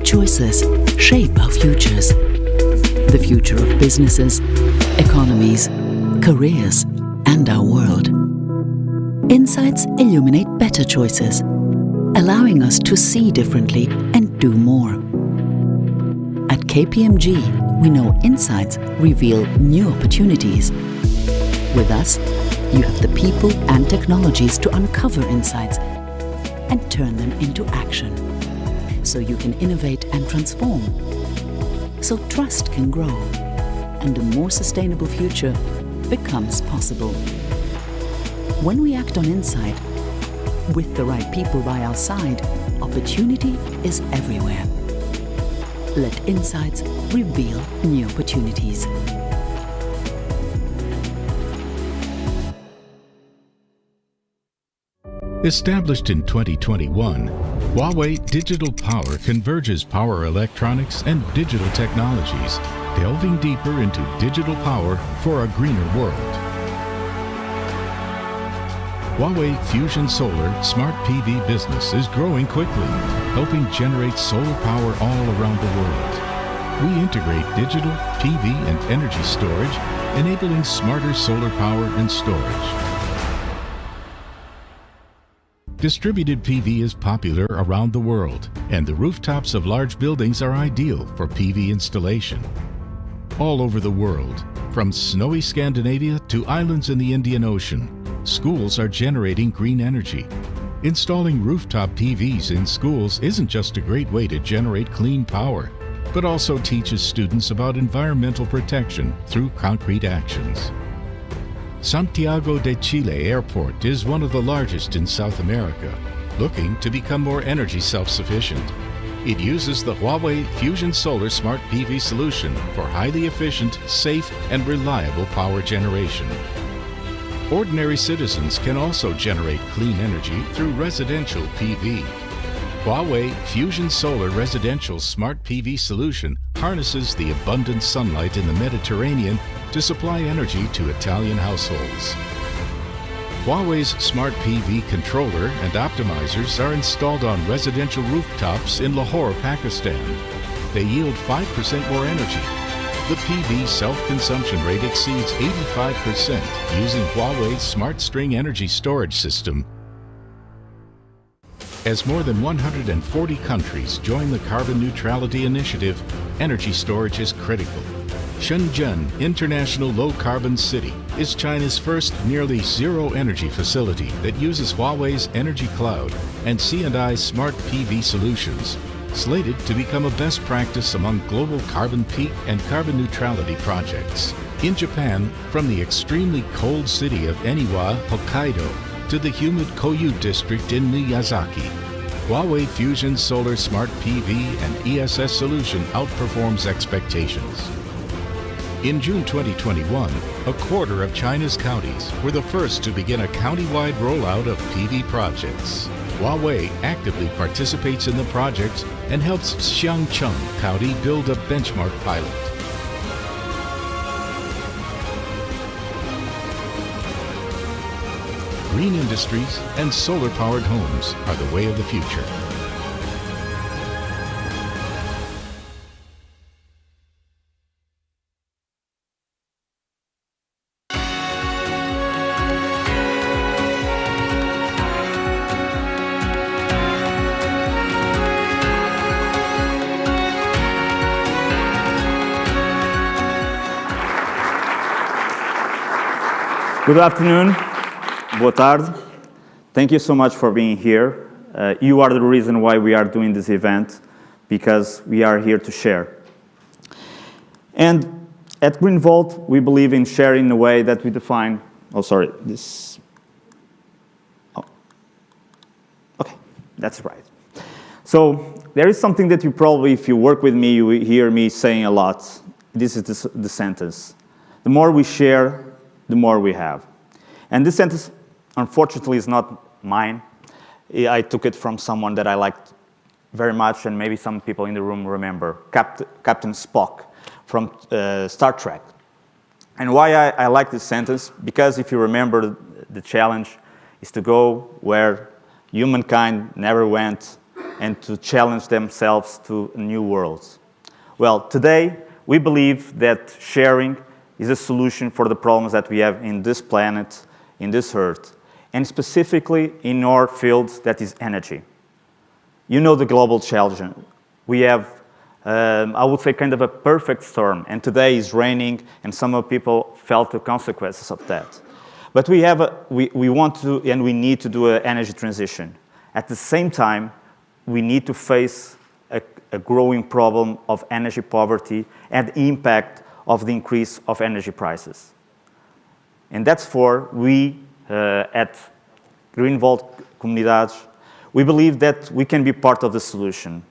choices shape our futures. The future of businesses, economies, careers, and our world. Insights illuminate better choices, allowing us to see differently and do more. At KPMG, we know insights reveal new opportunities. With us, you have the people and technologies to uncover insights and turn them into action, so you can innovate and transform, so trust can grow, and a more sustainable future becomes possible. When we act on insight, with the right people by our side, opportunity is everywhere. Let insights reveal new opportunities. Established in 2021, Huawei Digital Power converges power electronics and digital technologies, delving deeper into digital power for a greener world. Huawei Fusion Solar Smart PV business is growing quickly, helping generate solar power all around the world. We integrate digital, PV, and energy storage, enabling smarter solar power and storage. Distributed PV is popular around the world, and the rooftops of large buildings are ideal for PV installation. All over the world, from snowy Scandinavia to islands in the Indian Ocean, schools are generating green energy. Installing rooftop PVs in schools isn't just a great way to generate clean power, but also teaches students about environmental protection through concrete actions. Santiago de Chile Airport is one of the largest in South America, looking to become more energy self-sufficient. It uses the Huawei Fusion Solar Smart PV solution for highly efficient, safe, and reliable power generation. Ordinary citizens can also generate clean energy through residential PV. Huawei Fusion Solar Residential Smart PV solution harnesses the abundant sunlight in the Mediterranean to supply energy to Italian households. Huawei's Smart PV controller and optimizers are installed on residential rooftops in Lahore, Pakistan. They yield 5% more energy. The PV self-consumption rate exceeds 85% using Huawei's Smart String energy storage system. As more than 140 countries join the Carbon Neutrality Initiative, energy storage is critical. Shenzhen International Low Carbon City is China's first nearly zero energy facility that uses Huawei's Energy Cloud and C&I Smart PV solutions, slated to become a best practice among global carbon peak and carbon neutrality projects. In Japan, from the extremely cold city of Eniwa, Hokkaido, to the humid Koyu district in Miyazaki, Huawei Fusion Solar Smart PV and ESS solution outperforms expectations. In June 2021, a quarter of China's counties were the first to begin a county-wide rollout of PV projects. Huawei actively participates in the project and helps Xiangcheng County build a benchmark pilot. Green industries and solar-powered homes are the way of the future. Good afternoon. Boa tarde. Thank you so much for being here. You are the reason why we are doing this event, because we are here to share. And at GreenVolt, we believe in sharing in a way that we define, okay, that's right. So there is something that you probably, if you work with me, you hear me saying a lot. This is the sentence. The more we share, the more we have. And this sentence, unfortunately, is not mine. I took it from someone that I liked very much, and maybe some people in the room remember, Captain Spock from Star Trek. And why I like this sentence, because if you remember, the challenge is to go where humankind never went and to challenge themselves to new worlds. Well, today, we believe that sharing is a solution for the problems that we have in this planet, in this Earth, and specifically in our field, that is energy. You know the global challenge. We have, I would say, kind of a perfect storm, and today is raining, and some of people felt the consequences of that. But we want to, and we need to do an energy transition. At the same time, we need to face a growing problem of energy poverty and the impact of the increase of energy prices. And that's for we at Greenvolt Comunidades, we believe that we can be part of the solution.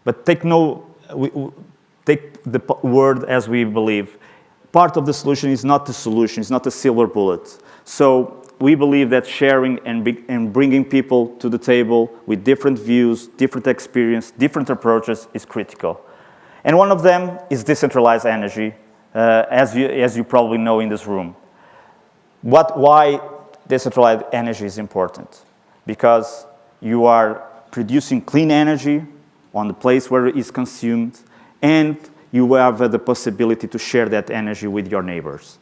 But take the word as we believe. Part of the solution is not the solution, it's not a silver bullet. So we believe that sharing and bringing people to the table with different views, different experience, different approaches is critical. And one of them is decentralized energy, as you probably know in this room. Why decentralized energy is important? Because you are producing clean energy on the place where it is consumed, and you have the possibility to share that energy with your neighbors.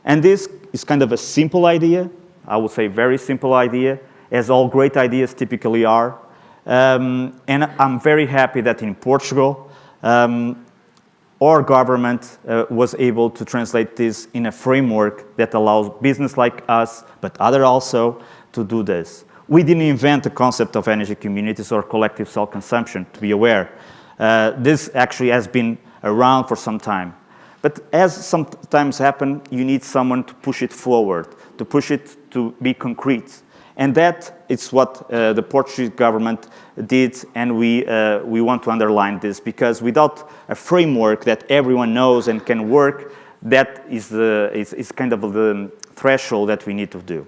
And this is kind of a simple idea, I would say very simple idea, as all great ideas typically are. And I'm very happy that in Portugal, our government was able to translate this in a framework that allows business like us, but others also, to do this. We didn't invent the concept of energy communities or collective self-consumption, to be aware. This actually has been around for some time. But as sometimes happen, you need someone to push it forward, to push it to be concrete. And that is what the Portuguese government did, and we want to underline this, because without a framework that everyone knows and can work, that is kind of the threshold that we need to do.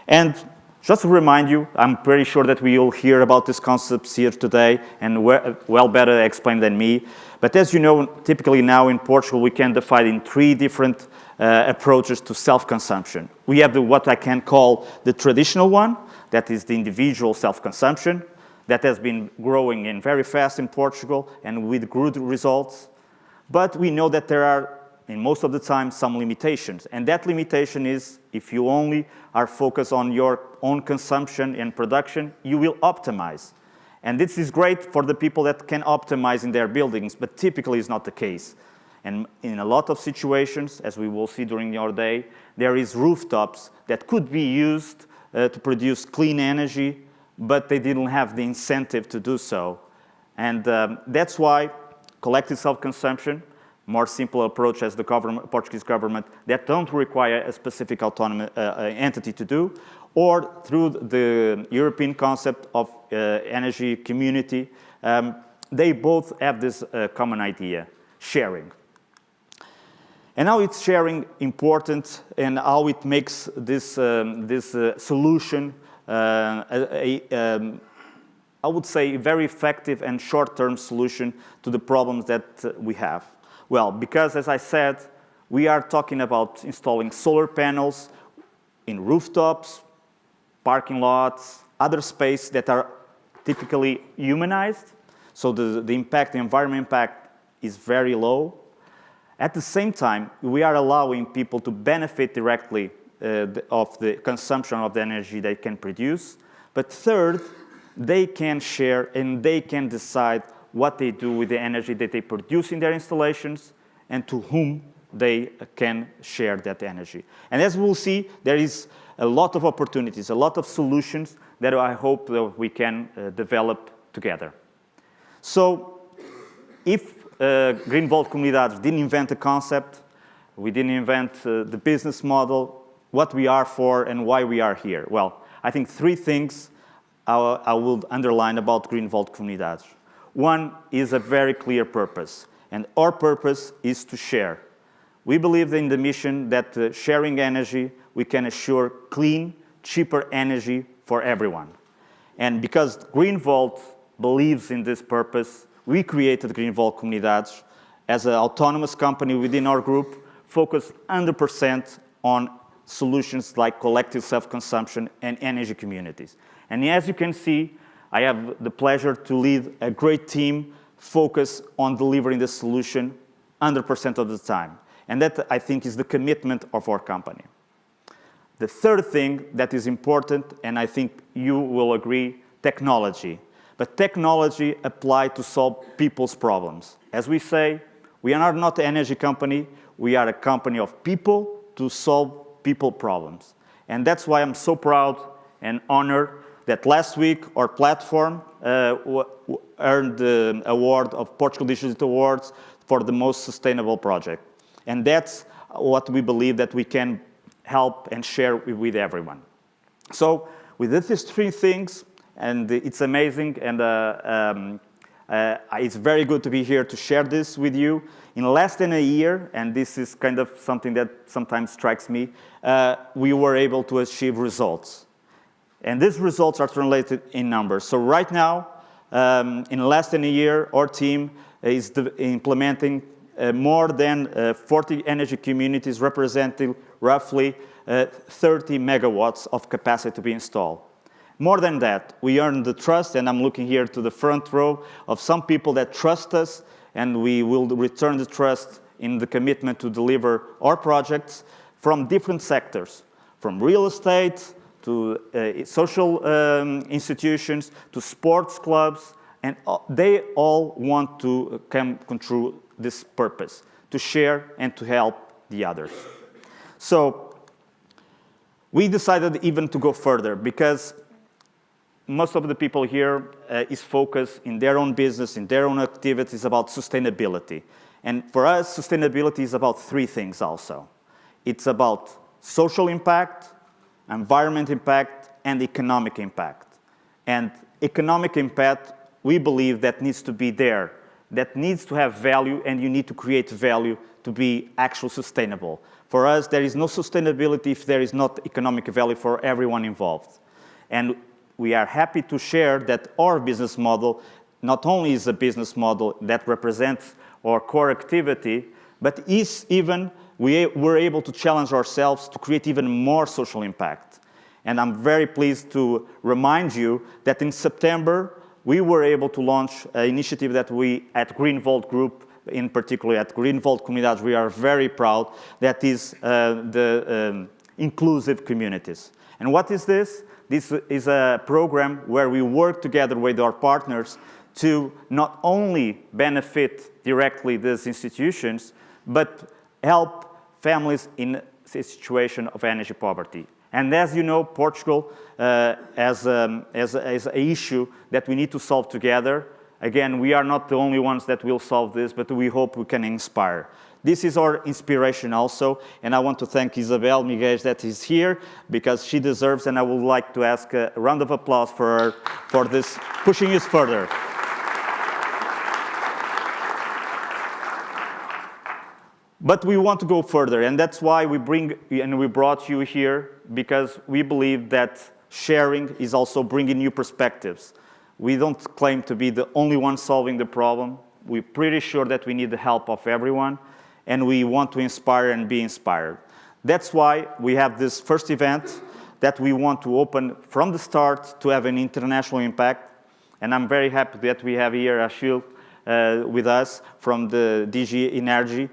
And just to remind you, I'm pretty sure that we will hear about these concepts here today, and well better explained than me. But as you know, typically now in Portugal, we can divide in three different approaches to self-consumption. We have what I can call the traditional one, that is the individual self-consumption, that has been growing in very fast in Portugal and with good results. But we know that there are, in most of the time, some limitations. And that limitation is, if you only are focused on your own consumption and production, you will optimize. And this is great for the people that can optimize in their buildings, but typically is not the case. And in a lot of situations, as we will see during our day, there is rooftops that could be used to produce clean energy, but they didn't have the incentive to do so. And that's why collective self-consumption, more simple approach as the Portuguese government, that don't require a specific autonomous entity to do, or through the European concept of energy community, they both have this common idea, sharing. And how it's sharing important, and how it makes this solution, I would say, a very effective and short-term solution to the problems that we have. Well, because as I said, we are talking about installing solar panels in rooftops, parking lots, other space that are typically humanized, so the impact, the environment impact is very low. At the same time, we are allowing people to benefit directly of the consumption of the energy they can produce. But third, they can share and they can decide what they do with the energy that they produce in their installations and to whom they can share that energy. And as we'll see, there is a lot of opportunities, a lot of solutions that I hope that we can develop together. So if Greenvolt Comunidades didn't invent the concept, we didn't invent the business model, what we are for and why we are here. Well, I think three things I will underline about Greenvolt Comunidades. One is a very clear purpose, and our purpose is to share. We believe in the mission that sharing energy, we can assure clean, cheaper energy for everyone. And because Greenvolt believes in this purpose, we created Greenvolt Comunidades as an autonomous company within our group, focused 100% on solutions like collective self-consumption and energy communities. And as you can see, I have the pleasure to lead a great team focused on delivering the solution 100% of the time. And that, I think, is the commitment of our company. The third thing that is important, and I think you will agree, technology. But technology applied to solve people's problems. As we say, we are not an energy company, we are a company of people to solve people problems. And that's why I'm so proud and honored that last week our platform earned the award of Portugal Digital Awards for the most sustainable project. And that's what we believe that we can help and share with everyone. So we did these three things, and it's amazing, and it's very good to be here to share this with you. In less than a year, and this is kind of something that sometimes strikes me, we were able to achieve results. And these results are translated in numbers. So right now, in less than a year, our team is implementing more than 40 energy communities representing roughly 30 megawatts of capacity to be installed. More than that, we earned the trust, and I'm looking here to the front row, of some people that trust us, and we will return the trust in the commitment to deliver our projects from different sectors, from real estate to social institutions to sports clubs, and they all want to come through this purpose, to share and to help the others. So we decided even to go further because most of the people here is focused in their own business, in their own activities about sustainability. And for us, sustainability is about three things also. It's about social impact, environment impact, and economic impact. And economic impact, we believe that needs to be there, that needs to have value, and you need to create value to be actually sustainable. For us, there is no sustainability if there is not economic value for everyone involved. And we are happy to share that our business model not only is a business model that represents our core activity, but is even, we're able to challenge ourselves to create even more social impact. And I'm very pleased to remind you that in September, we were able to launch an initiative that we, at Greenvolt Group, in particular at Greenvolt Comunidades, we are very proud, that is the inclusive communities. And what is this? This is a program where we work together with our partners to not only benefit directly these institutions, but help families in a situation of energy poverty. And as you know, Portugal has an issue that we need to solve together. Again, we are not the only ones that will solve this, but we hope we can inspire. This is our inspiration also, and I want to thank Isabel Miguel that is here, because she deserves, and I would like to ask a round of applause for her for this, pushing us further. But we want to go further, and that's why we brought you here, because we believe that sharing is also bringing new perspectives. We don't claim to be the only one solving the problem. We're pretty sure that we need the help of everyone, and we want to inspire and be inspired. That's why we have this first event that we want to open from the start to have an international impact. And I'm very happy that we have here Achille with us from the DG Energy,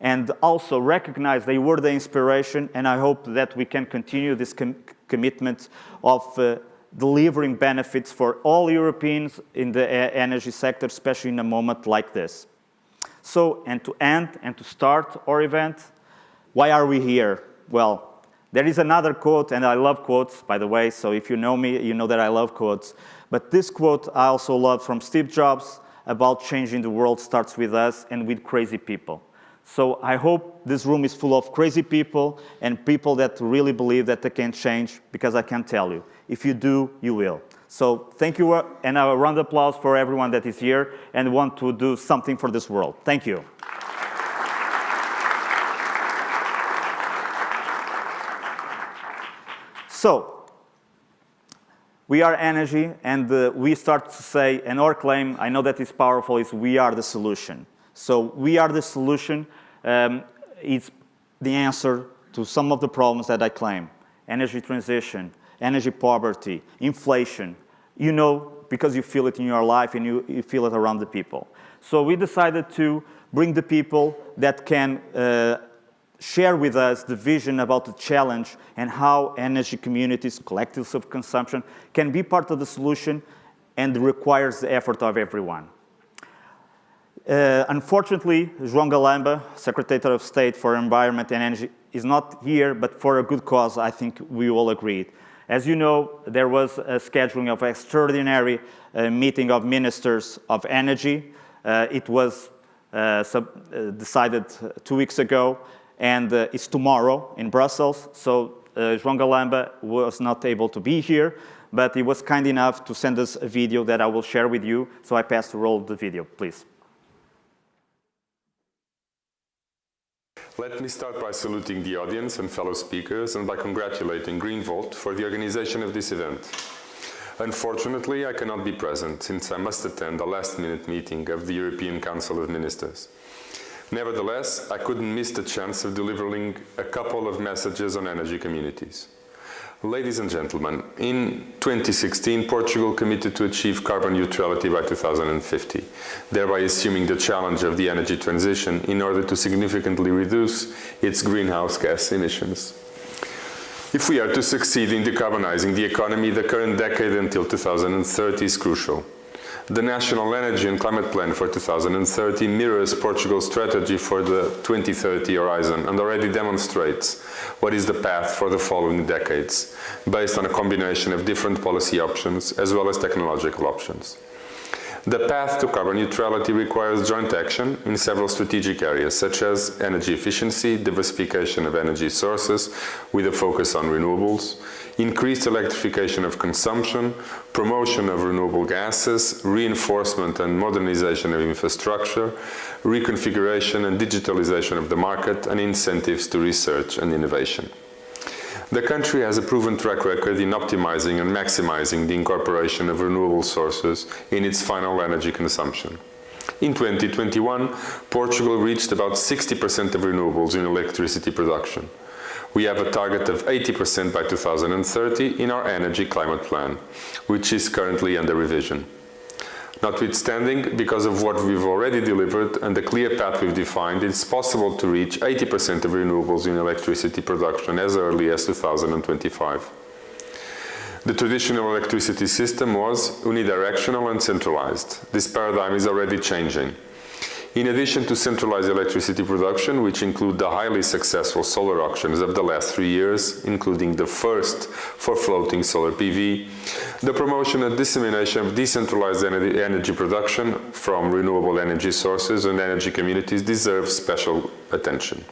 and also recognize they were the inspiration, and I hope that we can continue this commitment of delivering benefits for all Europeans in the energy sector, especially in a moment like this. So, and to end and to start our event, why are we here? Well, there is another quote, and I love quotes, by the way, so if you know me, you know that I love quotes. But this quote I also love from Steve Jobs about changing the world starts with us and with crazy people. So I hope this room is full of crazy people and people that really believe that they can change, because I can tell you, if you do, you will. So thank you, and a round of applause for everyone that is here and want to do something for this world. Thank you. So, we are energy, and we start to say, and our claim, I know that it's powerful, is we are the solution. So we are the solution. It's the answer to some of the problems that I claim. Energy transition, energy poverty, inflation. You know because you feel it in your life and you feel it around the people. So we decided to bring the people that can share with us the vision about the challenge and how energy communities, collective self-consumption, can be part of the solution and requires the effort of everyone. Unfortunately, João Galamba, Secretary of State for Environment and Energy, is not here, but for a good cause, I think we all agreed. As you know, there was a scheduling of an extraordinary meeting of ministers of energy. It was decided 2 weeks ago, and it's tomorrow in Brussels. So João Galamba was not able to be here, but he was kind enough to send us a video that I will share with you. So I pass the roll the video, please. Let me start by saluting the audience and fellow speakers and by congratulating Greenvolt for the organization of this event. Unfortunately, I cannot be present since I must attend a last-minute meeting of the European Council of Ministers. Nevertheless, I couldn't miss the chance of delivering a couple of messages on energy communities. Ladies and gentlemen, in 2016, Portugal committed to achieve carbon neutrality by 2050, thereby assuming the challenge of the energy transition in order to significantly reduce its greenhouse gas emissions. If we are to succeed in decarbonizing the economy, the current decade until 2030 is crucial. The National Energy and Climate Plan for 2030 mirrors Portugal's strategy for the 2030 horizon and already demonstrates what is the path for the following decades, based on a combination of different policy options as well as technological options. The path to carbon neutrality requires joint action in several strategic areas, such as energy efficiency, diversification of energy sources with a focus on renewables, increased electrification of consumption, promotion of renewable gases, reinforcement and modernization of infrastructure, reconfiguration and digitalization of the market, and incentives to research and innovation. The country has a proven track record in optimizing and maximizing the incorporation of renewable sources in its final energy consumption. In 2021, Portugal reached about 60% of renewables in electricity production. We have a target of 80% by 2030 in our Energy Climate Plan, which is currently under revision. Notwithstanding, because of what we've already delivered and the clear path we've defined, it's possible to reach 80% of renewables in electricity production as early as 2025. The traditional electricity system was unidirectional and centralized. This paradigm is already changing. In addition to centralized electricity production, which include the highly successful solar auctions of the last 3 years, including the first for floating solar PV, the promotion and dissemination of decentralized energy production from renewable energy sources and energy communities deserves special attention.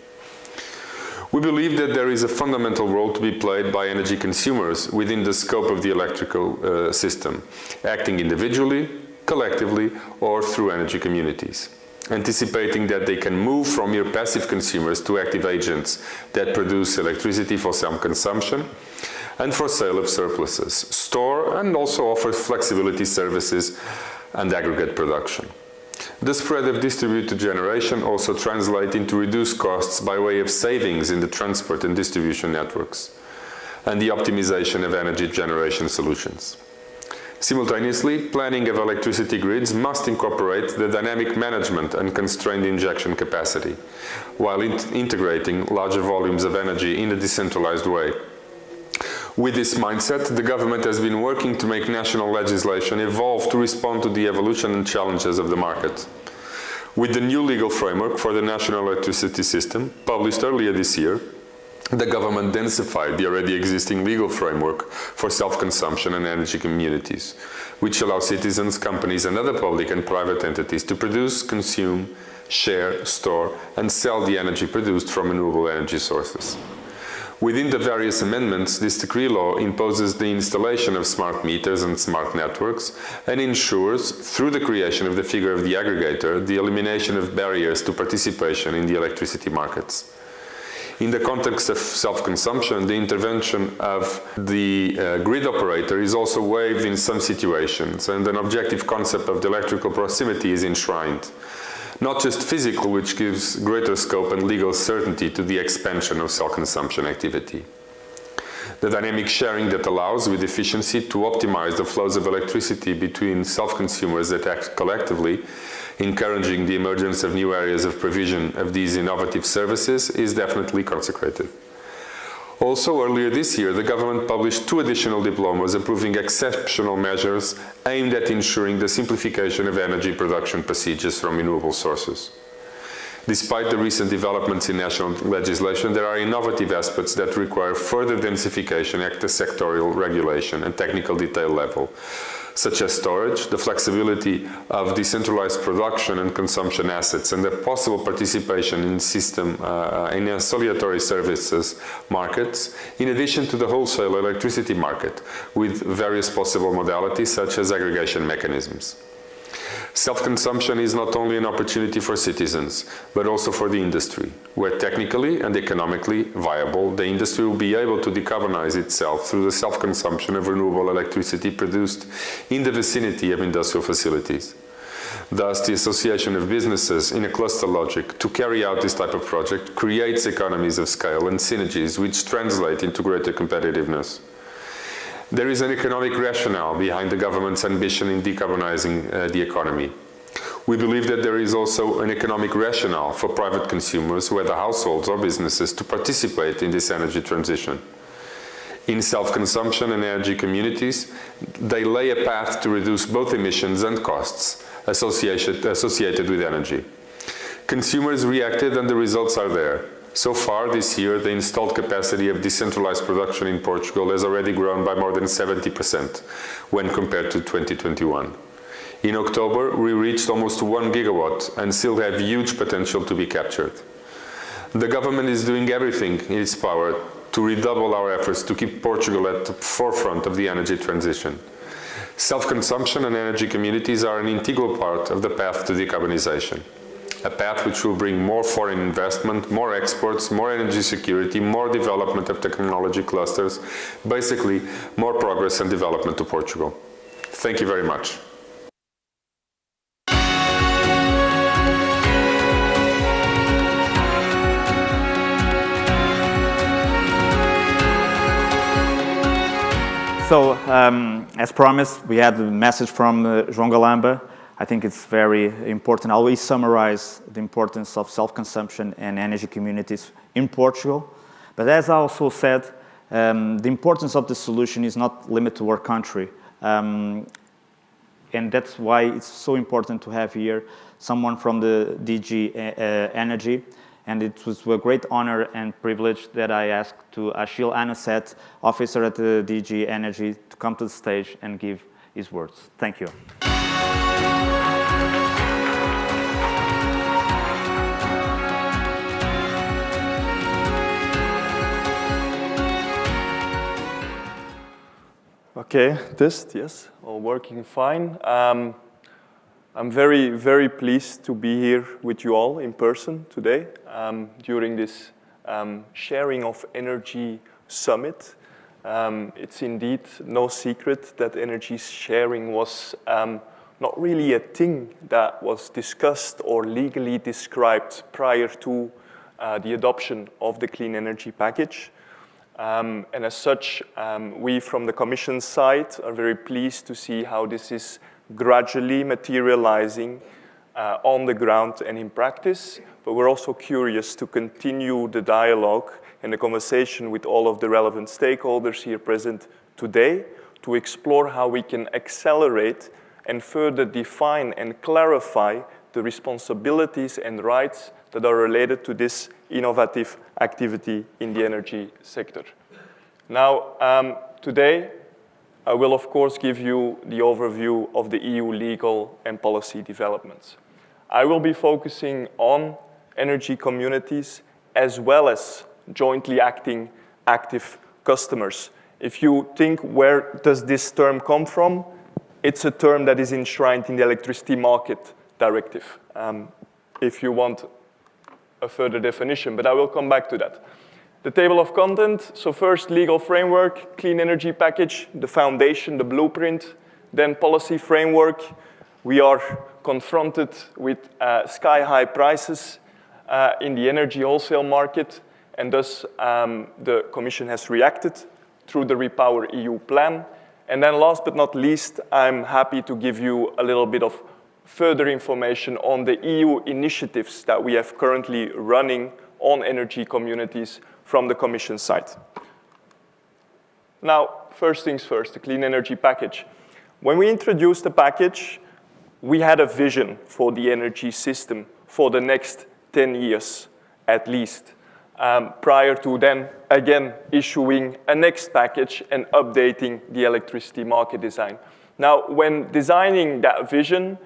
We believe that there is a fundamental role to be played by energy consumers within the scope of the electrical system, acting individually, collectively, or through energy communities, anticipating that they can move from mere passive consumers to active agents that produce electricity for self-consumption and for sale of surpluses, store and also offer flexibility services and aggregate production. The spread of distributed generation also translates into reduced costs by way of savings in the transport and distribution networks and the optimization of energy generation solutions. Simultaneously, planning of electricity grids must incorporate the dynamic management and constrained injection capacity, while integrating larger volumes of energy in a decentralized way. With this mindset, the government has been working to make national legislation evolve to respond to the evolution and challenges of the market. With the new legal framework for the national electricity system, published earlier this year, the government densified the already existing legal framework for self-consumption and energy communities, which allow citizens, companies, and other public and private entities to produce, consume, share, store, and sell the energy produced from renewable energy sources. Within the various amendments, this decree law imposes the installation of smart meters and smart networks and ensures, through the creation of the figure of the aggregator, the elimination of barriers to participation in the electricity markets. In the context of self-consumption, the intervention of the grid operator is also waived in some situations, and an objective concept of the electrical proximity is enshrined. Not just physical, which gives greater scope and legal certainty to the expansion of self-consumption activity. The dynamic sharing that allows, with efficiency, to optimize the flows of electricity between self-consumers that act collectively, encouraging the emergence of new areas of provision of these innovative services, is definitely consecrated. Also, earlier this year, the government published 2 additional diplomas approving exceptional measures aimed at ensuring the simplification of energy production procedures from renewable sources. Despite the recent developments in national legislation, there are innovative aspects that require further densification at the sectorial regulation and technical detail level, such as storage, the flexibility of decentralized production and consumption assets, and the possible participation in in ancillary services markets, in addition to the wholesale electricity market, with various possible modalities such as aggregation mechanisms. Self-consumption is not only an opportunity for citizens, but also for the industry, where technically and economically viable, the industry will be able to decarbonize itself through the self-consumption of renewable electricity produced in the vicinity of industrial facilities. Thus, the association of businesses in a cluster logic to carry out this type of project creates economies of scale and synergies which translate into greater competitiveness. There is an economic rationale behind the government's ambition in decarbonizing the economy. We believe that there is also an economic rationale for private consumers, whether households or businesses, to participate in this energy transition. In self-consumption and energy communities, they lay a path to reduce both emissions and costs associated with energy. Consumers reacted and the results are there. So far this year, the installed capacity of decentralized production in Portugal has already grown by more than 70% when compared to 2021. In October, we reached almost 1 gigawatt and still have huge potential to be captured. The government is doing everything in its power to redouble our efforts to keep Portugal at the forefront of the energy transition. Self-consumption and energy communities are an integral part of the path to decarbonization. A path which will bring more foreign investment, more exports, more energy security, more development of technology clusters, basically more progress and development to Portugal. Thank you very much. So, as promised, we had a message from João Galamba. I think it's very important. I'll always summarize the importance of self-consumption and energy communities in Portugal. But as I also said, the importance of the solution is not limited to our country. And that's why it's so important to have here someone from the DG Energy. And it was a great honor and privilege that I asked to Achille Anosset, officer at the DG Energy, to come to the stage and give his words. Thank you. Okay, test, yes, all working fine. I'm very, very pleased to be here with you all in person today during this Sharing of Energy Summit. It's indeed no secret that energy sharing was not really a thing that was discussed or legally described prior to the adoption of the Clean Energy Package. And as such, we from the Commission side are very pleased to see how this is gradually materializing on the ground and in practice. But we're also curious to continue the dialogue and the conversation with all of the relevant stakeholders here present today to explore how we can accelerate and further define and clarify the responsibilities and rights that are related to this innovative activity in the energy sector. Now, today, I will of course give you the overview of the EU legal and policy developments. I will be focusing on energy communities as well as jointly acting active customers. If you think, where does this term come from? It's a term that is enshrined in the Electricity Market Directive. If you want a further definition, but I will come back to that. The table of content, so first legal framework, Clean Energy Package, the foundation, the blueprint, then policy framework. We are confronted with sky-high prices in the energy wholesale market, and thus the Commission has reacted through the Repower EU plan. And then last but not least, I'm happy to give you a little bit of further information on the EU initiatives that we have currently running on energy communities from the Commission side. Now, first things first, the Clean Energy Package. When we introduced the package, we had a vision for the energy system for the next 10 years, at least, prior to then, again, issuing a next package and updating the electricity market design. Now, when designing that vision,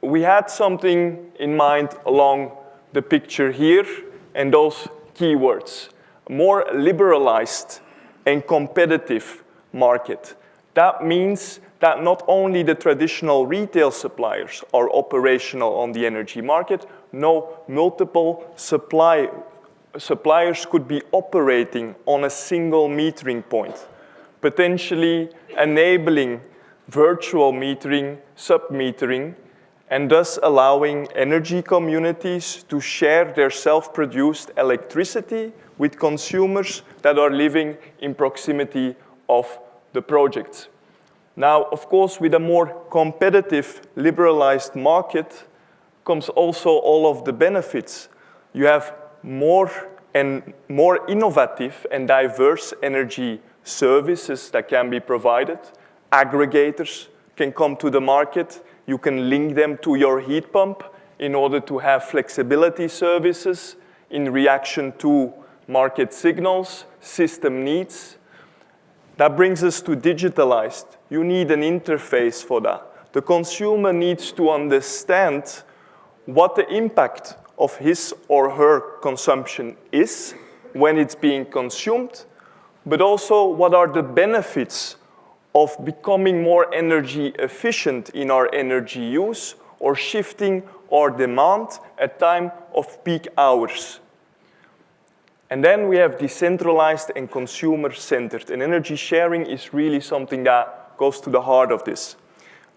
we had something in mind along the picture here, and those keywords: more liberalized and competitive market. That means that not only the traditional retail suppliers are operational on the energy market, no, multiple suppliers could be operating on a single metering point, potentially enabling virtual metering, sub-metering, and thus allowing energy communities to share their self-produced electricity with consumers that are living in proximity of the projects. Now, of course, with a more competitive, liberalized market comes also all of the benefits. You have more and more innovative and diverse energy services that can be provided. Aggregators can come to the market. You can link them to your heat pump in order to have flexibility services in reaction to market signals, system needs. That brings us to digitalized. You need an interface for that. The consumer needs to understand what the impact of his or her consumption is when it's being consumed, but also what are the benefits of becoming more energy efficient in our energy use or shifting our demand at time of peak hours. And then we have decentralized and consumer-centered. And energy sharing is really something that goes to the heart of this.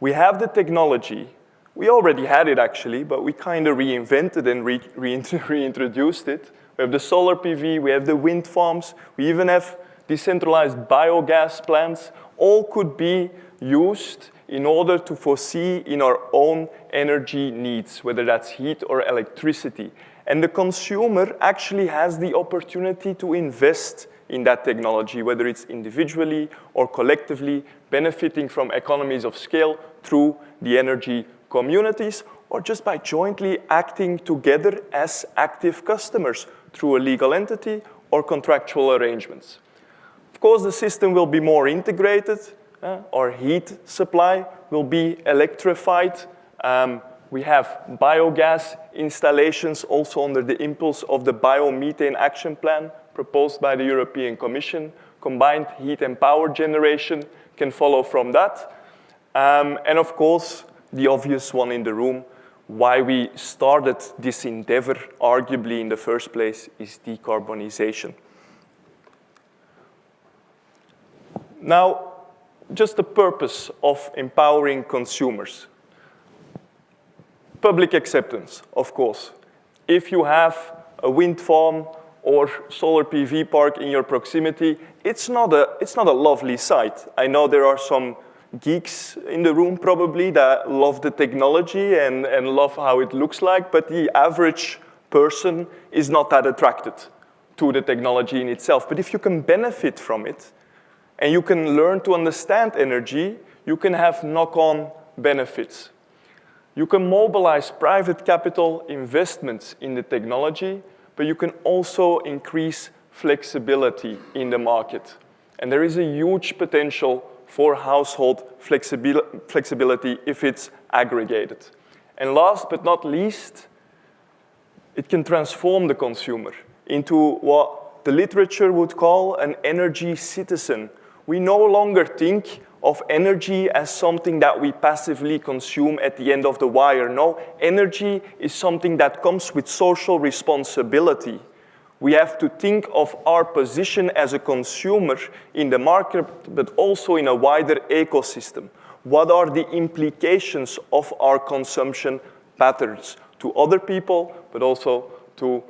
We have the technology. We already had it, actually, but we kind of reinvented and reintroduced it. We have the solar PV, we have the wind farms, we even have decentralized biogas plants. All could be used in order to foresee in our own energy needs, whether that's heat or electricity. And the consumer actually has the opportunity to invest in that technology, whether it's individually or collectively, benefiting from economies of scale through the energy communities, or just by jointly acting together as active customers through a legal entity or contractual arrangements. Of course, the system will be more integrated. Our heat supply will be electrified. We have biogas installations also under the impulse of the biomethane action plan proposed by the European Commission. Combined heat and power generation can follow from that. And of course, the obvious one in the room, why we started this endeavor, arguably in the first place, is decarbonization. Now, just the purpose of empowering consumers. Public acceptance, of course. If you have a wind farm or solar PV park in your proximity, it's not a lovely sight. I know there are some geeks in the room probably that love the technology and love how it looks like, but the average person is not that attracted to the technology in itself. But if you can benefit from it, and you can learn to understand energy, you can have knock-on benefits. You can mobilize private capital investments in the technology, but you can also increase flexibility in the market. And there is a huge potential for household flexibility if it's aggregated. And last but not least, it can transform the consumer into what the literature would call an energy citizen. We no longer think of energy as something that we passively consume at the end of the wire. No, energy is something that comes with social responsibility. We have to think of our position as a consumer in the market, but also in a wider ecosystem. What are the implications of our consumption patterns to other people, but also to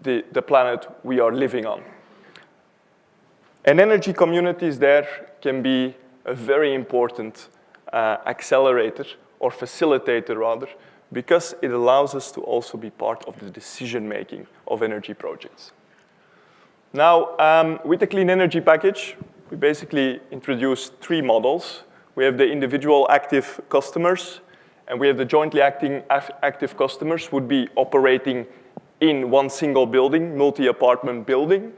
the planet we are living on? And energy communities there can be a very important accelerator, or facilitator rather, because it allows us to also be part of the decision-making of energy projects. Now, with the Clean Energy Package, we basically introduced 3 models. We have the individual active customers, and we have the jointly acting active customers would be operating in one single building, multi-apartment building.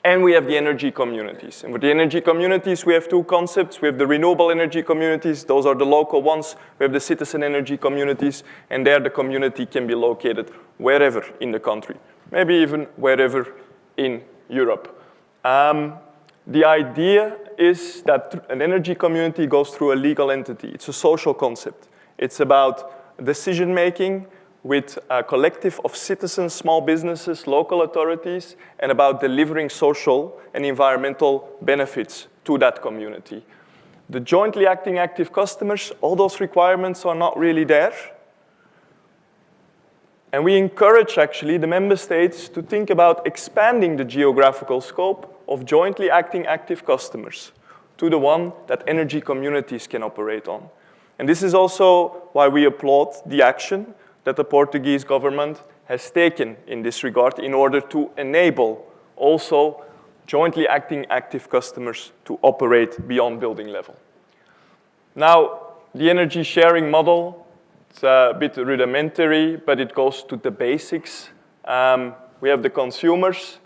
And we have the energy communities. And with the energy communities, we have 2 concepts. We have the renewable energy communities. Those are the local ones. We have the citizen energy communities. And there the community can be located wherever in the country, maybe even wherever in Europe. The idea is that an energy community goes through a legal entity. It's a social concept. It's about decision-making with a collective of citizens, small businesses, local authorities, and about delivering social and environmental benefits to that community. The jointly acting active customers, all those requirements are not really there. And we encourage, actually, the member states to think about expanding the geographical scope of jointly acting active customers to the one that energy communities can operate on. And this is also why we applaud the action that the Portuguese government has taken in this regard in order to enable also jointly acting active customers to operate beyond building level. Now, the energy sharing model, it's a bit rudimentary, but it goes to the basics. We have the consumers,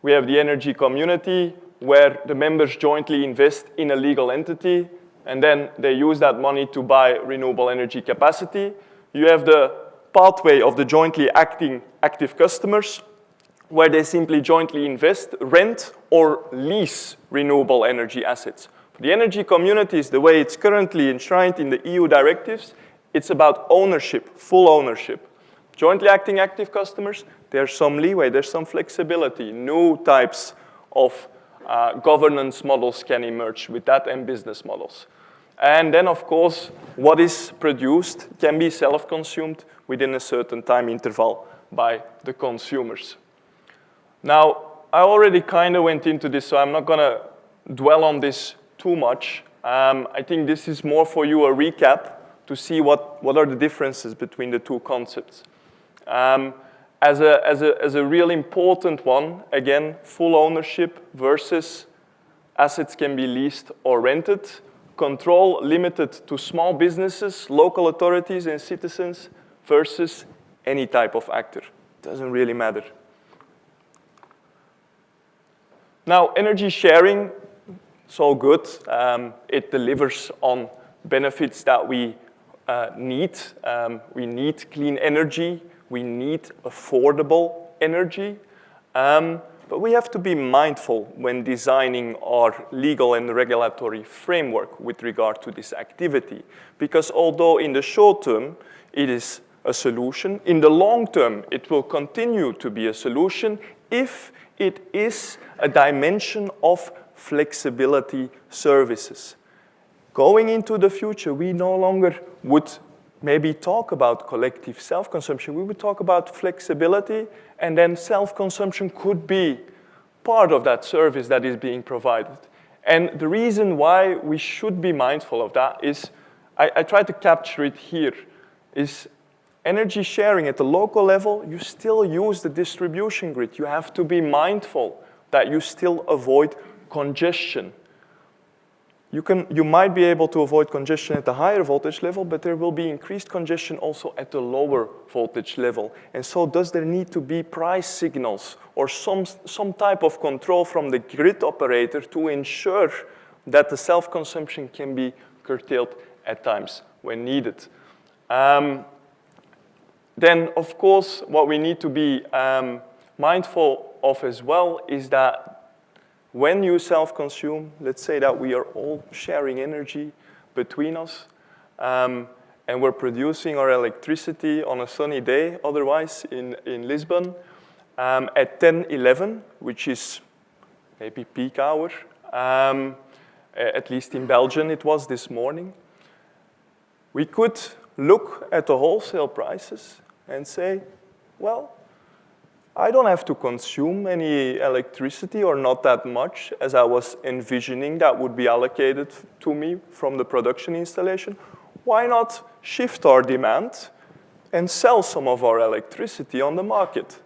we have the energy community, where the members jointly invest in a legal entity, and then they use that money to buy renewable energy capacity. You have the pathway of the jointly acting active customers, where they simply jointly invest, rent, or lease renewable energy assets. For the energy communities, the way it's currently enshrined in the EU directives, it's about ownership, full ownership. Jointly acting active customers, there's some leeway, there's some flexibility. New types of governance models can emerge with that, and business models. And then, of course, what is produced can be self-consumed within a certain time interval by the consumers. Now, I already kind of went into this, so I'm not going to dwell on this too much. I think this is more for you a recap to see what are the differences between the 2 concepts. As a real important one, again, full ownership versus assets can be leased or rented. Control limited to small businesses, local authorities, and citizens versus any type of actor. Doesn't really matter. Now, energy sharing, it's all good. It delivers on benefits that we need. We need clean energy. We need affordable energy. But we have to be mindful when designing our legal and regulatory framework with regard to this activity. Because although in the short term it is a solution, in the long term it will continue to be a solution if it is a dimension of flexibility services. Going into the future, we no longer would maybe talk about collective self-consumption. We would talk about flexibility, and then self-consumption could be part of that service that is being provided. And the reason why we should be mindful of that is, I try to capture it here, is energy sharing at the local level, you still use the distribution grid. You have to be mindful that you still avoid congestion. You might be able to avoid congestion at the higher voltage level, but there will be increased congestion also at the lower voltage level. And so does there need to be price signals or some type of control from the grid operator to ensure that the self-consumption can be curtailed at times when needed? Then, of course, what we need to be mindful of as well is that when you self-consume, let's say that we are all sharing energy between us, and we're producing our electricity on a sunny day, otherwise in Lisbon, at 10:11, which is maybe peak hour, at least in Belgium it was this morning. We could look at the wholesale prices and say, well, I don't have to consume any electricity or not that much as I was envisioning that would be allocated to me from the production installation. Why not shift our demand and sell some of our electricity on the market?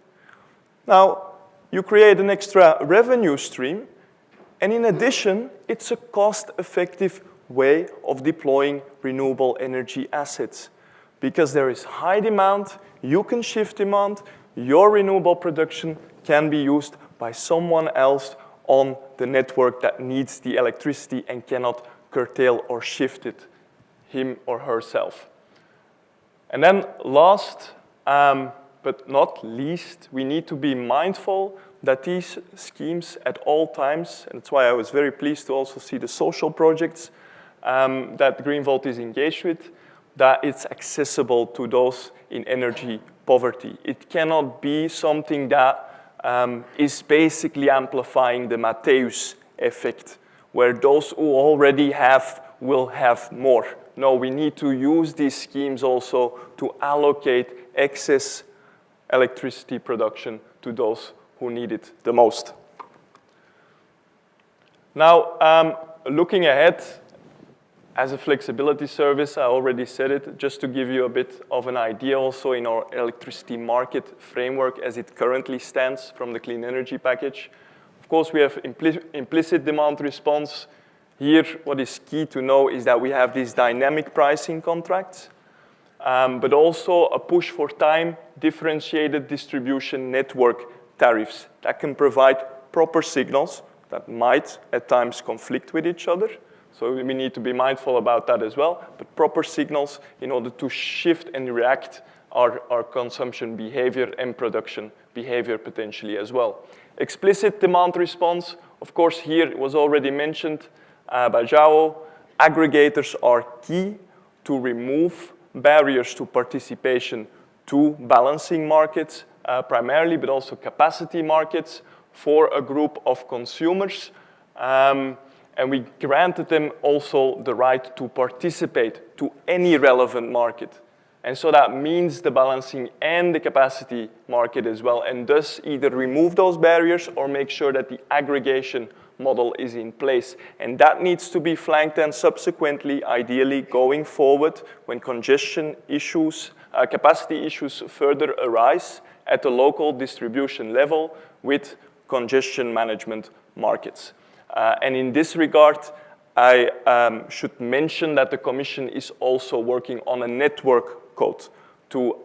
Now, you create an extra revenue stream, and in addition, it's a cost-effective way of deploying renewable energy assets. Because there is high demand, you can shift demand, your renewable production can be used by someone else on the network that needs the electricity and cannot curtail or shift it, him or herself. And then last, but not least, we need to be mindful that these schemes at all times, and that's why I was very pleased to also see the social projects that Greenvolt is engaged with, that it's accessible to those in energy poverty. It cannot be something that is basically amplifying the Matthäus effect, where those who already have will have more. No, we need to use these schemes also to allocate excess electricity production to those who need it the most. Now, looking ahead, as a flexibility service, I already said it, just to give you a bit of an idea also in our electricity market framework as it currently stands from the Clean Energy Package. Of course, we have implicit demand response. Here, what is key to know is that we have these dynamic pricing contracts, but also a push for time differentiated distribution network tariffs that can provide proper signals that might at times conflict with each other. So we need to be mindful about that as well, but proper signals in order to shift and react our consumption behavior and production behavior potentially as well. Explicit demand response, of course, here it was already mentioned by João. Aggregators are key to remove barriers to participation to balancing markets primarily, but also capacity markets for a group of consumers. And we granted them also the right to participate to any relevant market. And so that means the balancing and the capacity market as well, and thus either remove those barriers or make sure that the aggregation model is in place. And that needs to be flanked and subsequently, ideally going forward when congestion issues, capacity issues further arise at the local distribution level with congestion management markets. And in this regard, I should mention that the Commission is also working on a network code to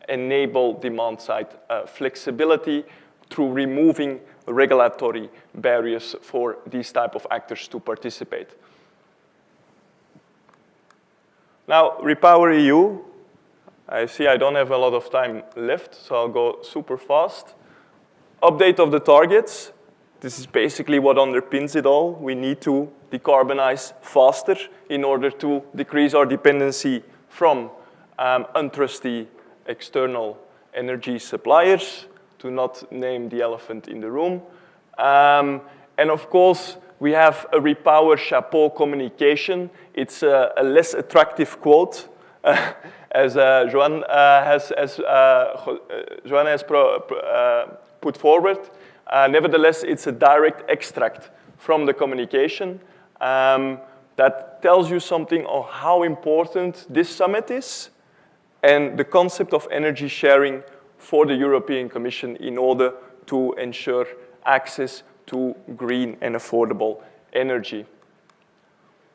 enable demand-side flexibility through removing regulatory barriers for these type of actors to participate. Now, Repower EU. I see I don't have a lot of time left, so I'll go super fast. Update of the targets. This is basically what underpins it all. We need to decarbonize faster in order to decrease our dependency from untrusty external energy suppliers, to not name the elephant in the room. And of course, we have a Repower Chapeau communication. It's a less attractive quote, as Joan has put forward. Nevertheless, it's a direct extract from the communication that tells you something of how important this summit is and the concept of energy sharing for the European Commission in order to ensure access to green and affordable energy.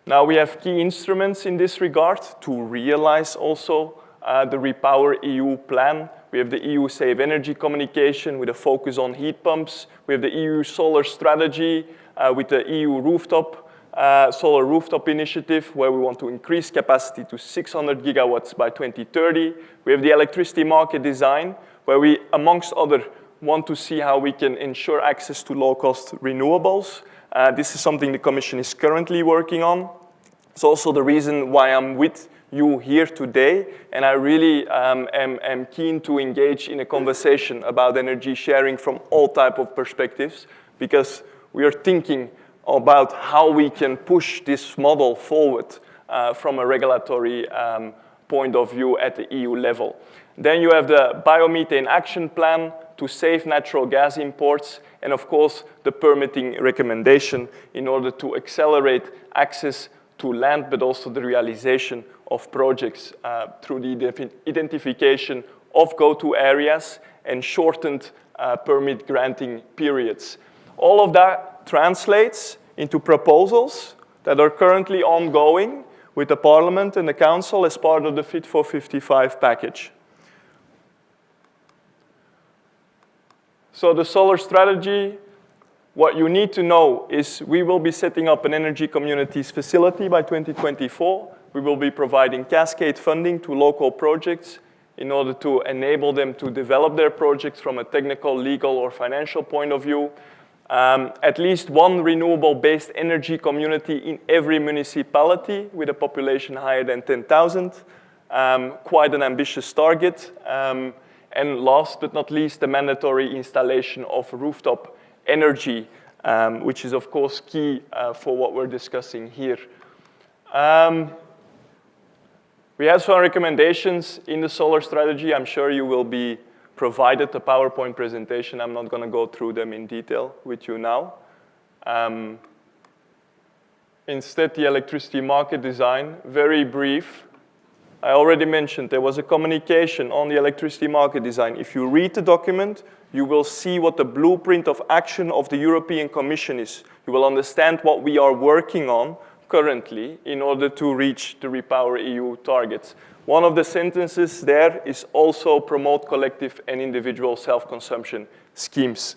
Now, we have key instruments in this regard to realize also the Repower EU plan. We have the EU Save Energy communication with a focus on heat pumps. We have the EU Solar Strategy with the EU Solar Rooftop Initiative, where we want to increase capacity to 600 gigawatts by 2030. We have the electricity market design, where we, amongst other, want to see how we can ensure access to low-cost renewables. This is something the Commission is currently working on. It's also the reason why I'm with you here today, and I really am keen to engage in a conversation about energy sharing from all type of perspectives, because we are thinking about how we can push this model forward from a regulatory point of view at the EU level. Then you have the Biomethane Action Plan to save natural gas imports, and of course, the permitting recommendation in order to accelerate access to land, but also the realization of projects through the identification of go-to areas and shortened permit granting periods. All of that translates into proposals that are currently ongoing with the Parliament and the Council as part of the Fit for 55 package. So the solar strategy, what you need to know is we will be setting up an energy communities facility by 2024. We will be providing cascade funding to local projects in order to enable them to develop their projects from a technical, legal, or financial point of view. At least one renewable-based energy community in every municipality with a population higher than 10,000. Quite an ambitious target. And last but not least, the mandatory installation of rooftop energy, which is of course key for what we're discussing here. We have some recommendations in the solar strategy. I'm sure you will be provided a PowerPoint presentation. I'm not going to go through them in detail with you now. Instead, the electricity market design, very brief. I already mentioned there was a communication on the electricity market design. If you read the document, you will see what the blueprint of action of the European Commission is. You will understand what we are working on currently in order to reach the REPowerEU targets. One of the sentences there is also promote collective and individual self-consumption schemes.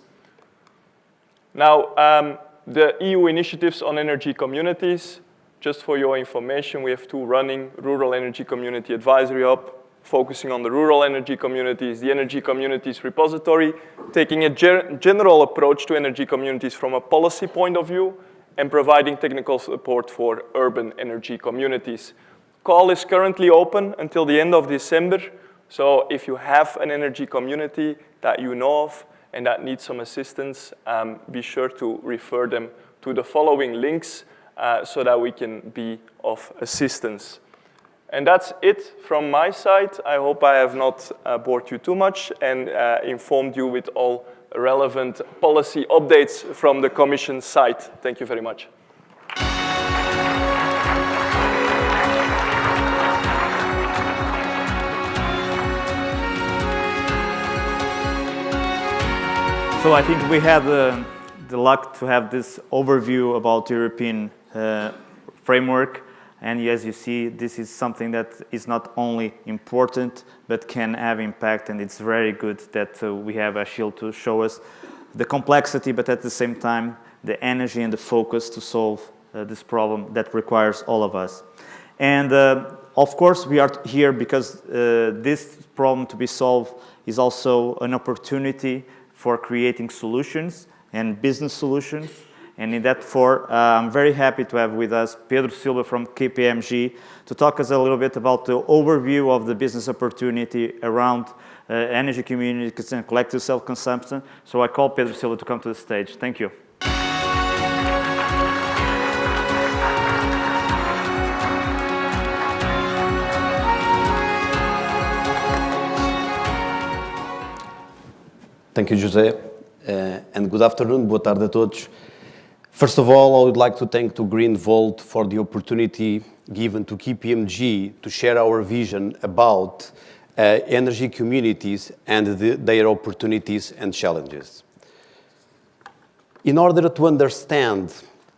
Now, the EU initiatives on energy communities, just for your information, we have two running: Rural Energy Community Advisory Hub, focusing on the rural energy communities, the Energy Communities Repository, taking a general approach to energy communities from a policy point of view, and providing technical support for urban energy communities. Call is currently open until the end of December, so if you have an energy community that you know of and that needs some assistance, be sure to refer them to the following links so that we can be of assistance. And that's it from my side. I hope I have not bored you too much and informed you with all relevant policy updates from the Commission side. Thank you very much. So I think we had the luck to have this overview about European framework. And as you see, this is something that is not only important, but can have impact. And it's very good that we have Achille to show us the complexity, but at the same time, the energy and the focus to solve this problem that requires all of us. And of course, we are here because this problem to be solved is also an opportunity for creating solutions and business solutions. And in that I'm very happy to have with us Pedro Silva from KPMG to talk us a little bit about the overview of the business opportunity around energy communities and collective self-consumption. So I call Pedro Silva to come to the stage. Thank you. Thank you, José, and good afternoon, boa tarde a todos. First of all, I would like to thank GreenVolt for the opportunity given to KPMG to share our vision about energy communities and their opportunities and challenges. In order to understand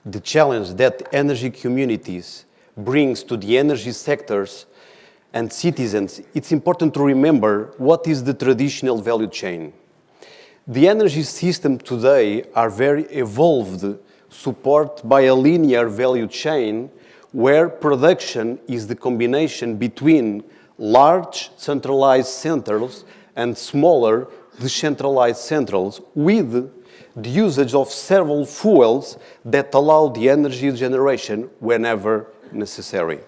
the challenge that energy communities brings to the energy sectors and citizens, it's important to remember what is the traditional value chain. The energy system today are very evolved, supported by a linear value chain where production is the combination between large centralized centers and smaller decentralized centers with the usage of several fuels that allow the energy generation whenever necessary.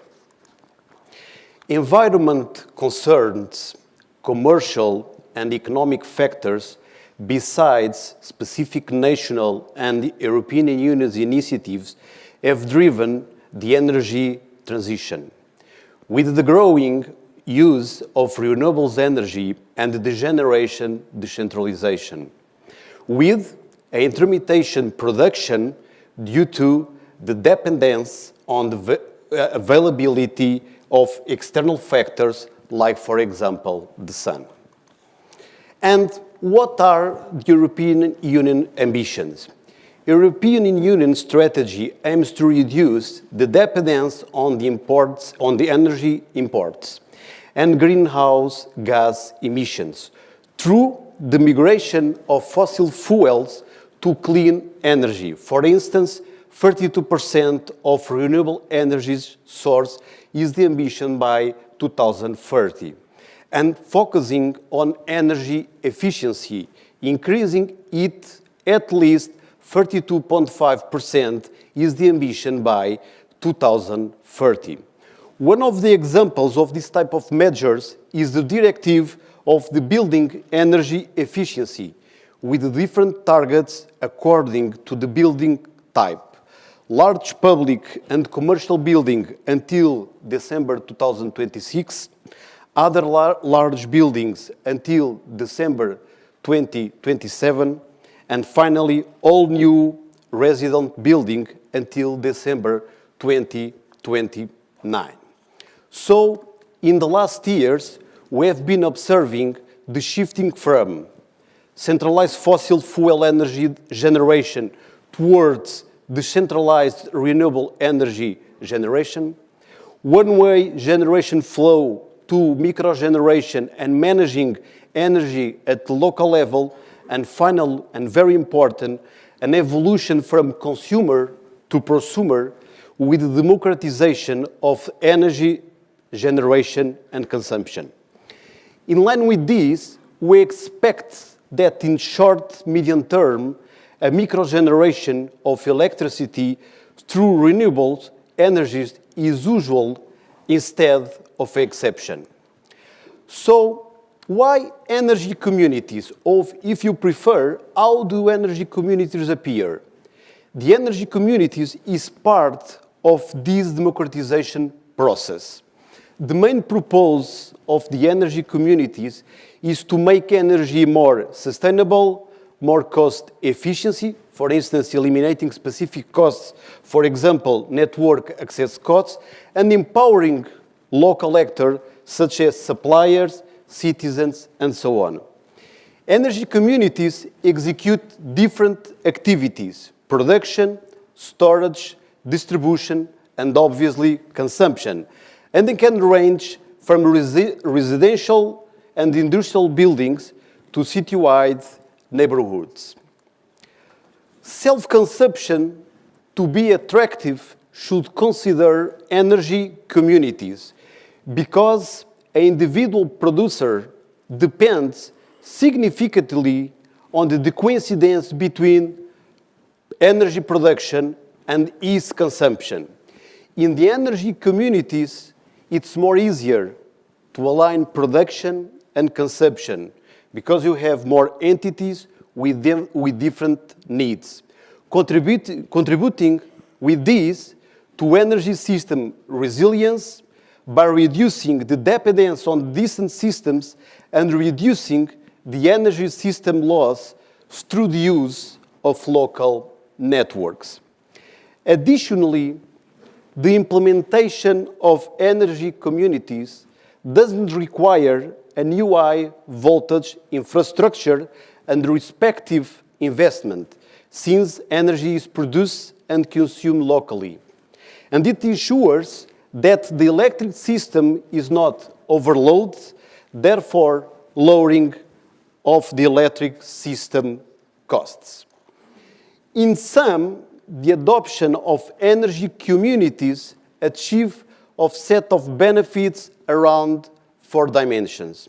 Environment concerns, commercial and economic factors besides specific national and European Union's initiatives, have driven the energy transition. With the growing use of renewables energy and the generation decentralization, with a intermittent production due to the dependence on the availability of external factors like, for example, the sun. And what are the European Union ambitions? European Union strategy aims to reduce the dependence on the energy imports and greenhouse gas emissions through the migration of fossil fuels to clean energy. For instance, 32% of renewable energy source is the ambition by 2030, and focusing on energy efficiency, increasing it at least 32.5% is the ambition by 2030. One of the examples of this type of measures is the directive of the building energy efficiency, with different targets according to the building type. Large public and commercial building until December 2026, other large buildings until December 2027, and finally all new resident building until December 2029. So, in the last years, we have been observing the shifting from centralized fossil fuel energy generation towards decentralized renewable energy generation, one-way generation flow to microgeneration and managing energy at the local level, and final and very important, an evolution from consumer to prosumer with the democratization of energy generation and consumption. In line with this, we expect that in short, medium term, a microgeneration of electricity through renewable energies is usual instead of exception. So, why energy communities? Or if you prefer, how do energy communities appear? The energy communities is part of this democratization process. The main purpose of the energy communities is to make energy more sustainable, more cost efficiency, for instance, eliminating specific costs, for example, network access costs, and empowering local actors such as suppliers, citizens, and so on. Energy communities execute different activities: production, storage, distribution, and obviously consumption. And they can range from residential and industrial buildings to citywide neighborhoods. Self-consumption, to be attractive, should consider energy communities, because an individual producer depends significantly on the coincidence between energy production and its consumption. In the energy communities, it's more easier to align production and consumption because you have more entities with different needs, contributing with this to energy system resilience by reducing the dependence on distant systems and reducing the energy system loss through the use of local networks. Additionally, the implementation of energy communities doesn't require a new high voltage infrastructure and respective investment, since energy is produced and consumed locally. And it ensures that the electric system is not overloaded, therefore lowering of the electric system costs. In sum, the adoption of energy communities achieve a set of benefits around 4 dimensions.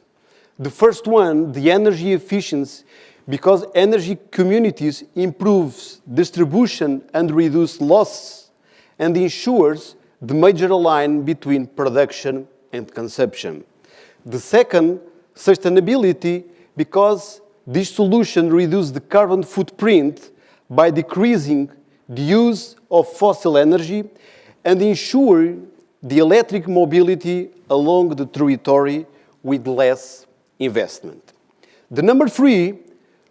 The first one, the energy efficiency, because energy communities improves distribution and reduce loss and ensures the major line between production and consumption. The second, sustainability, because this solution reduces the carbon footprint by decreasing the use of fossil energy and ensure the electric mobility along the territory with less investment. The number 3,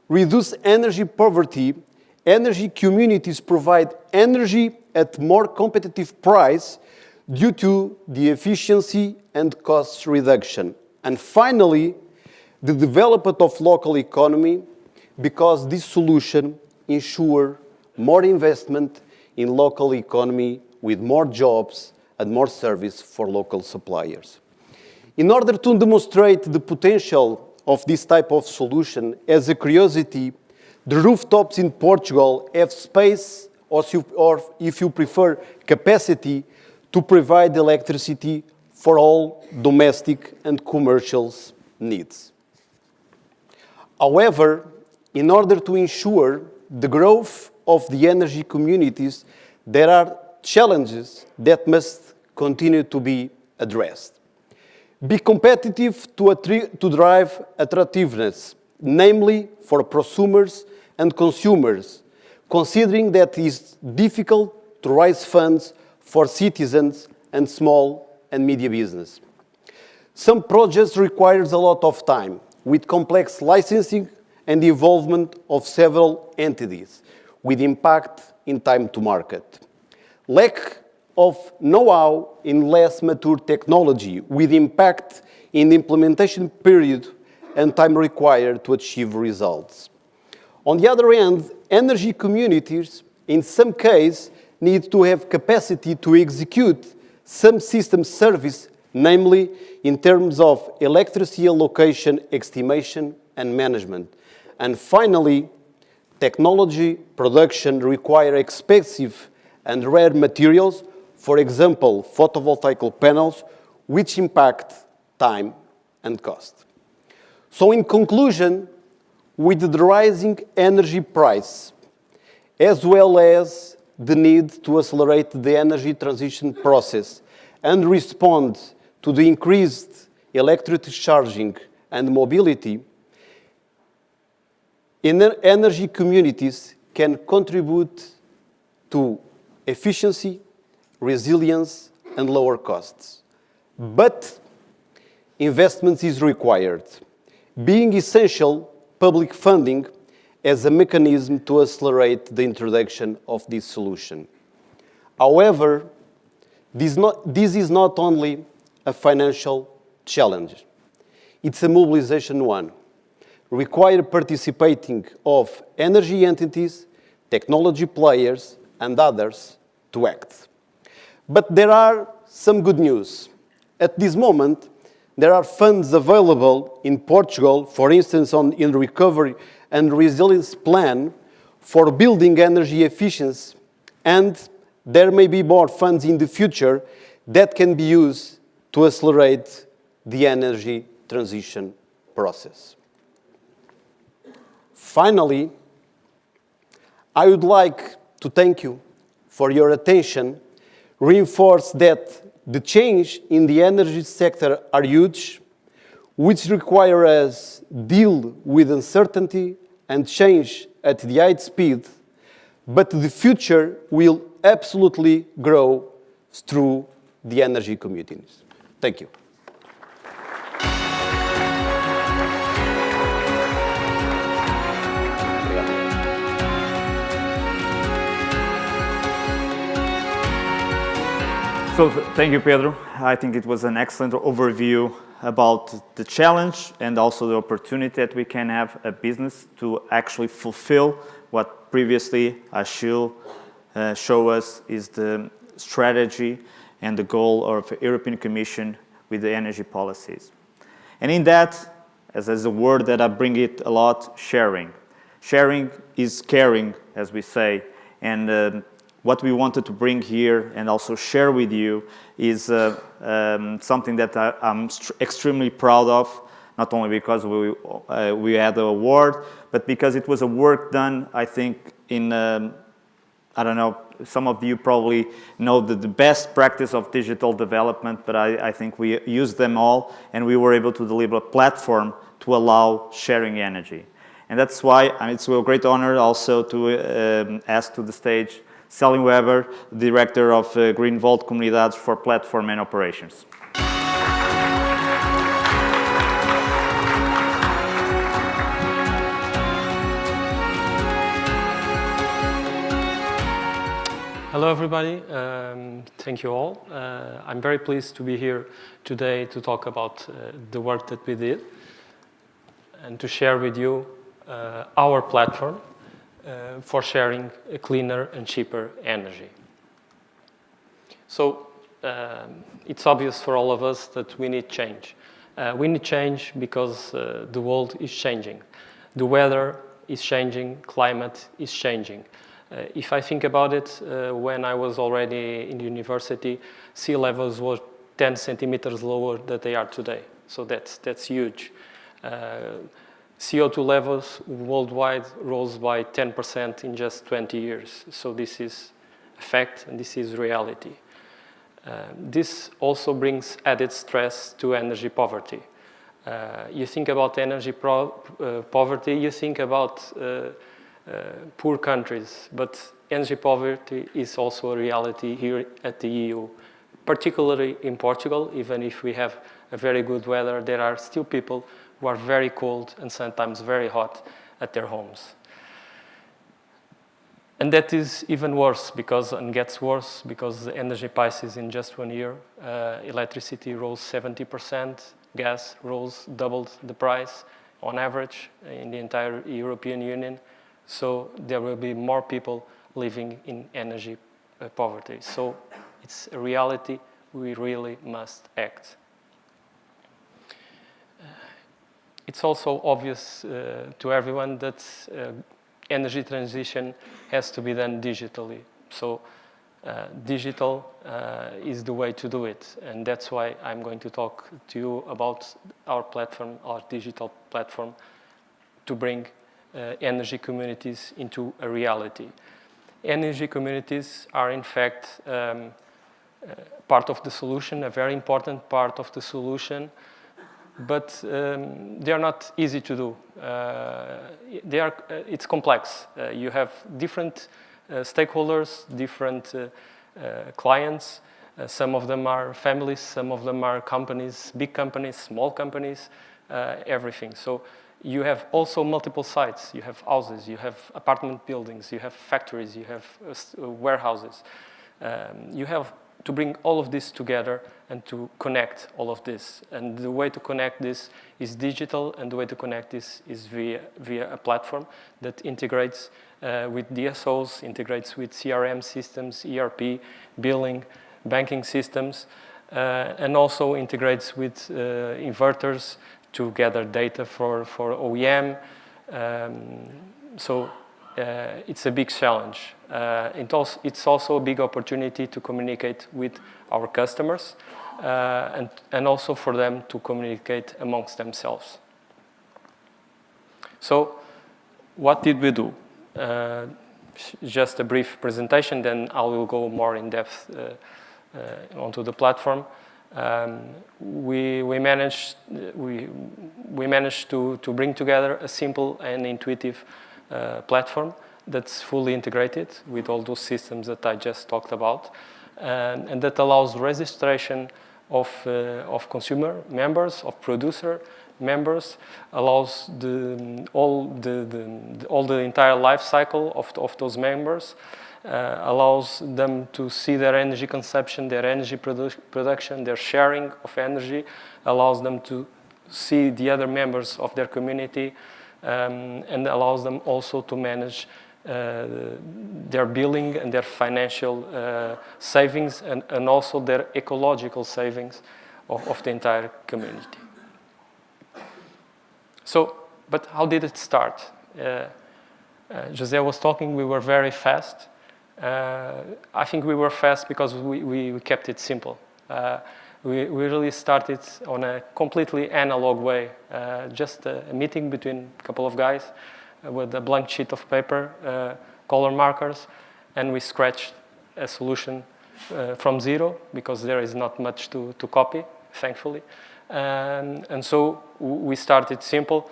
reduce energy poverty. Energy communities provide energy at more competitive price due to the efficiency and cost reduction. And finally, the development of local economy, because this solution ensures more investment in local economy with more jobs and more service for local suppliers. In order to demonstrate the potential of this type of solution, as a curiosity, the rooftops in Portugal have space, or if you prefer, capacity to provide electricity for all domestic and commercial needs. However, in order to ensure the growth of the energy communities, there are challenges that must continue to be addressed. Be competitive to drive attractiveness, namely for prosumers and consumers, considering that it is difficult to raise funds for citizens and small and medium business. Some projects require a lot of time, with complex licensing and the involvement of several entities, with impact in time to market. Lack of know-how in less mature technology, with impact in the implementation period and time required to achieve results. On the other hand, energy communities, in some cases, need to have capacity to execute some system service, namely in terms of electricity allocation, estimation, and management. And finally, technology production requires expensive and rare materials, for example, photovoltaic panels, which impact time and cost. So in conclusion, with the rising energy price, as well as the need to accelerate the energy transition process and respond to the increased electric charging and mobility, energy communities can contribute to efficiency, resilience, and lower costs. But investment is required, being essential public funding as a mechanism to accelerate the introduction of this solution. However, this is not only a financial challenge, it's a mobilization one, require participating of energy entities, technology players, and others to act. But there are some good news. At this moment, there are funds available in Portugal, for instance, in the Recovery and Resilience Plan for building energy efficiency, and there may be more funds in the future that can be used to accelerate the energy transition process. Finally, I would like to thank you for your attention, reinforce that the change in the energy sector are huge, which require us deal with uncertainty and change at the high speed, but the future will absolutely grow through the energy communities. Thank you. So thank you, Pedro. I think it was an excellent overview about the challenge and also the opportunity that we can have a business to actually fulfill what previously Achille showed us is the strategy and the goal of the European Commission with the energy policies. And in that, as a word that I bring it a lot, sharing. Sharing is caring, as we say, and what we wanted to bring here and also share with you is something that I'm extremely proud of, not only because we had the award, but because it was a work done, I think, in, I don't know, some of you probably know the best practice of digital development, but I think we used them all, and we were able to deliver a platform to allow sharing energy. And that's why it's a great honor also to ask to the stage Celine Weber, Director of Green Vault Comunidades for Platform and Operations. Hello everybody, thank you all. I'm very pleased to be here today to talk about the work that we did and to share with you our platform for sharing a cleaner and cheaper energy. So it's obvious for all of us that we need change. We need change because the world is changing. The weather is changing, climate is changing. If I think about it, when I was already in university, sea levels were 10 centimeters lower than they are today. So that's huge. CO2 levels worldwide rose by 10% in just 20 years. So this is a fact and this is reality. This also brings added stress to energy poverty. You think about energy poverty, you think about poor countries, but energy poverty is also a reality here at the EU. Particularly in Portugal, even if we have a very good weather, there are still people who are very cold and sometimes very hot at their homes. And that is even worse and gets worse because the energy prices in just 1 year, electricity rose 70%, gas rose doubled the price on average in the entire European Union. So there will be more people living in energy poverty. So it's a reality, we really must act. It's also obvious to everyone that energy transition has to be done digitally. So digital is the way to do it. And that's why I'm going to talk to you about our platform, our digital platform, to bring energy communities into a reality. Energy communities are in fact part of the solution, a very important part of the solution, but they are not easy to do. It's complex. You have different stakeholders, different clients. Some of them are families, some of them are companies, big companies, small companies, everything. So you have also multiple sites. You have houses, you have apartment buildings, you have factories, you have warehouses. You have to bring all of this together and to connect all of this. And the way to connect this is digital, and the way to connect this is via a platform that integrates with DSOs, integrates with CRM systems, ERP, billing, banking systems, and also integrates with inverters to gather data for OEM. So it's a big challenge. It's also a big opportunity to communicate with our customers and also for them to communicate amongst themselves. So what did we do? Just a brief presentation, then I will go more in depth onto the platform. We managed to bring together a simple and intuitive platform that's fully integrated with all those systems that I just talked about, and that allows registration of consumer members, of producer members, allows all the entire life cycle of those members, allows them to see their energy consumption, their energy production, their sharing of energy, allows them to see the other members of their community, and allows them also to manage their billing and their financial savings and also their ecological savings of the entire community. So, but how did it start? José was talking, we were very fast. I think we were fast because we kept it simple. We really started on a completely analog way, just a meeting between a couple of guys with a blank sheet of paper, color markers, and we scratched a solution from zero because there is not much to copy, thankfully. And so we started simple,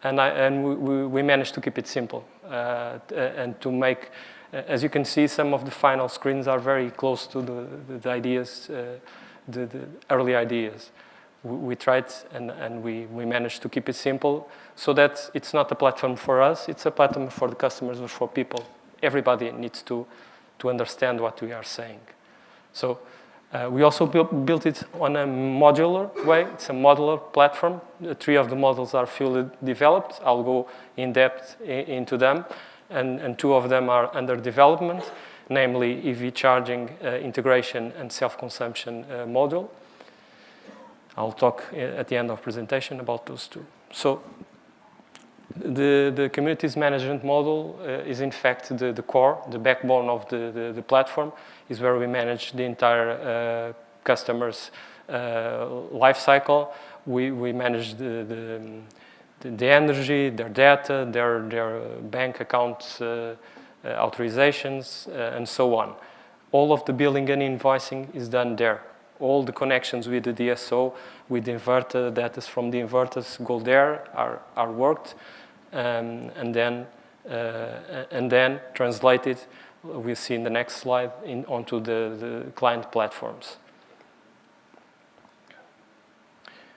and we managed to keep it simple and to make As you can see, some of the final screens are very close to the ideas, the early ideas. We tried and we managed to keep it simple so that it's not a platform for us, it's a platform for the customers or for people. Everybody needs to understand what we are saying. So we also built it on a modular way. It's a modular platform. 3 of the models are fully developed. I'll go in depth into them. And 2 of them are under development, namely EV charging integration and self-consumption module. I'll talk at the end of presentation about those 2. So the communities management model is in fact the core, the backbone of the platform, is where we manage the entire customer's life cycle. We manage the energy, their data, their bank account authorizations, and so on. All of the billing and invoicing is done there. All the connections with the DSO, with the inverter, data from the inverters go there, are worked, and then translated, we'll see in the next slide, onto the client platforms.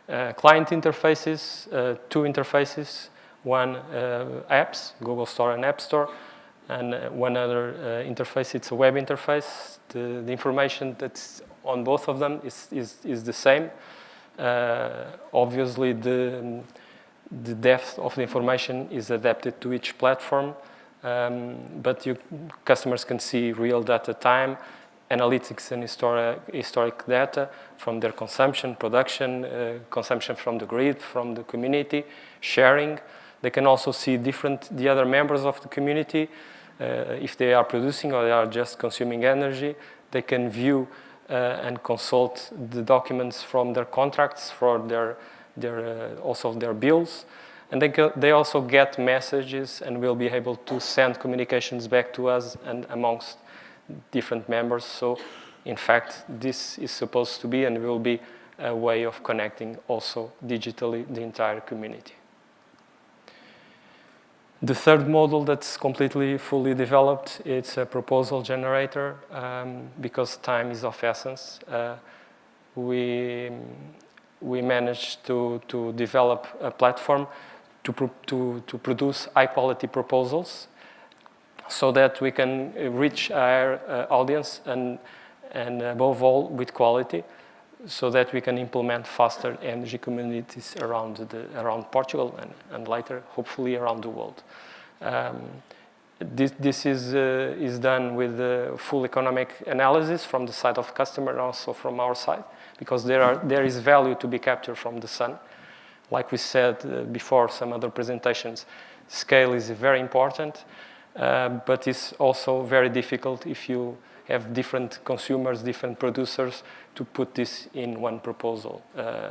Client interfaces, 2 interfaces, one apps, Google Store and App Store, and one other interface, it's a web interface. The information that's on both of them is the same. Obviously, the depth of the information is adapted to each platform, but customers can see real data time, analytics and historic data from their consumption, production, consumption from the grid, from the community, sharing. They can also see the other members of the community, if they are producing or they are just consuming energy. They can view and consult the documents from their contracts, for also their bills. And they also get messages and will be able to send communications back to us and amongst different members. So, in fact, this is supposed to be and will be a way of connecting also digitally the entire community. The third model that's completely fully developed, it's a proposal generator, because time is of essence. We managed to develop a platform to produce high-quality proposals so that we can reach our audience and above all, with quality, so that we can implement faster energy communities around Portugal and later, hopefully, around the world. This is done with the full economic analysis from the side of customer and also from our side, because there is value to be captured from the sun. Like we said before, some other presentations, scale is very important, but it's also very difficult if you have different consumers, different producers, to put this in one proposal.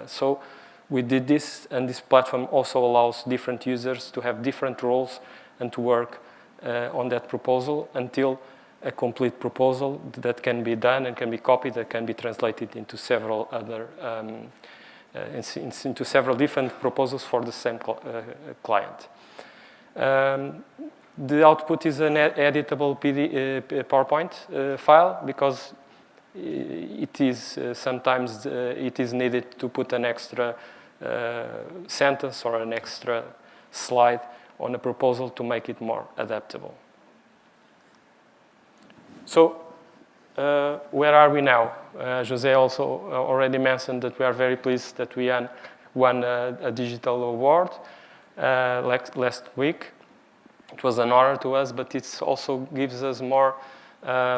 So we did this, and this platform also allows different users to have different roles and to work on that proposal until a complete proposal that can be done and can be copied, that can be translated into several other, into several different proposals for the same client. The output is an editable PowerPoint file, because it is sometimes it is needed to put an extra sentence or an extra slide on a proposal to make it more adaptable. So where are we now? José also already mentioned that we are very pleased that we won a digital award last week. It was an honor to us, but it also gives us more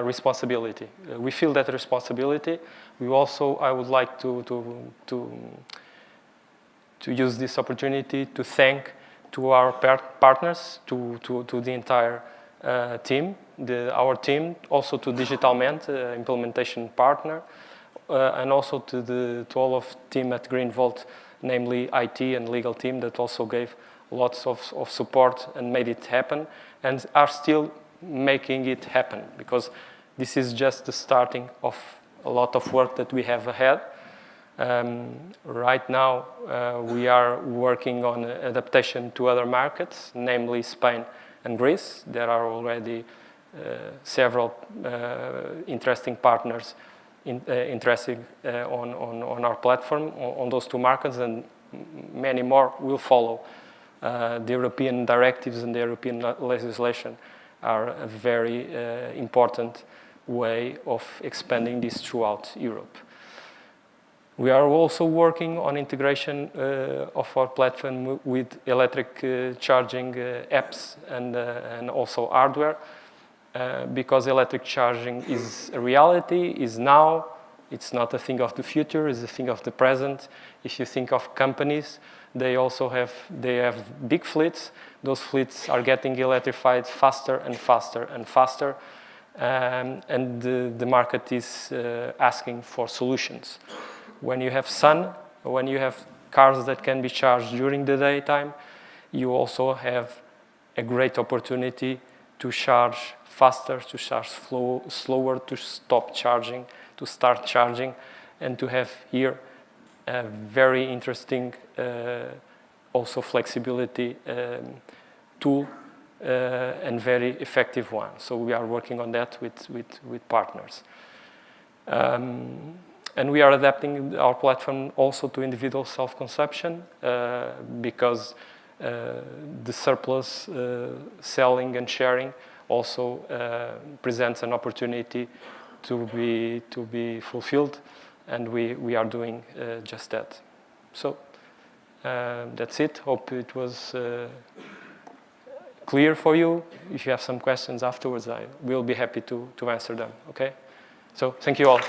responsibility. We feel that responsibility. I would like to use this opportunity to thank to our partners, to the entire team, our team, also to Digitalmente, implementation partner, and also to all of team at GreenVolt, namely IT and legal team, that also gave lots of support and made it happen, and are still making it happen, because this is just the starting of a lot of work that we have ahead. Right now, we are working on adaptation to other markets, namely Spain and Greece. There are already several interesting partners interested on our platform on those two markets, and many more will follow. The European directives and the European legislation are a very important way of expanding this throughout Europe. We are also working on integration of our platform with electric charging apps and also hardware, because electric charging is a reality, is now. It's not a thing of the future, it's a thing of the present. If you think of companies, they have big fleets. Those fleets are getting electrified faster and faster and faster, and the market is asking for solutions. When you have sun, when you have cars that can be charged during the daytime, you also have a great opportunity to charge faster, to charge slower, to stop charging, to start charging, and to have here a very interesting also flexibility tool and very effective one. So we are working on that with partners. And we are adapting our platform also to individual self-consumption because the surplus selling and sharing also presents an opportunity to be fulfilled, and we are doing just that. So that's it. Hope it was clear for you. If you have some questions afterwards, I will be happy to answer them. Okay? So thank you all.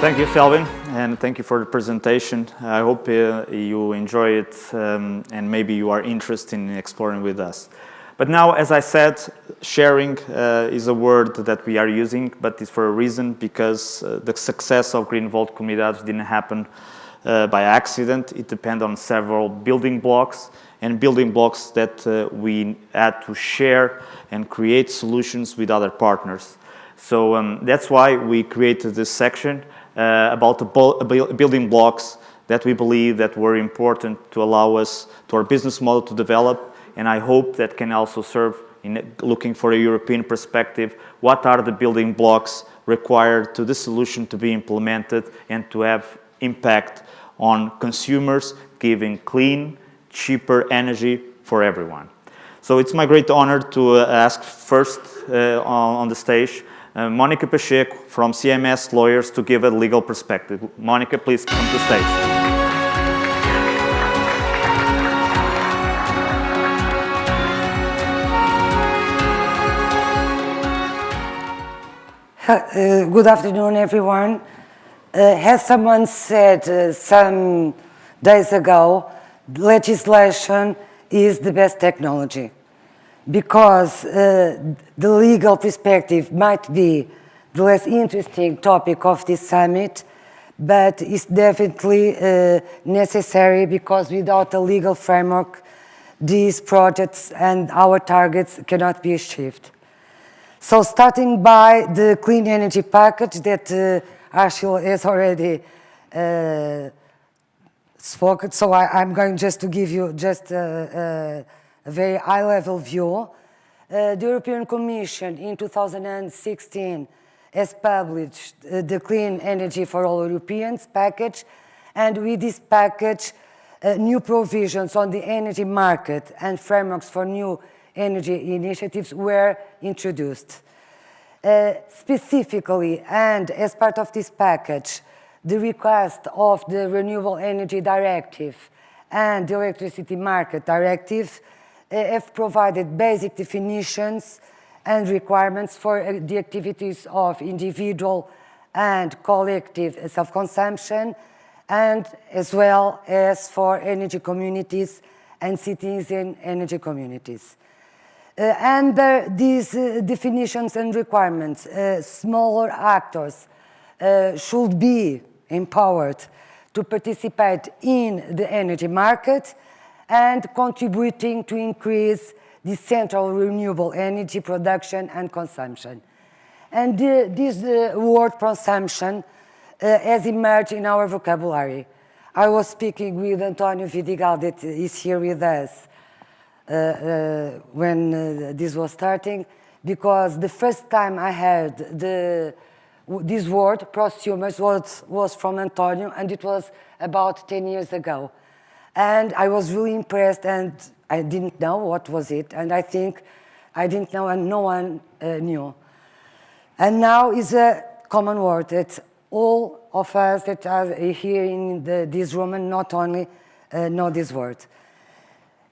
Thank you, Selvin, and thank you for the presentation. I hope you enjoy it and maybe you are interested in exploring with us. But now, as I said, sharing is a word that we are using, but it's for a reason, because the success of Greenvolt Comunidades didn't happen by accident. It depends on several building blocks, and building blocks that we had to share and create solutions with other partners. So that's why we created this section about the building blocks that we believe that were important to allow us, to our business model to develop, and I hope that can also serve in looking for a European perspective. What are the building blocks required to the solution to be implemented and to have impact on consumers, giving clean, cheaper energy for everyone. So it's my great honor to ask first on the stage Monica Pacheco from CMS Lawyers to give a legal perspective. Monica, please come to the stage. Good afternoon, everyone. As someone said some days ago, legislation is the best technology, because the legal perspective might be the less interesting topic of this summit, but it's definitely necessary, because without a legal framework, these projects and our targets cannot be achieved. So starting by the clean energy package that Achille has already spoken, so I'm going just to give you just a very high-level view. The European Commission in 2016 has published the Clean Energy for All Europeans package, and with this package, new provisions on the energy market and frameworks for new energy initiatives were introduced. Specifically, and as part of this package, the request of the Renewable Energy Directive and the Electricity Market Directive have provided basic definitions and requirements for the activities of individual and collective self-consumption, and as well as for energy communities and citizen energy communities. Under these definitions and requirements, smaller actors should be empowered to participate in the energy market and contributing to increase the central renewable energy production and consumption. And this word consumption has emerged in our vocabulary. I was speaking with António Vidigal, that is here with us, when this was starting, because the first time I heard this word, prosumers, was from António, and it was about 10 years ago. And I was really impressed, and I didn't know what was it, and I think I didn't know, and no one knew. And now it's a common word that all of us that are here in this room and not only know this word.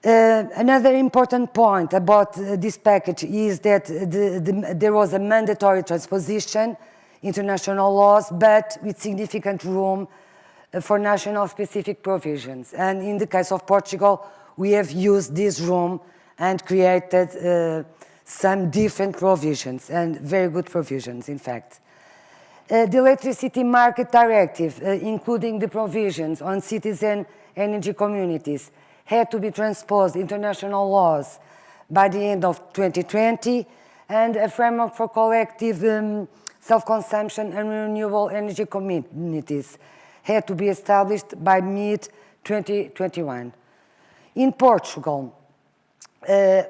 Another important point about this package is that there was a mandatory transposition, international laws, but with significant room for national specific provisions. And in the case of Portugal, we have used this room and created some different provisions, and very good provisions, in fact. The Electricity Market Directive, including the provisions on citizen energy communities, had to be transposed international laws by the end of 2020, and a framework for collective self-consumption and renewable energy communities had to be established by mid-2021. In Portugal,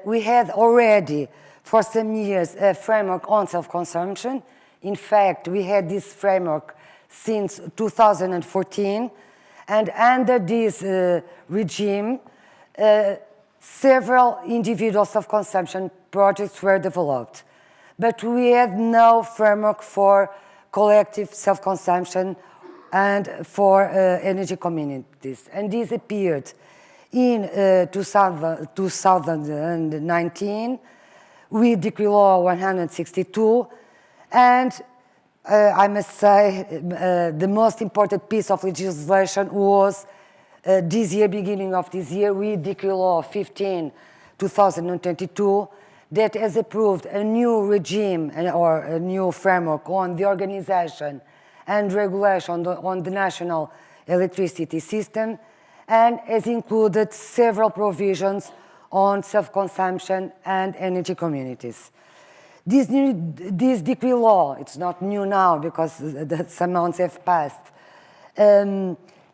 we had already for some years a framework on self-consumption. In fact, we had this framework since 2014, and under this regime, several individual self-consumption projects were developed. But we had no framework for collective self-consumption and for energy communities. And this appeared in 2019 with Decree Law 162, and I must say the most important piece of legislation was this year, beginning of this year, with Decree Law 15/2022, that has approved a new regime or a new framework on the organization and regulation on the national electricity system, and has included several provisions on self-consumption and energy communities. This decree law, it's not new now because some months have passed,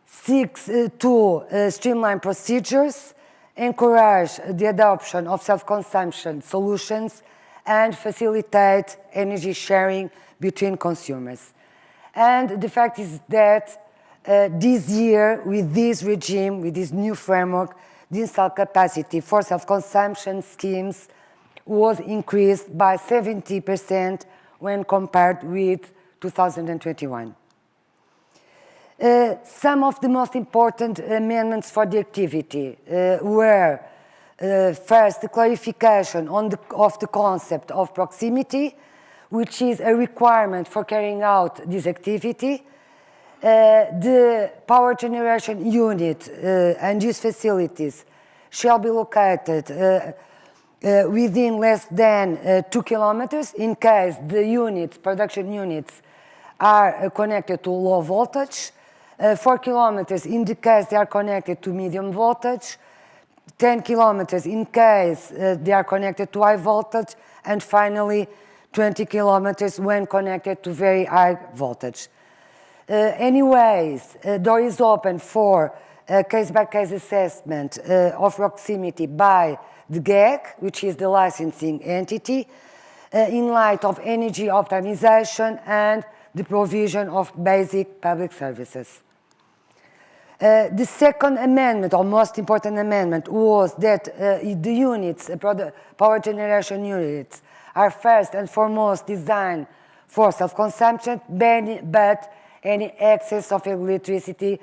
seeks to streamline procedures, encourage the adoption of self-consumption solutions, and facilitate energy sharing between consumers. And the fact is that this year, with this regime, with this new framework, the installed capacity for self-consumption schemes was increased by 70% when compared with 2021. Some of the most important amendments for the activity were, first, the clarification of the concept of proximity, which is a requirement for carrying out this activity. The power generation unit and use facilities shall be located within less than 2 kilometers in case the units, production units, are connected to low voltage, 4 kilometers in the case they are connected to medium voltage, 10 kilometers in case they are connected to high voltage, and finally 20 kilometers when connected to very high voltage. Anyways, door is open for a case-by-case assessment of proximity by the GEC, which is the licensing entity, in light of energy optimization and the provision of basic public services. The second amendment, or most important amendment, was that the units, power generation units, are first and foremost designed for self-consumption, but any excess of electricity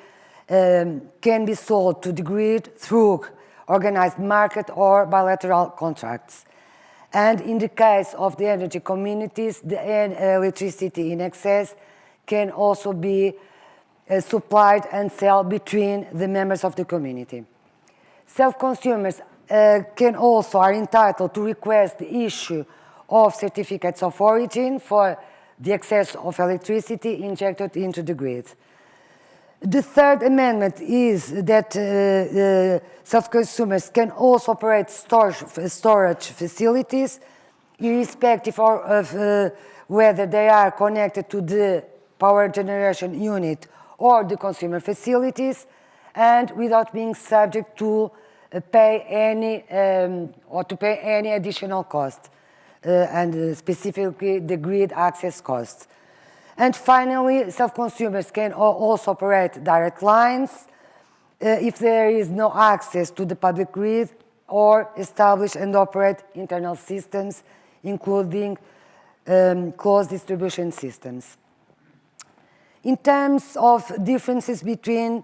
can be sold to the grid through organized market or bilateral contracts. And in the case of the energy communities, the electricity in excess can also be supplied and sold between the members of the community. Self-consumers are entitled to request the issue of certificates of origin for the excess of electricity injected into the grid. The third amendment is that self-consumers can also operate storage facilities, irrespective of whether they are connected to the power generation unit or the consumer facilities, and without being subject to pay any additional cost, and specifically the grid access cost. And finally, self-consumers can also operate direct lines if there is no access to the public grid, or establish and operate internal systems, including closed distribution systems. In terms of differences between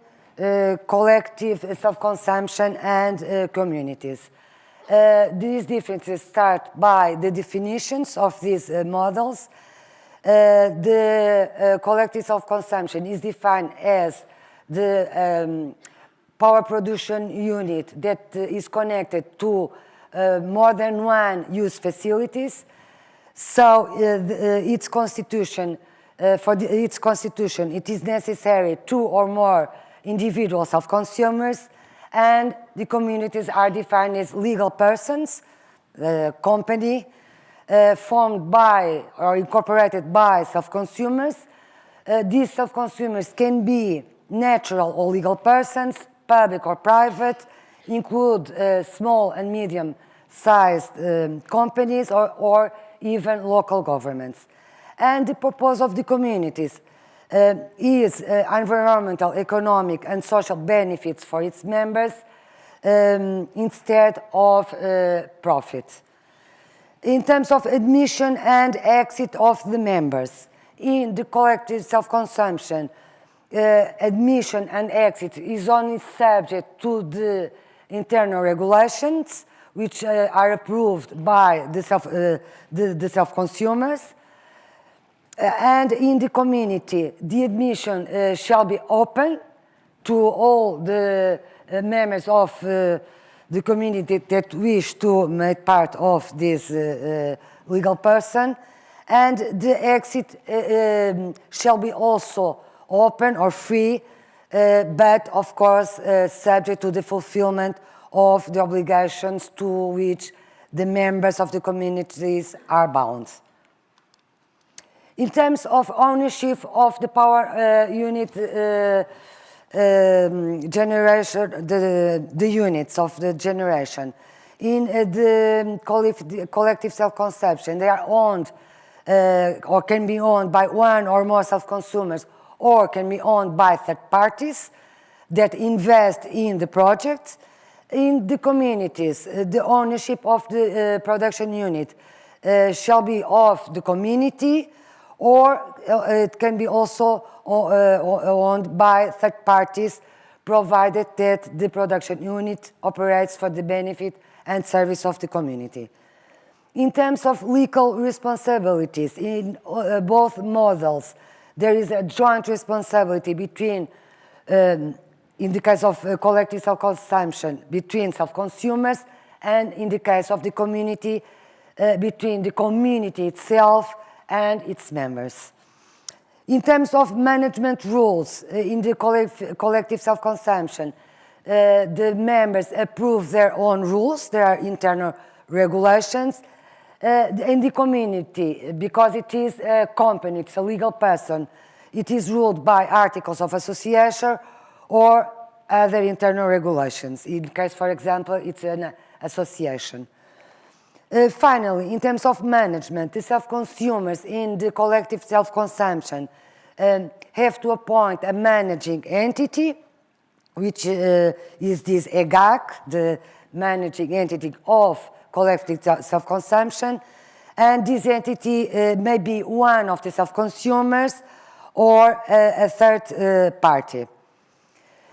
collective self-consumption and communities, these differences start by the definitions of these models. The collective self-consumption is defined as the power production unit that is connected to more than one use facilities. So its constitution, it is necessary 2 or more individual self-consumers, and the communities are defined as legal persons, company, formed by or incorporated by self-consumers. These self-consumers can be natural or legal persons, public or private, include small and medium-sized companies or even local governments. And the purpose of the communities is environmental, economic, and social benefits for its members instead of profit. In terms of admission and exit of the members, in the collective self-consumption, admission and exit is only subject to the internal regulations, which are approved by the self-consumers. And in the community, the admission shall be open to all the members of the community that wish to make part of this legal person. And the exit shall be also open or free, but of course subject to the fulfillment of the obligations to which the members of the communities are bound. In terms of ownership of the power unit generation, the units of the generation, in the collective self-consumption, they are owned or can be owned by one or more self-consumers, or can be owned by third parties that invest in the project. In the communities, the ownership of the production unit shall be of the community, or it can be also owned by third parties, provided that the production unit operates for the benefit and service of the community. In terms of legal responsibilities, in both models, there is a joint responsibility between, in the case of collective self-consumption, between self-consumers, and in the case of the community, between the community itself and its members. In terms of management rules, in the collective self-consumption, the members approve their own rules, there are internal regulations. In the community, because it is a company, it's a legal person, it is ruled by articles of association or other internal regulations. In case, for example, it's an association. Finally, in terms of management, the self-consumers in the collective self-consumption have to appoint a managing entity, which is this EGAC, the managing entity of collective self-consumption, and this entity may be one of the self-consumers or a third party.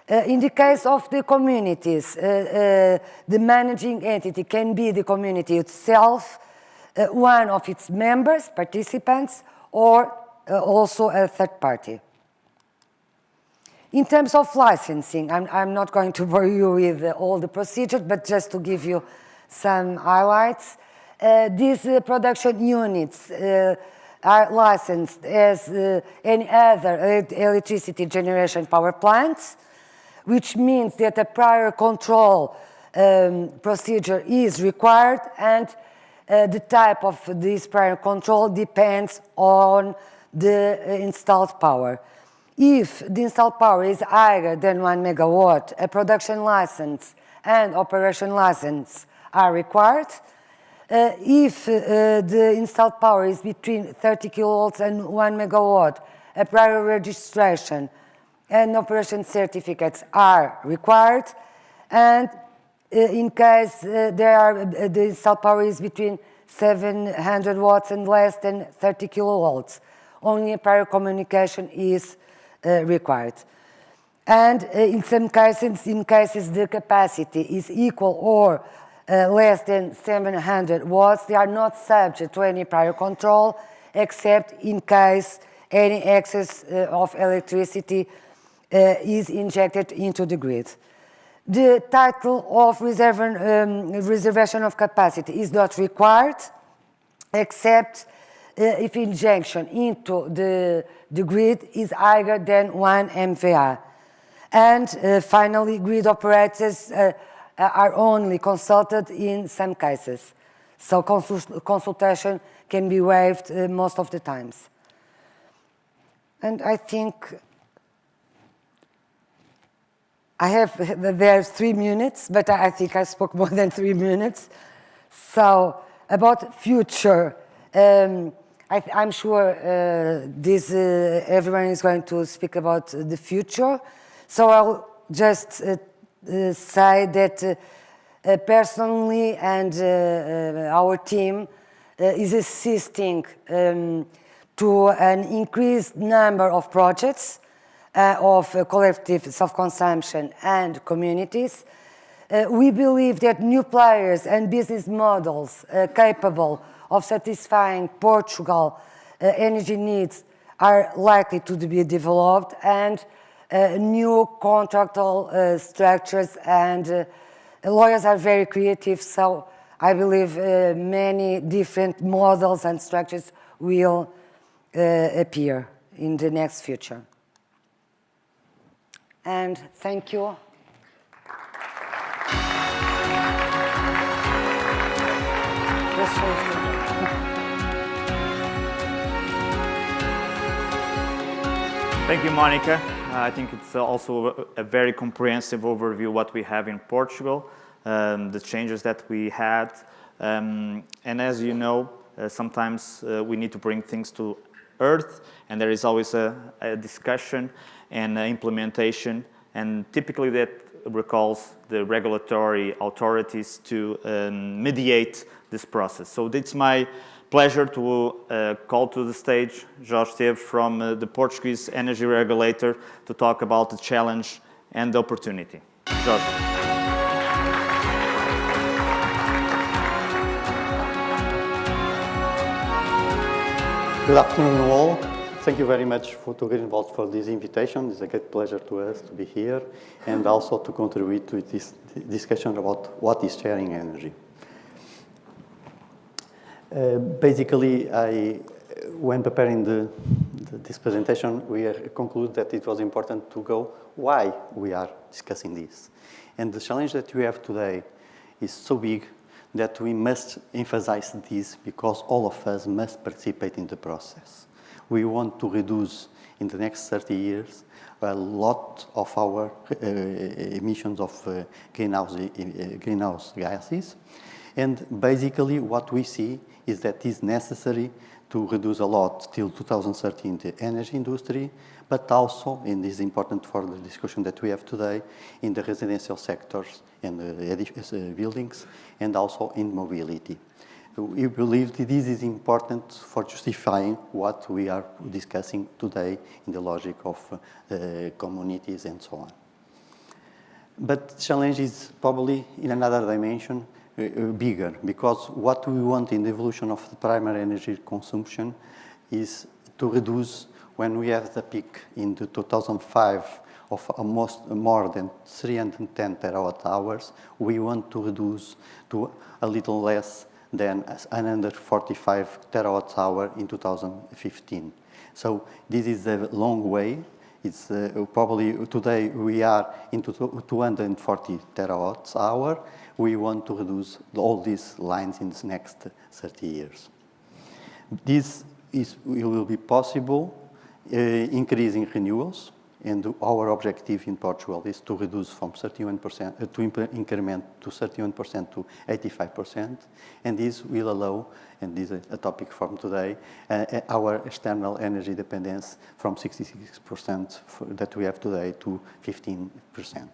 In the case of the communities, the managing entity can be the community itself, one of its members, participants, or also a third party. In terms of licensing, I'm not going to bore you with all the procedures, but just to give you some highlights. These production units are licensed as any other electricity generation power plants, which means that a prior control procedure is required, and the type of this prior control depends on the installed power. If the installed power is higher than 1 megawatt, a production license and operation license are required. If the installed power is between 30 kilowatts and 1 megawatt, a prior registration and operation certificates are required. And in case the installed power is between 700 watts and less than 30 kilowatts, only a prior communication is required. And in some cases, the capacity is equal or less than 700 watts, they are not subject to any prior control, except in case any excess of electricity is injected into the grid. The title of reservation of capacity is not required, except if injection into the grid is higher than 1 MVA. And finally, grid operators are only consulted in some cases. So consultation can be waived most of the times. And I think I have there 3 minutes, but I think I spoke more than 3 minutes. So about future, I'm sure everyone is going to speak about the future. So I'll just say that personally and our team is assisting to an increased number of projects of collective self-consumption and communities. We believe that new players and business models capable of satisfying Portugal's energy needs are likely to be developed, and new contractual structures, and lawyers are very creative, so I believe many different models and structures will appear in the next future. And thank you. Thank you, Monica. I think it's also a very comprehensive overview of what we have in Portugal, the changes that we had. And as you know, sometimes we need to bring things to earth, and there is always a discussion and implementation, and typically that recalls the regulatory authorities to mediate this process. So it's my pleasure to call to the stage Jorge Esteves from the Portuguese energy regulator to talk about the challenge and the opportunity. Jorge. Good afternoon all. Thank you very much to Greenvolt for this invitation. It's a great pleasure to us to be here and also to contribute to this discussion about what is sharing energy. Basically, when preparing this presentation, we concluded that it was important to go why we are discussing this. And the challenge that we have today is so big that we must emphasize this because all of us must participate in the process. We want to reduce in the next 30 years a lot of our emissions of greenhouse gases. And basically what we see is that it's necessary to reduce a lot till 2030 in the energy industry, but also, and this is important for the discussion that we have today, in the residential sectors and buildings, and also in mobility. We believe that this is important for justifying what we are discussing today in the logic of communities and so on. But the challenge is probably in another dimension, bigger, because what we want in the evolution of the primary energy consumption is to reduce when we have the peak in the 2005 of almost more than 310 terawatt hours, we want to reduce to a little less than 145 terawatt hour in 2015. So this is a long way. It's probably today we are into 240 terawatts hour. We want to reduce all these lines in the next 30 years. This will be possible increasing renewals. And our objective in Portugal is to reduce from 31%, to increment to 31% to 85%. And this will allow, and this is a topic from today, our external energy dependence from 66% that we have today to 15%.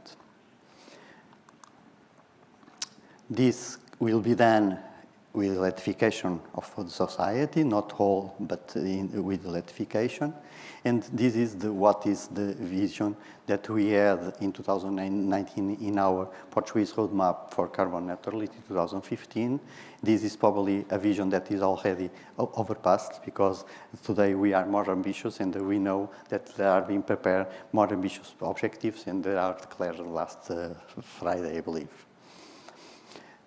This will be done with electrification of the society, not whole, but with electrification. And this is what is the vision that we had in 2019 in our Portuguese roadmap for carbon neutrality 2015. This is probably a vision that is already overpassed, because today we are more ambitious, and we know that there are being prepared more ambitious objectives, and they are declared last Friday, I believe.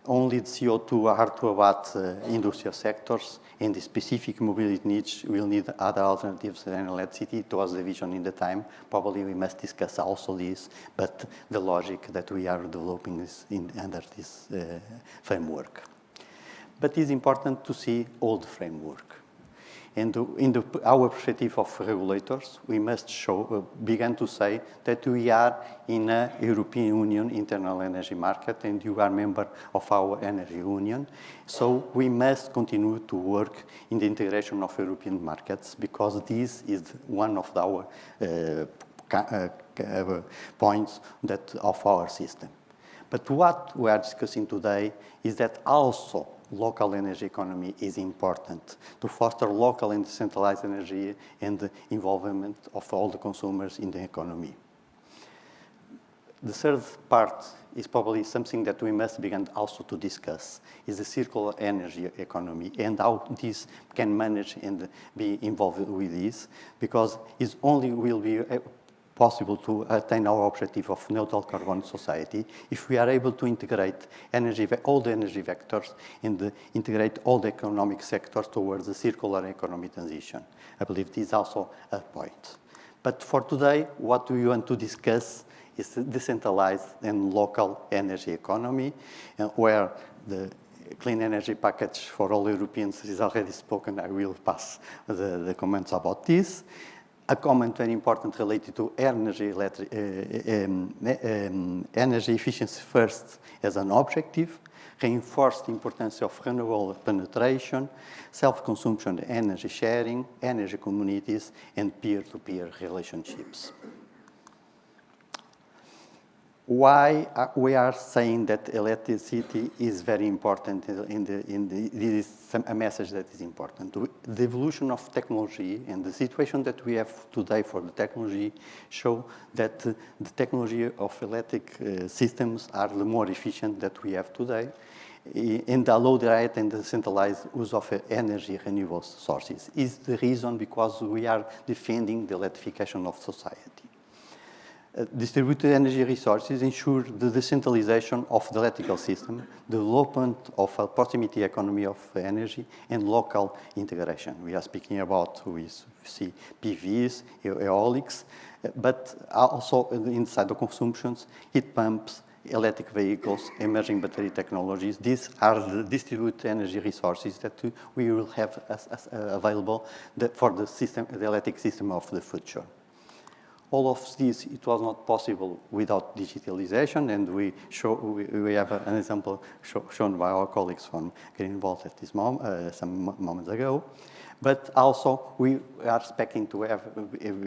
Only the CO2 hard-to-abate industrial sectors and the specific mobility needs will need other alternatives than electricity. It was the vision in the time. Probably we must discuss also this, but the logic that we are developing is under this framework. But it's important to see all the framework. And in our perspective of regulators, we must begin to say that we are in a European Union internal energy market, and you are a member of our energy union. So we must continue to work in the integration of European markets, because this is one of our points of our system. But what we are discussing today is that also local energy economy is important to foster local and decentralized energy and the involvement of all the consumers in the economy. The third part is probably something that we must begin also to discuss, is the circular energy economy and how this can manage and be involved with this, because it only will be possible to attain our objective of neutral carbon society if we are able to integrate all the energy vectors and integrate all the economic sectors towards the circular economy transition. I believe this is also a point. But for today, what we want to discuss is the decentralized and local energy economy, where the clean energy package for all Europeans is already spoken. I will pass the comments about this. A comment very important related to energy efficiency first as an objective, reinforce the importance of renewable penetration, self-consumption, energy sharing, energy communities, and peer-to-peer relationships. Why we are saying that electricity is very important this is a message that is important. The evolution of technology and the situation that we have today for the technology show that the technology of electric systems are the more efficient that we have today, and allow the right and the centralized use of energy renewable sources. Is the reason because we are defending the electrification of society. Distributed energy resources ensure the decentralization of the electrical system, development of a proximity economy of energy, and local integration. We are speaking about, we see PVs, eolics, but also inside the consumptions, heat pumps, electric vehicles, emerging battery technologies. These are the distributed energy resources that we will have available for the electric system of the future. All of this, it was not possible without digitalization, and we have an example shown by our colleagues from Greenvolt at this moment, some moments ago. But also, we are expecting to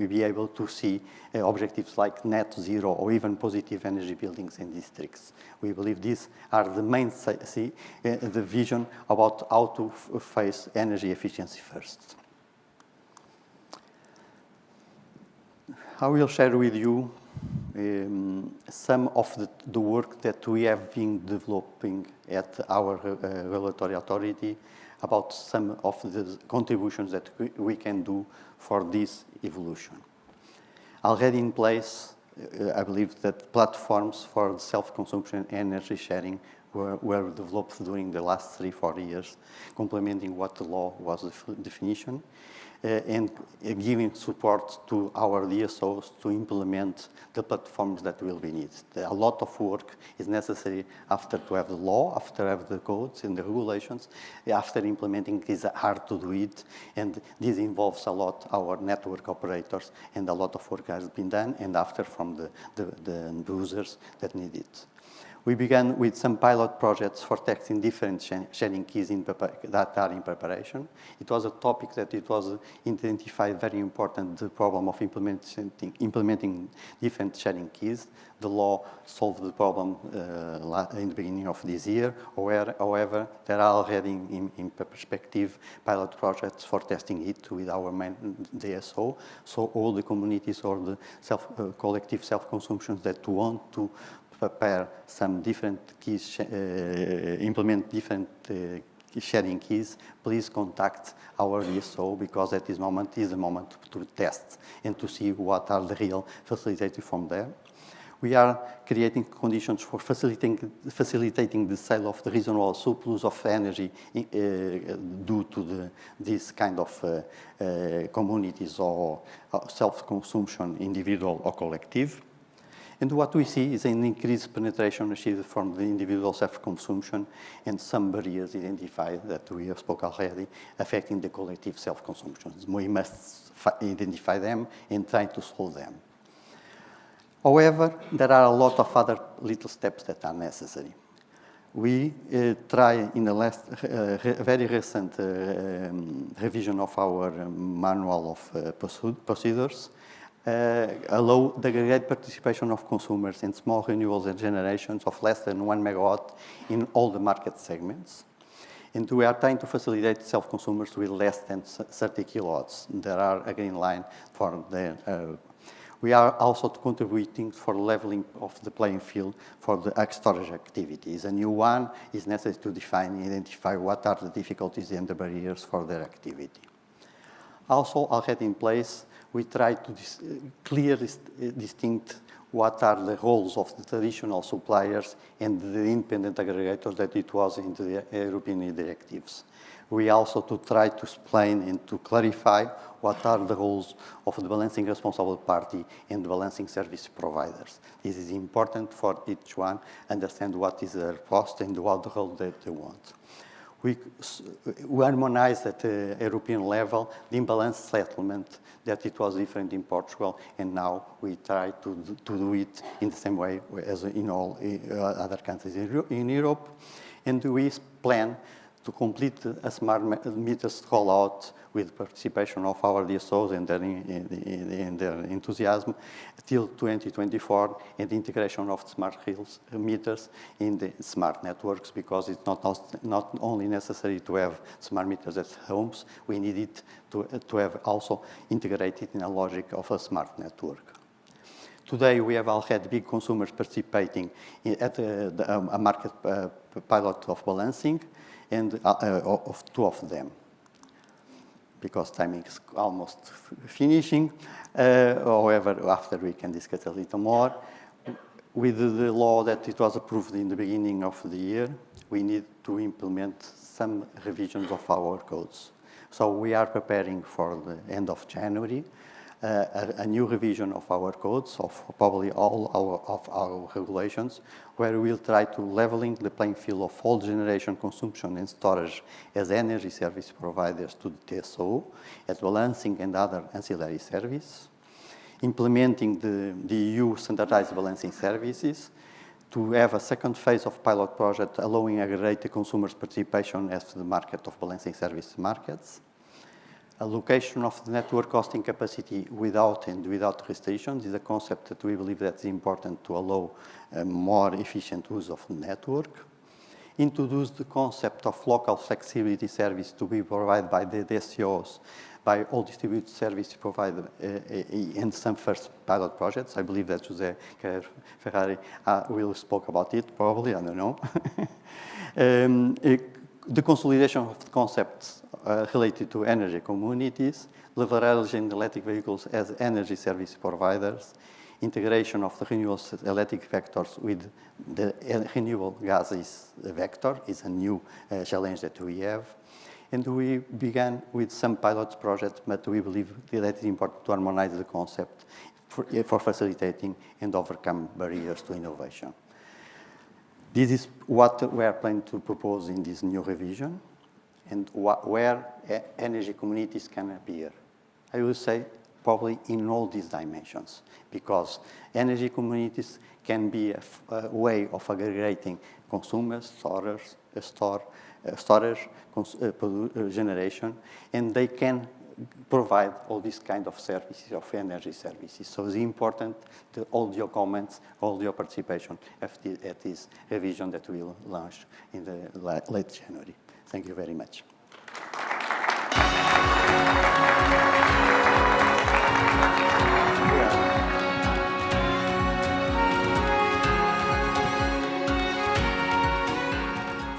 be able to see objectives like net zero or even positive energy buildings and districts. We believe these are the main the vision about how to face energy efficiency first. I will share with you some of the work that we have been developing at our regulatory authority about some of the contributions that we can do for this evolution. Already in place, I believe that platforms for self-consumption and energy sharing were developed during the last 3-4 years, complementing what the law was the definition, and giving support to our DSOs to implement the platforms that will be needed. A lot of work is necessary after to have the law, after to have the codes and the regulations. After implementing, it is hard to do it, and this involves a lot our network operators, and a lot of work has been done, and after from the users that need it. We began with some pilot projects for testing different sharing keys that are in preparation. It was a topic that it was identified very important, the problem of implementing different sharing keys. The law solved the problem in the beginning of this year. However, there are already in perspective pilot projects for testing it with our main DSO. So all the communities or the collective self-consumptions that want to prepare some different keys, implement different sharing keys, please contact our DSO, because at this moment is the moment to test and to see what are the real facilitators from there. We are creating conditions for facilitating the sale of the reasonable surplus of energy due to this kind of communities or self-consumption, individual or collective. And what we see is an increased penetration achieved from the individual self-consumption and some barriers identified that we have spoke already affecting the collective self-consumption. We must identify them and try to solve them. However, there are a lot of other little steps that are necessary. We try in the last very recent revision of our manual of procedures, allow the aggregate participation of consumers in small renewables and generations of less than 1 megawatt in all the market segments. And we are trying to facilitate self-consumers with less than 30 kilowatts. There are a green line for the... we are also contributing for leveling of the playing field for the storage activities. A new one is necessary to define and identify what are the difficulties and the barriers for their activity. Also, already in place, we try to clearly distinct what are the roles of the traditional suppliers and the independent aggregators that it was in the European directives. We also to try to explain and to clarify what are the roles of the balancing responsible party and the balancing service providers. This is important for each one, understand what is their cost and what the role that they want. We harmonize at the European level the imbalance settlement that it was different in Portugal, and now we try to do it in the same way as in all other countries in Europe. And we plan to complete a smart meters rollout with participation of our DSOs and their enthusiasm till 2024, and the integration of smart meters in the smart networks, because it's not only necessary to have smart meters at homes, we need it to have also integrated in a logic of a smart network. Today, we have already big consumers participating at a market pilot of balancing, and of 2 of them, because time is almost finishing. However, after we can discuss a little more. With the law that it was approved in the beginning of the year, we need to implement some revisions of our codes. So we are preparing for the end of January a new revision of our codes, of probably all our regulations, where we'll try to leveling the playing field of all generation, consumption, and storage as energy service providers to the TSO, as balancing and other ancillary service, implementing the EU standardized balancing services, to have a second phase of pilot project allowing aggregated consumers' participation as the market of balancing service markets, allocation of the network costing capacity without restrictions is a concept that we believe that's important to allow more efficient use of the network. Introduce the concept of local flexibility service to be provided by the DSOs, by all distributed service providers in some first pilot projects. I believe that José Ferrari will speak about it, probably, I don't know. The consolidation of the concepts related to energy communities, leveraging electric vehicles as energy service providers, integration of the renewable electric vectors with the renewable gases vector is a new challenge that we have. And we began with some pilot projects, but we believe that it is important to harmonize the concept for facilitating and overcome barriers to innovation. This is what we are planning to propose in this new revision and where energy communities can appear. I would say probably in all these dimensions, because energy communities can be a way of aggregating consumers, storage, generation, and they can provide all these kind of services, of energy services. So it's important to all your comments, all your participation at this revision that we will launch in the late January. Thank you very much.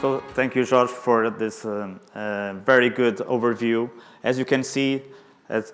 So thank you, Jorge, for this very good overview. As you can see,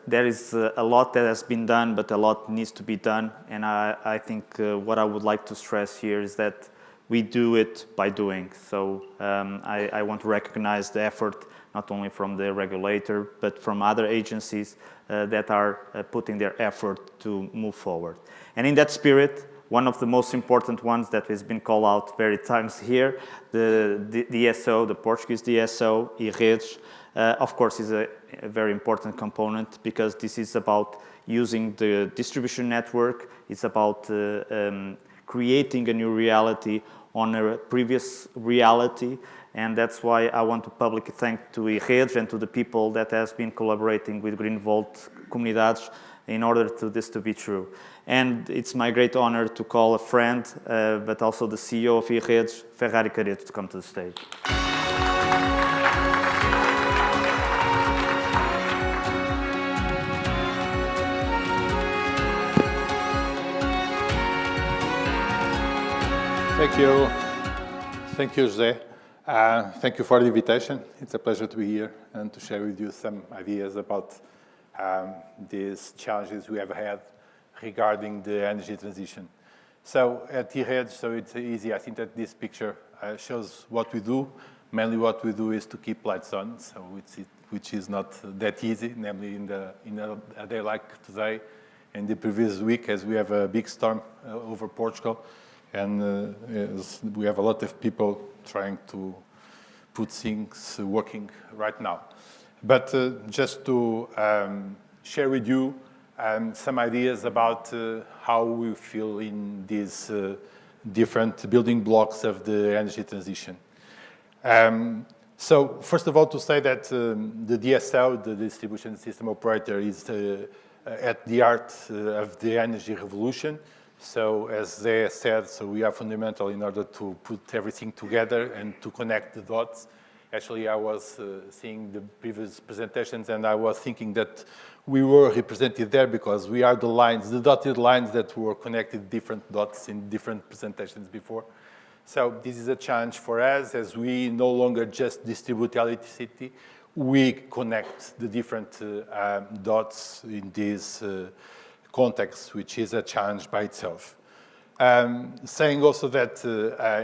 there is a lot that has been done, but a lot needs to be done. And I think what I would like to stress here is that we do it by doing. So I want to recognize the effort, not only from the regulator, but from other agencies that are putting their effort to move forward. And in that spirit, one of the most important ones that has been called out very times here, the DSO, the Portuguese DSO, e-Redes, of course, is a very important component because this is about using the distribution network. It's about creating a new reality on a previous reality. And that's why I want to publicly thank to e-Redes and to the people that has been collaborating with Greenvolt Comunidades in order for this to be true. And it's my great honor to call a friend, but also the CEO of e-Redes, Ferrari Careto, to come to the stage. Thank you. Thank you, José. Thank you for the invitation. It's a pleasure to be here and to share with you some ideas about these challenges we have had regarding the energy transition. So at e-Redes, so it's easy. I think that this picture shows what we do. Mainly what we do is to keep lights on, so which is not that easy, namely in a day like today and the previous week, as we have a big storm over Portugal. And we have a lot of people trying to put things working right now. But just to share with you some ideas about how we feel in these different building blocks of the energy transition. So first of all, to say that the DSO, the distribution system operator, is at the heart of the energy revolution. So as they said, so we are fundamental in order to put everything together and to connect the dots. Actually, I was seeing the previous presentations and I was thinking that we were represented there because we are the lines, the dotted lines that were connected different dots in different presentations before. So this is a challenge for us as we no longer just distribute electricity, we connect the different dots in this context, which is a challenge by itself. Saying also that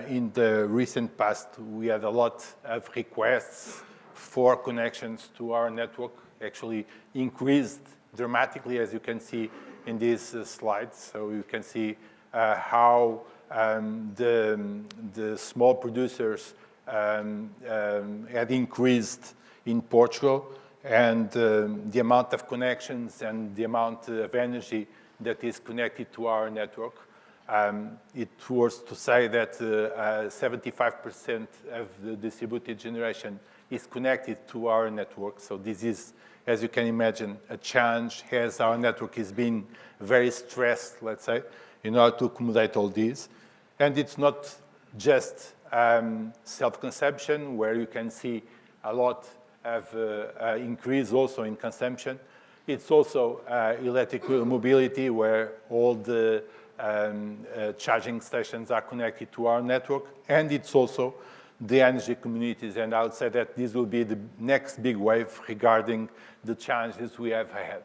in the recent past, we had a lot of requests for connections to our network, actually increased dramatically, as you can see in these slides. So you can see how the small producers had increased in Portugal, and the amount of connections and the amount of energy that is connected to our network. It was to say that 75% of the distributed generation is connected to our network. So this is, as you can imagine, a challenge as our network is being very stressed, let's say, in order to accommodate all these. And it's not just self-consumption, where you can see a lot of increase also in consumption. It's also electric mobility, where all the charging stations are connected to our network. And it's also the energy communities. And I would say that this will be the next big wave regarding the challenges we have ahead.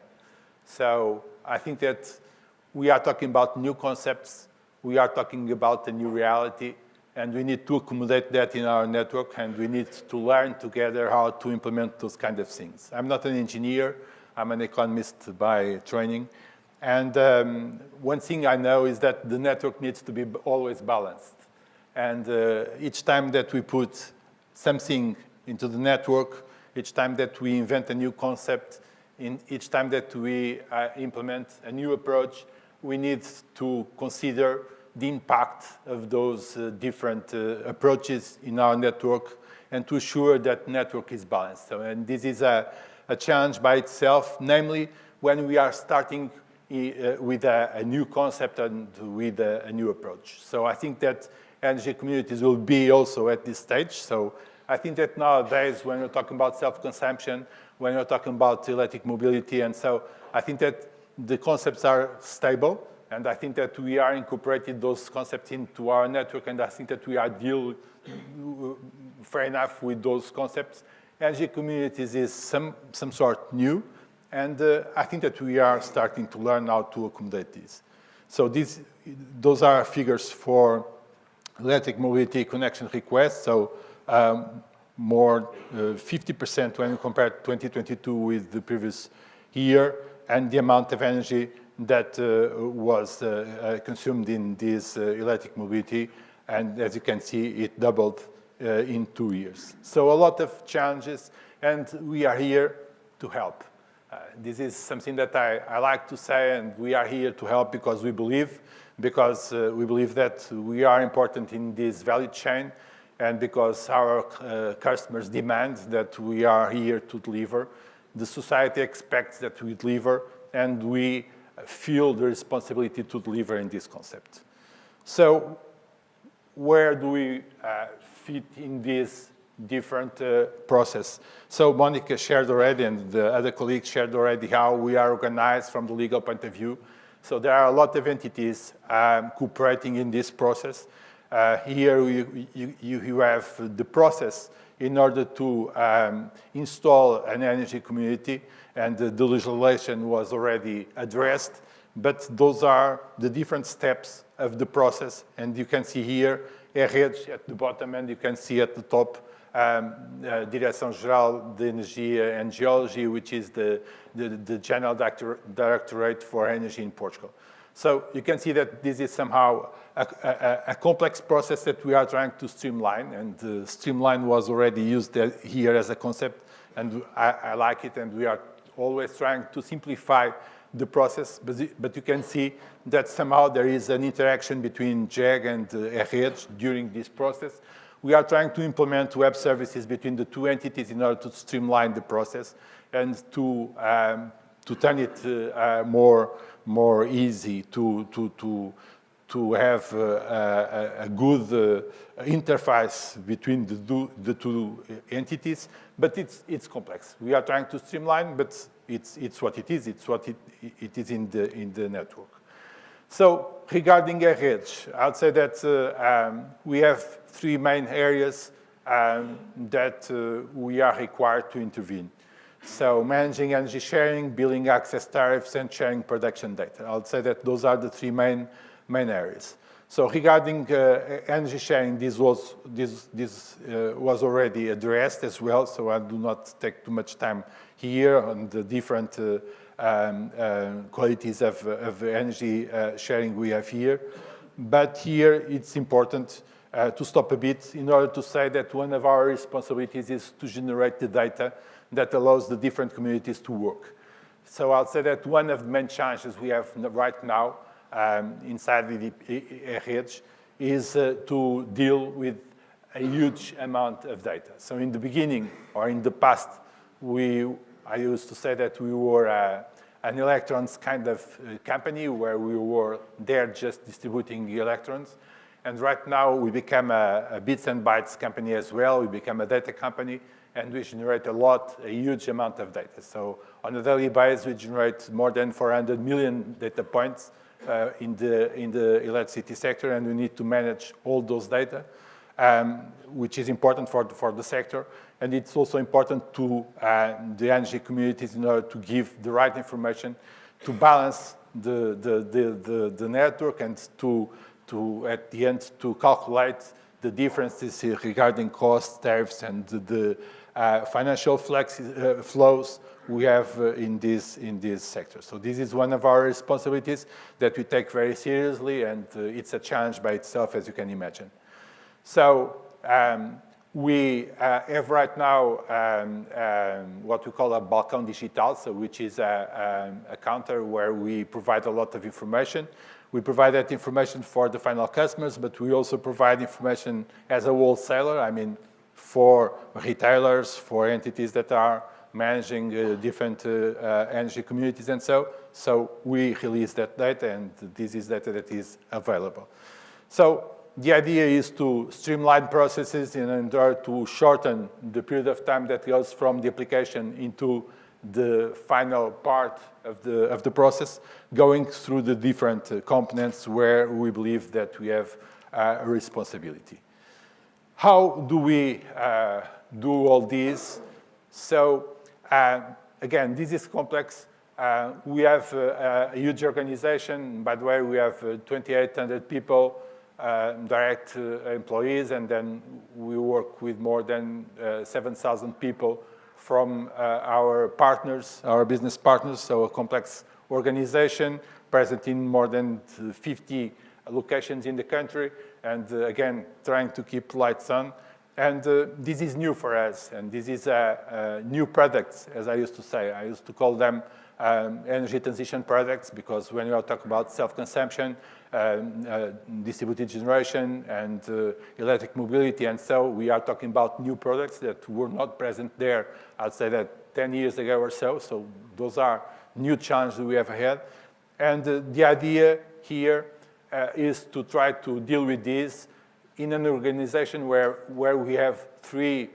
So I think that we are talking about new concepts, we are talking about a new reality, and we need to accommodate that in our network, and we need to learn together how to implement those kind of things. I'm not an engineer, I'm an economist by training, and one thing I know is that the network needs to be always balanced. And each time that we put something into the network, each time that we invent a new concept, each time that we implement a new approach, we need to consider the impact of those different approaches in our network and to ensure that network is balanced. So, and this is a challenge by itself, namely when we are starting with a new concept and with a new approach. So I think that energy communities will be also at this stage. So I think that nowadays, when we're talking about self-consumption, when we're talking about electric mobility, and so I think that the concepts are stable, and I think that we are incorporating those concepts into our network, and I think that we are dealing fair enough with those concepts. Energy communities is some sort new, and I think that we are starting to learn how to accommodate this. So those are figures for electric mobility connection requests. So more 50% when you compare 2022 with the previous year, and the amount of energy that was consumed in this electric mobility. And as you can see, it doubled in 2 years. So a lot of challenges, and we are here to help. This is something that I like to say, and we are here to help because we believe that we are important in this value chain, and because our customers demand that we are here to deliver. The society expects that we deliver, and we feel the responsibility to deliver in this concept. So where do we fit in this different process? So Monica shared already, and the other colleagues shared already, how we are organized from the legal point of view. So there are a lot of entities cooperating in this process. Here you have the process in order to install an energy community, and the legislation was already addressed, but those are the different steps of the process, and you can see here ERREDES at the bottom, and you can see at the top Direção-Geral de Energia and Geology, which is the General Directorate for Energy in Portugal. So you can see that this is somehow a complex process that we are trying to streamline, and streamline was already used here as a concept, and I like it, and we are always trying to simplify the process, but you can see that somehow there is an interaction between JEG and ERREDES during this process. We are trying to implement web services between the two entities in order to streamline the process and to turn it more easy to have a good interface between the two entities, but it's complex. We are trying to streamline, but it's what it is. It's what it is in the network. So regarding ERREDES, I would say that we have three main areas that we are required to intervene. So managing energy sharing, billing access tariffs, and sharing production data. I would say that those are the three main areas. So regarding energy sharing, this was already addressed as well, so I do not take too much time here on the different qualities of energy sharing we have here. But here it's important to stop a bit in order to say that one of our responsibilities is to generate the data that allows the different communities to work. So I'll say that one of the main challenges we have right now inside the ERREDES is to deal with a huge amount of data. So in the beginning, or in the past, I used to say that we were an electrons kind of company where we were there just distributing electrons. And right now we become a bits and bytes company as well. We become a data company, and we generate a huge amount of data. So on a daily basis, we generate more than 400 million data points in the electricity sector, and we need to manage all those data, which is important for the sector. And it's also important to the energy communities in order to give the right information to balance the network and to at the end to calculate the differences regarding costs, tariffs, and the financial flows we have in this sector. So this is one of our responsibilities that we take very seriously, and it's a challenge by itself, as you can imagine. So we have right now what we call a Balcão Digital, so which is a counter where we provide a lot of information. We provide that information for the final customers, but we also provide information as a wholesaler, I mean, for retailers, for entities that are managing different energy communities and so we release that data, and this is data that is available. So the idea is to streamline processes in order to shorten the period of time that goes from the application into the final part of the process, going through the different components where we believe that we have a responsibility. How do we do all this? So again, this is complex. We have a huge organization. By the way, we have 2,800 people, direct employees, and then we work with more than 7,000 people from our partners, our business partners, so a complex organization present in more than 50 locations in the country, and again, trying to keep lights on. And this is new for us, and this is a new products, as I used to say. I used to call them energy transition products, because when you are talking about self-consumption, distributed generation, and electric mobility, and so we are talking about new products that were not present there, I'd say that 10 years ago or so. So those are new challenges we have ahead. And the idea here is to try to deal with this in an organization where we have 30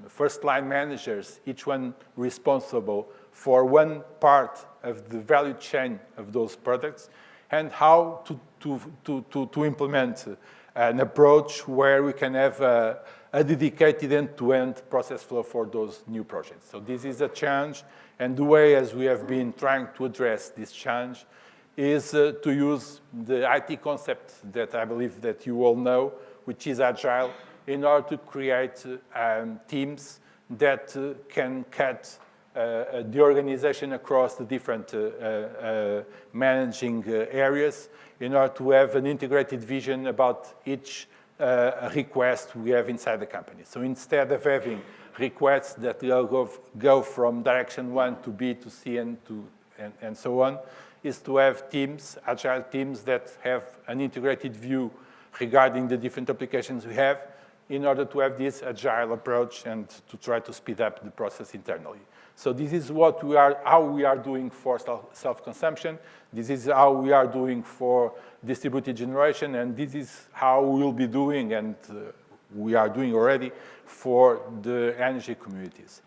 first-line managers, each one responsible for one part of the value chain of those products, and how to implement an approach where we can have a dedicated end-to-end process flow for those new projects. So this is a challenge, and the way as we have been trying to address this challenge is to use the IT concept that I believe that you all know, which is Agile, in order to create teams that can cut the organization across the different managing areas, in order to have an integrated vision about each request we have inside the company. So instead of having requests that go from direction 1 to B to C and so on, is to have teams, agile teams, that have an integrated view regarding the different applications we have, in order to have this agile approach and to try to speed up the process internally. So this is how we are doing for self-consumption. This is how we are doing for distributed generation, and this is how we will be doing, and we are doing already, for the energy communities.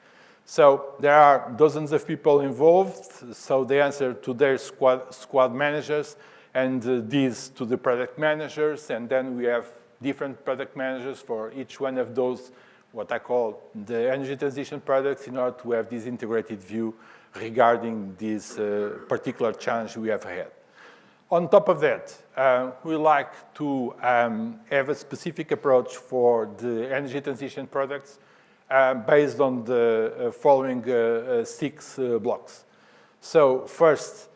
So there are dozens of people involved, so they answer to their squad managers, and these to the product managers, and then we have different product managers for each one of those, what I call the energy transition products, in order to have this integrated view regarding this particular challenge we have ahead. On top of that, we like to have a specific approach for the energy transition products based on the following 6 blocks. So first,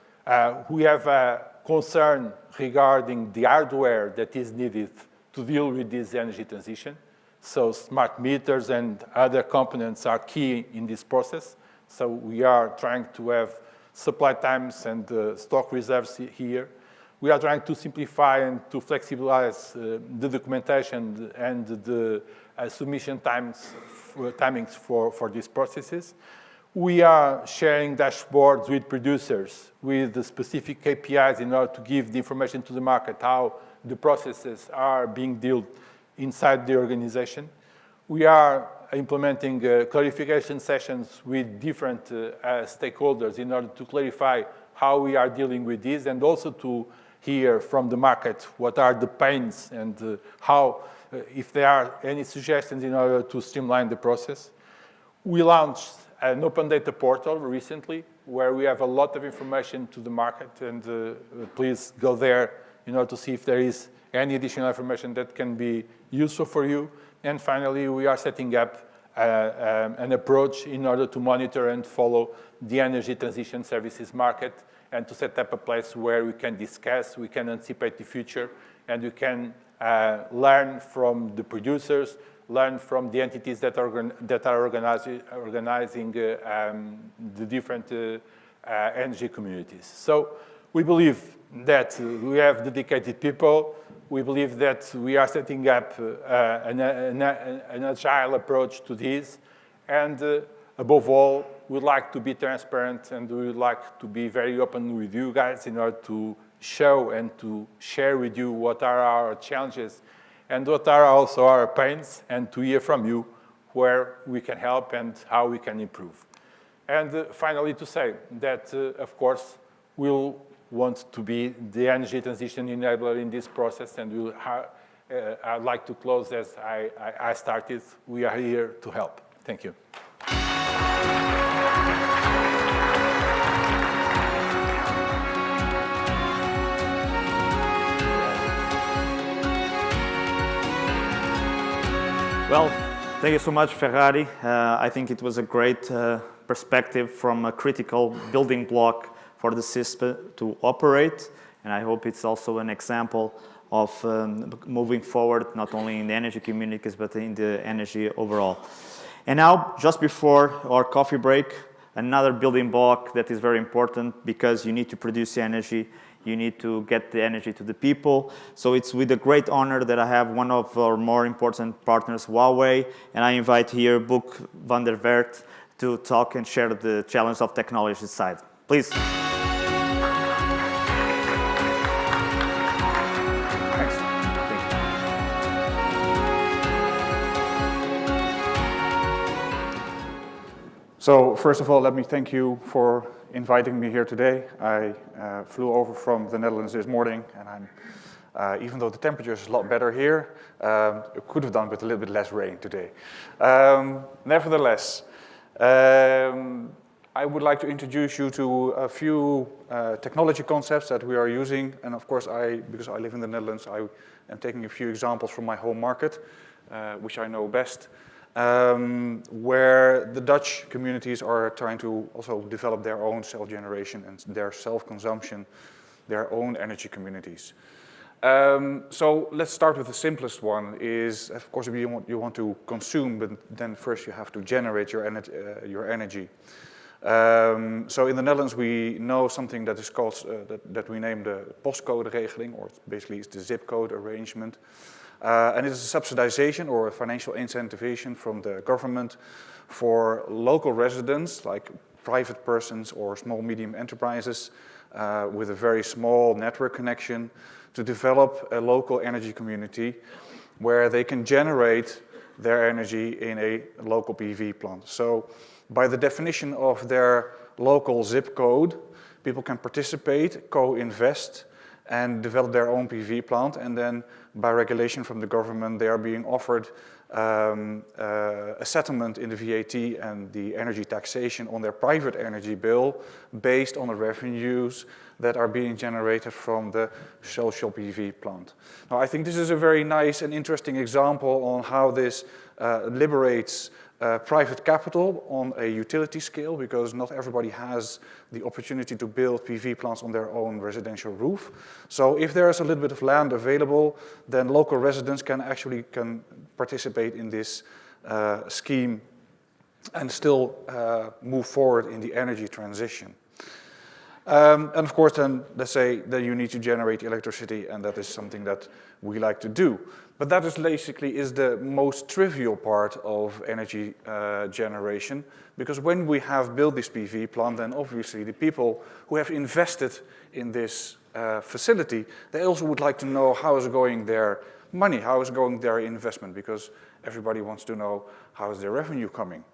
we have a concern regarding the hardware that is needed to deal with this energy transition. So smart meters and other components are key in this process. So we are trying to have supply times and stock reserves here. We are trying to simplify and to flexibilize the documentation and the submission timings for these processes. We are sharing dashboards with producers with the specific KPIs in order to give the information to the market, how the processes are being dealt inside the organization. We are implementing clarification sessions with different stakeholders in order to clarify how we are dealing with this, and also to hear from the market what are the pains and how, if there are any suggestions in order to streamline the process. We launched an open data portal recently where we have a lot of information to the market, and please go there in order to see if there is any additional information that can be useful for you. And finally, we are setting up an approach in order to monitor and follow the energy transition services market, and to set up a place where we can discuss, we can anticipate the future, and we can learn from the producers, learn from the entities that are organizing the different energy communities. So we believe that we have dedicated people. We believe that we are setting up an agile approach to this. And above all, we'd like to be transparent, and we would like to be very open with you guys in order to show and to share with you what are our challenges and what are also our pains, and to hear from you where we can help and how we can improve. And finally, to say that, of course, we'll want to be the energy transition enabler in this process, and I'd like to close as I started. We are here to help. Thank you. Well, thank you so much, Ferrari. I think it was a great perspective from a critical building block for the system to operate. And I hope it's also an example of moving forward, not only in the energy communities, but in the energy overall. And now, just before our coffee break, another building block that is very important, because you need to produce energy. You need to get the energy to the people. So it's with a great honor that I have one of our more important partners, Huawei, and I invite here Boek van der Wert to talk and share the challenge of technology side. Please. Thanks. Thank you. So first of all, let me thank you for inviting me here today. I flew over from the Netherlands this morning, and even though the temperature is a lot better here, it could have done with a little bit less rain today. Nevertheless, I would like to introduce you to a few technology concepts that we are using. And of course, because I live in the Netherlands, I am taking a few examples from my home market, which I know best. Where the Dutch communities are trying to also develop their own self-generation and their self-consumption, their own energy communities. So let's start with the simplest one. Is, of course, you want to consume, but then first you have to generate your energy. So in the Netherlands, we know something that is called, that we name the postcode regeling, or basically it's the zip code arrangement. And it is a subsidization or a financial incentivization from the government for local residents, like private persons or small, medium enterprises with a very small network connection, to develop a local energy community where they can generate their energy in a local PV plant. So by the definition of their local zip code, people can participate, co-invest, and develop their own PV plant, and then by regulation from the government, they are being offered a settlement in the VAT and the energy taxation on their private energy bill based on the revenues that are being generated from the social PV plant. Now, I think this is a very nice and interesting example on how this liberates private capital on a utility scale, because not everybody has the opportunity to build PV plants on their own residential roof. So if there is a little bit of land available, then local residents can participate in this scheme and still move forward in the energy transition. And of course, then let's say that you need to generate electricity, and that is something that we like to do. But that is basically the most trivial part of energy generation, because when we have built this PV plant, then obviously the people who have invested in this facility, they also would like to know how is going their money, how is going their investment, because everybody wants to know how is their revenue coming.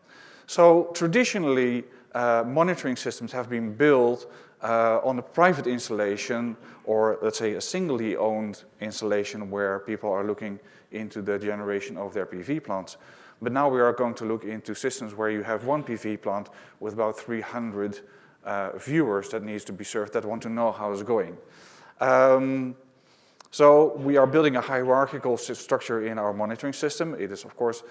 So traditionally, monitoring systems have been built on a private installation, or let's say a singly owned installation where people are looking into the generation of their PV plants. But now we are going to look into systems where you have one PV plant with about 300 viewers that needs to be served that want to know how it's going. So we are building a hierarchical structure in our monitoring system. It is, of course,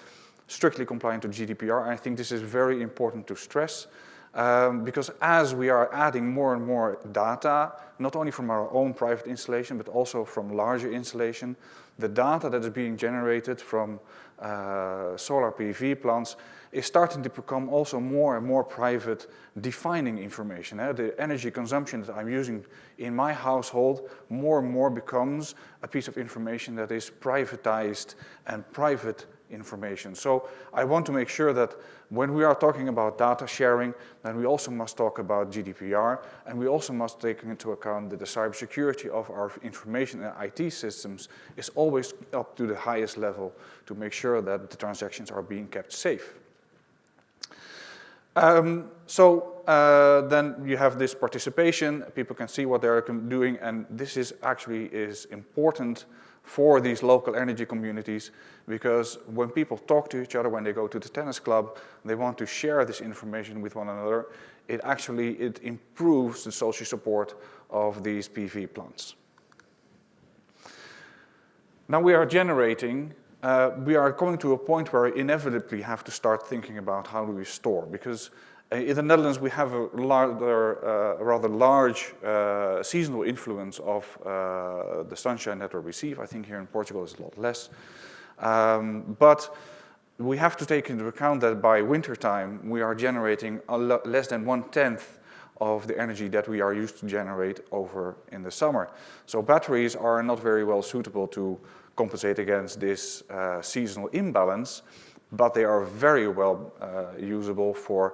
strictly compliant to GDPR. I think this is very important to stress because as we are adding more and more data, not only from our own private installation, but also from larger installation, the data that is being generated from solar PV plants is starting to become also more and more private defining information. The energy consumption that I'm using in my household more and more becomes a piece of information that is privatized and private information. So I want to make sure that when we are talking about data sharing, then we also must talk about GDPR, and we also must take into account that the cybersecurity of our information and IT systems is always up to the highest level to make sure that the transactions are being kept safe. Then you have this participation, people can see what they're doing, and this is actually important for these local energy communities, because when people talk to each other, when they go to the tennis club, they want to share this information with one another, it improves the social support of these PV plants. Now we are generating, we are coming to a point where we inevitably have to start thinking about how do we store, because in the Netherlands we have a rather large seasonal influence of the sunshine that we receive. I think here in Portugal it's a lot less. But we have to take into account that by wintertime we are generating less than 1/10 of the energy that we are used to generate over in the summer. So batteries are not very well suitable to compensate against this seasonal imbalance, but they are very well usable for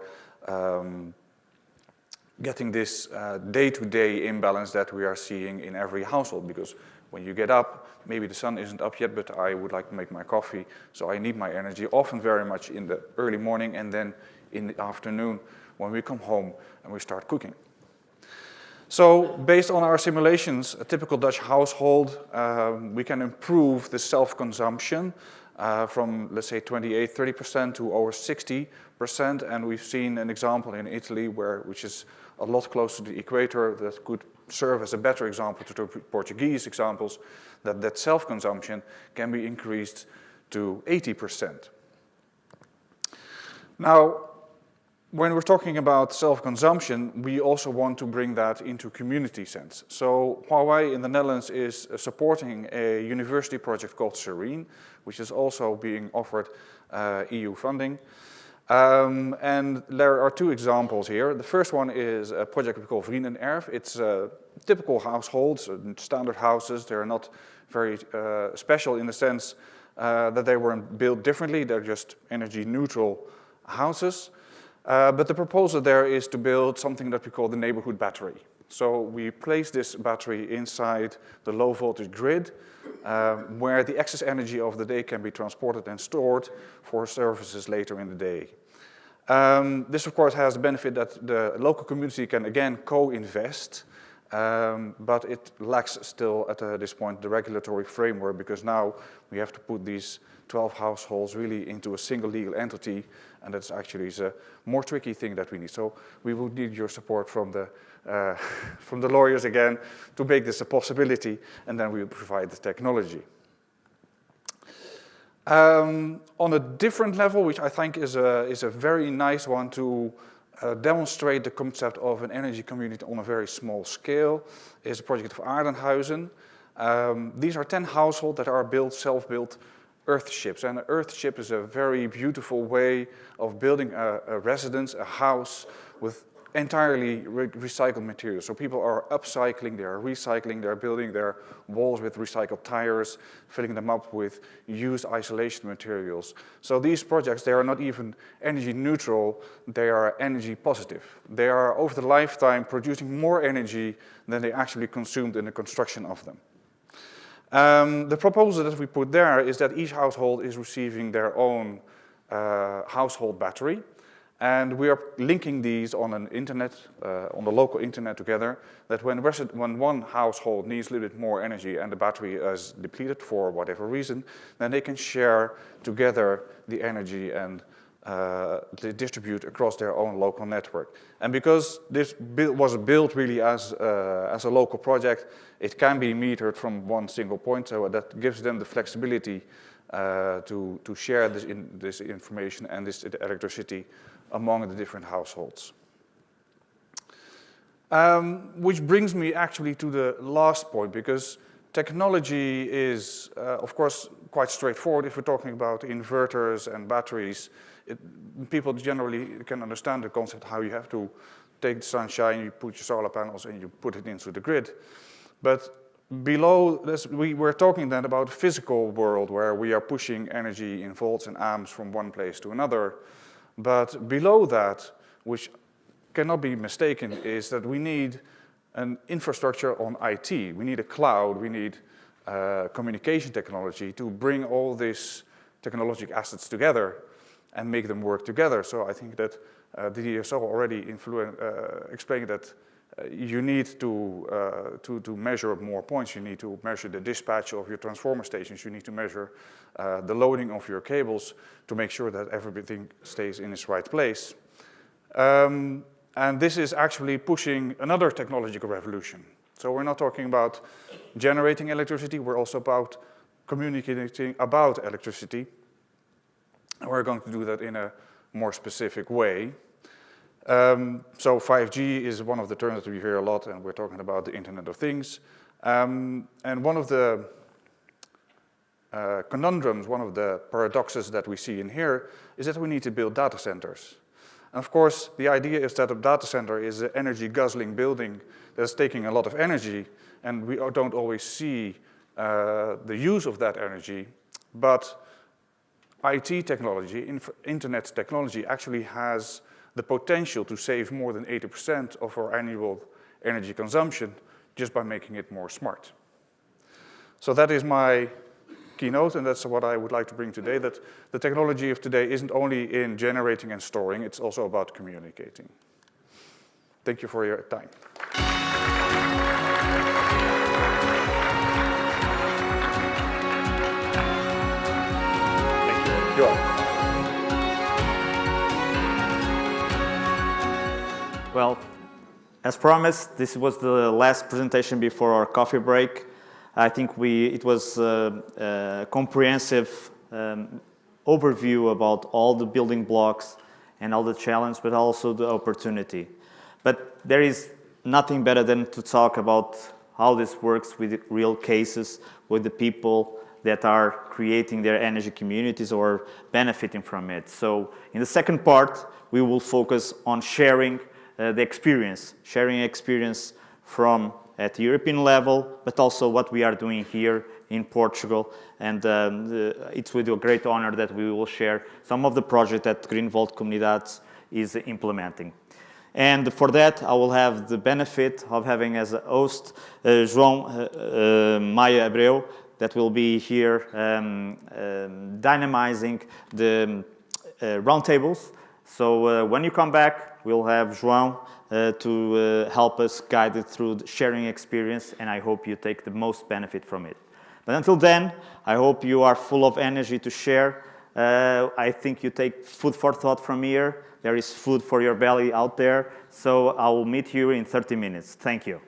getting this day-to-day imbalance that we are seeing in every household, because when you get up, maybe the sun isn't up yet, but I would like to make my coffee, so I need my energy, often very much in the early morning and then in the afternoon when we come home and we start cooking. So based on our simulations, a typical Dutch household, we can improve the self-consumption from, let's say, 28-30% to over 60%, and we've seen an example in Italy which is a lot closer to the equator that could serve as a better example to the Portuguese examples, that self-consumption can be increased to 80%. Now, when we're talking about self-consumption, we also want to bring that into community sense. So Huawei in the Netherlands is supporting a university project called Serene, which is also being offered EU funding. And there are two examples here. The first one is a project we call Vriendenerf. It's typical households, standard houses. They're not very special in the sense that they weren't built differently. They're just energy neutral houses. But the proposal there is to build something that we call the neighborhood battery. So we place this battery inside the low voltage grid, where the excess energy of the day can be transported and stored for services later in the day. This of course has the benefit that the local community can again co-invest, but it lacks still at this point the regulatory framework, because now we have to put these 12 households really into a single legal entity, and that's actually a more tricky thing that we need. So we would need your support from the lawyers again to make this a possibility, and then we will provide the technology. On a different level, which I think is a very nice one to demonstrate the concept of an energy community on a very small scale, is the project of Aardenhuizen. These are 10 households that are self-built earthships, and an earthship is a very beautiful way of building a residence, a house with entirely recycled materials. So people are upcycling, they are recycling, they're building their walls with recycled tires, filling them up with used isolation materials. So these projects, they are not even energy neutral, they are energy positive. They are over the lifetime producing more energy than they actually consumed in the construction of them. The proposal that we put there is that each household is receiving their own household battery, and we are linking these on an internet, on the local internet together, that when one household needs a little bit more energy and the battery is depleted for whatever reason, then they can share together the energy and they distribute across their own local network. And because this was built really as a local project, it can be metered from one single point, so that gives them the flexibility to share this information and this electricity among the different households. Which brings me actually to the last point, because technology is, of course, quite straightforward. If we're talking about inverters and batteries, people generally can understand the concept how you have to take the sunshine, you put your solar panels, and you put it into the grid. But below this, we're talking then about the physical world where we are pushing energy in volts and amps from one place to another. But below that, which cannot be mistaken, is that we need an infrastructure on IT. We need a cloud, we need communication technology to bring all these technological assets together and make them work together. So I think that the DSO already explained that you need to measure more points. You need to measure the dispatch of your transformer stations. You need to measure the loading of your cables to make sure that everything stays in its right place. And this is actually pushing another technological revolution. So we're not talking about generating electricity, we're also about communicating about electricity. And we're going to do that in a more specific way. So 5G is one of the terms that we hear a lot, and we're talking about the Internet of Things. And one of the conundrums, one of the paradoxes that we see in here is that we need to build data centers. And of course, the idea is that a data center is an energy-guzzling building that's taking a lot of energy, and we don't always see the use of that energy. But IT technology, internet technology, actually has the potential to save more than 80% of our annual energy consumption just by making it more smart. So that is my keynote, and that's what I would like to bring today, that the technology of today isn't only in generating and storing, it's also about communicating. Thank you for your time. Thank you. You're welcome. Well, as promised, this was the last presentation before our coffee break. I think it was a comprehensive overview about all the building blocks and all the challenge, but also the opportunity. But there is nothing better than to talk about how this works with real cases, with the people that are creating their energy communities or benefiting from it. So in the second part, we will focus on sharing the experience, sharing experience from at the European level, but also what we are doing here in Portugal. And it's with a great honor that we will share some of the projects that Greenvolt Comunidades is implementing. And for that, I will have the benefit of having as a host João Maia Abreu, that will be here dynamizing the roundtables. So when you come back, we'll have João to help us guide it through the sharing experience, and I hope you take the most benefit from it. But until then, I hope you are full of energy to share. I think you take food for thought from here. There is food for your belly out there. So I will meet you in 30 minutes. Thank you.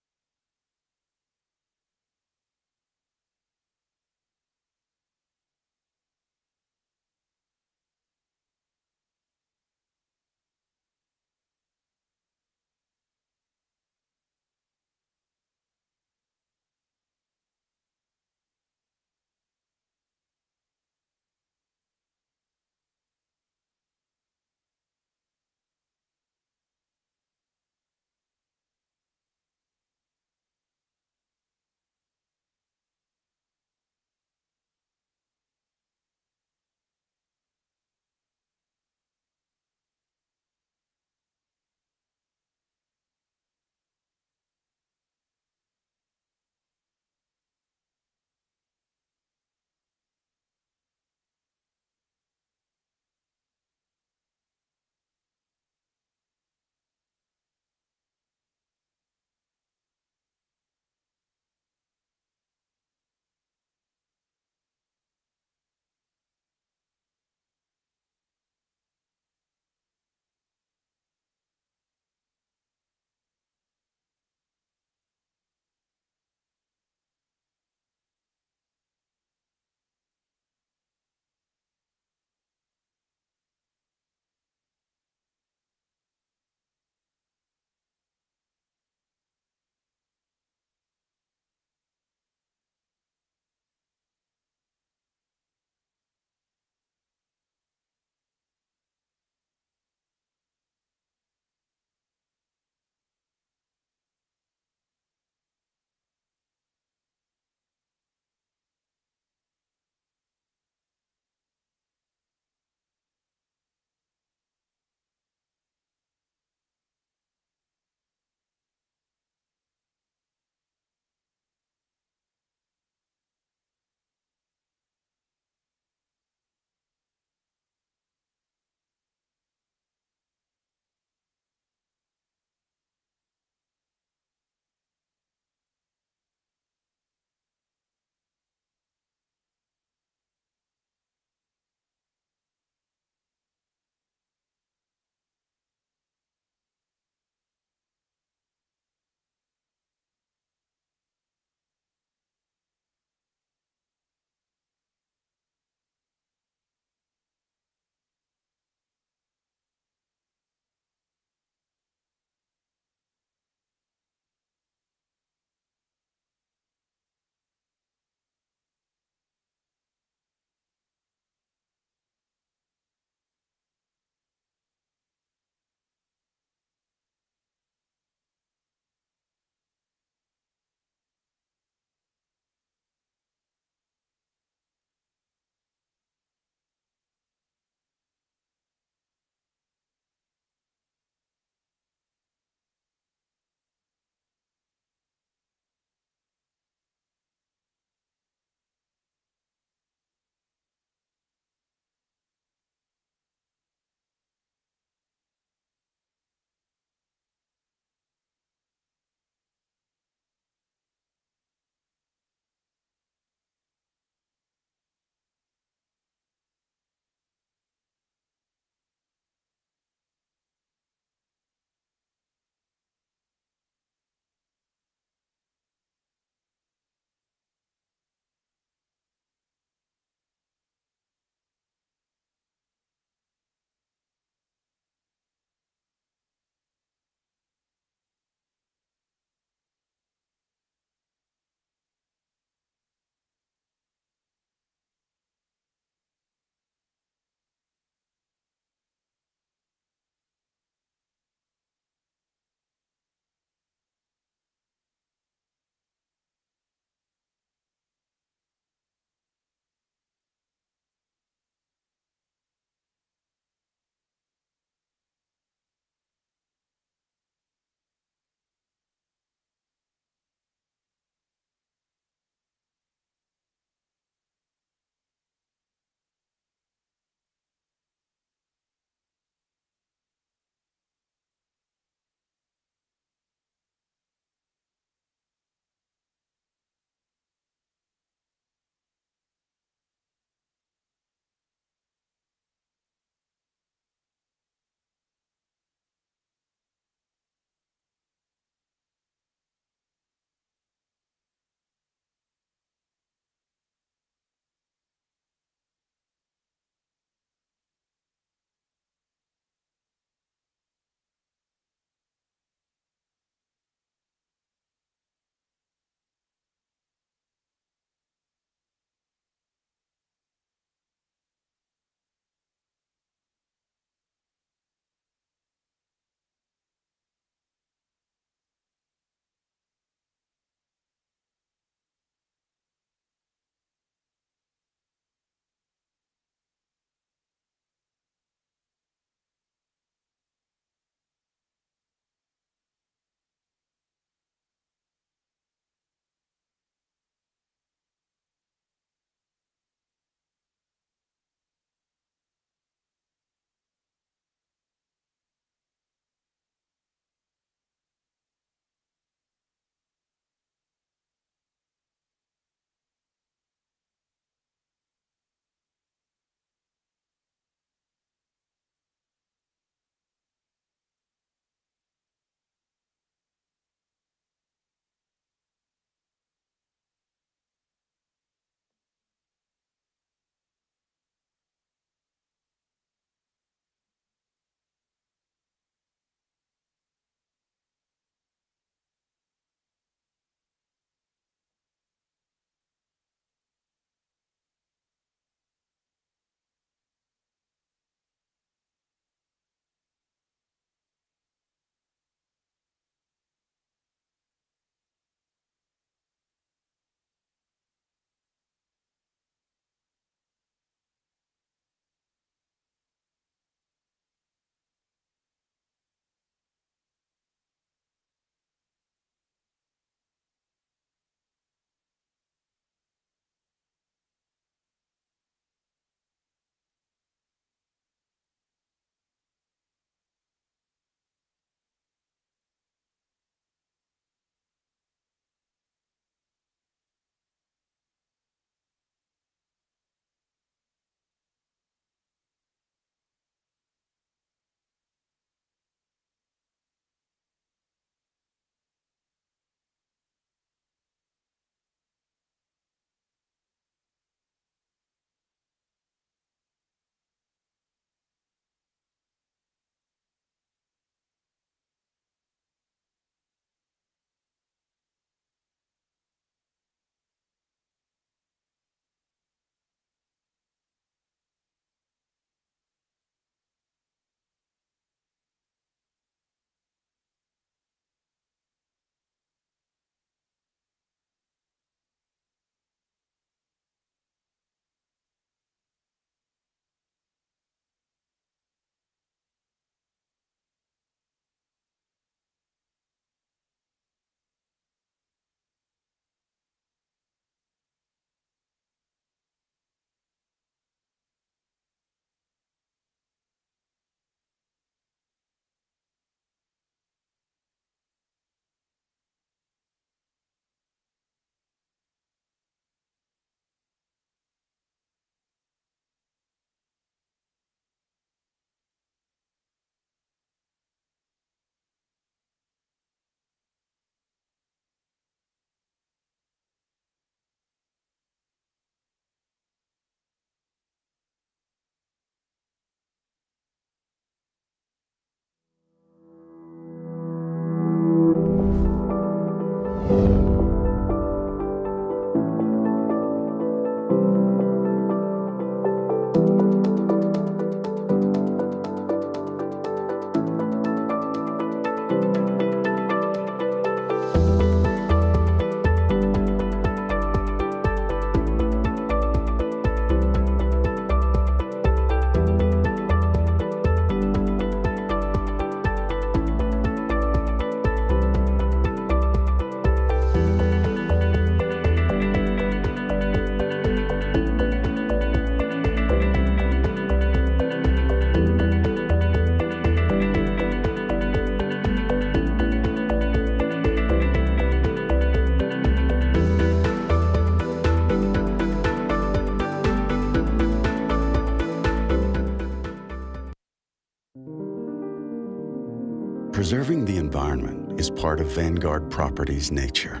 Preserving the environment is part of Vanguard Properties' nature,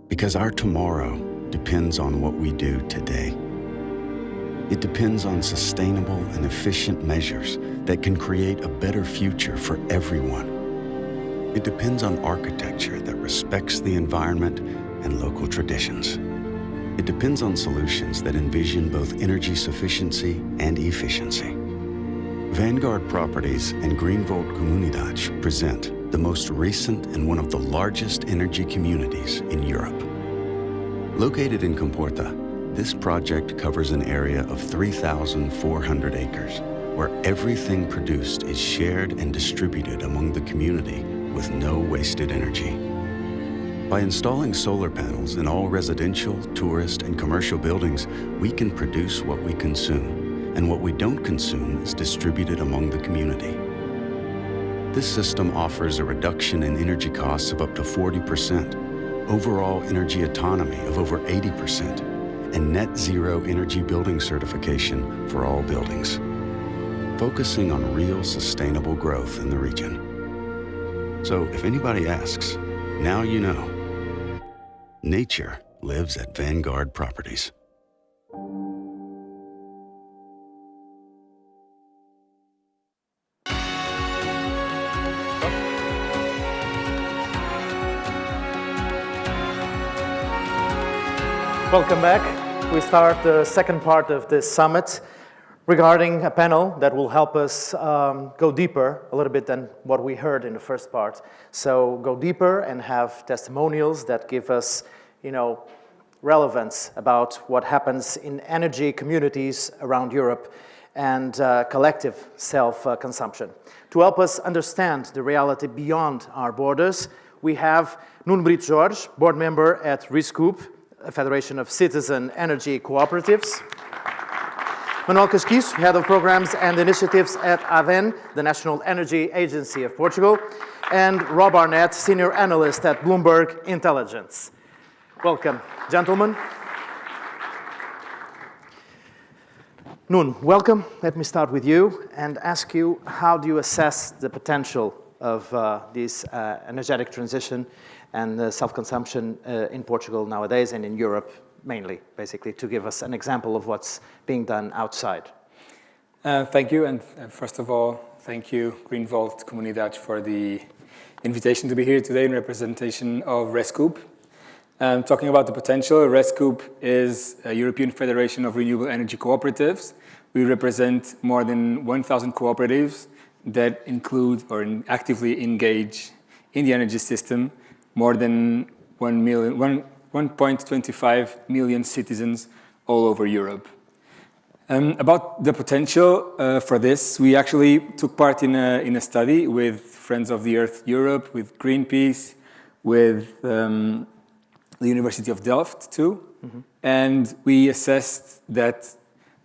because our tomorrow depends on what we do today. It depends on sustainable and efficient measures that can create a better future for everyone. It depends on architecture that respects the environment and local traditions. It depends on solutions that envision both energy sufficiency and efficiency. Vanguard Properties and Greenvolt Comunidade present the most recent and one of the largest energy communities in Europe. Located in Comporta, this project covers an area of 3,400 acres, where everything produced is shared and distributed among the community with no wasted energy. By installing solar panels in all residential, tourist, and commercial buildings, we can produce what we consume, and what we don't consume is distributed among the community. This system offers a reduction in energy costs of up to 40%, overall energy autonomy of over 80%, and net zero energy building certification for all buildings, focusing on real sustainable growth in the region. So if anybody asks, now you know. Nature lives at Vanguard Properties. Welcome back. We start the second part of this summit regarding a panel that will help us go deeper a little bit than what we heard in the first part. So go deeper and have testimonials that give us, relevance about what happens in energy communities around Europe and collective self-consumption. To help us understand the reality beyond our borders, we have Nuno Brito Jorge, board member at RISCOOP, a Federation of Citizen Energy Cooperatives. Manuel Casquizo, Head of Programs and Initiatives at ADEN, the National Energy Agency of Portugal, and Rob Arnett, Senior Analyst at Bloomberg Intelligence. Welcome, gentlemen. Nuno, welcome. Let me start with you and ask you, how do you assess the potential of this energetic transition and self-consumption in Portugal nowadays and in Europe mainly, basically, to give us an example of what's being done outside? Thank you, and first of all, thank you, Greenvolt Comunidade, for the invitation to be here today in representation of RESCOOP. Talking about the potential, RESCOOP is a European Federation of Renewable Energy Cooperatives. We represent more than 1,000 cooperatives that include or actively engage in the energy system more than 1.25 million citizens all over Europe. About the potential for this, we actually took part in a study with Friends of the Earth Europe, with Greenpeace, with the University of Delft too, and we assessed that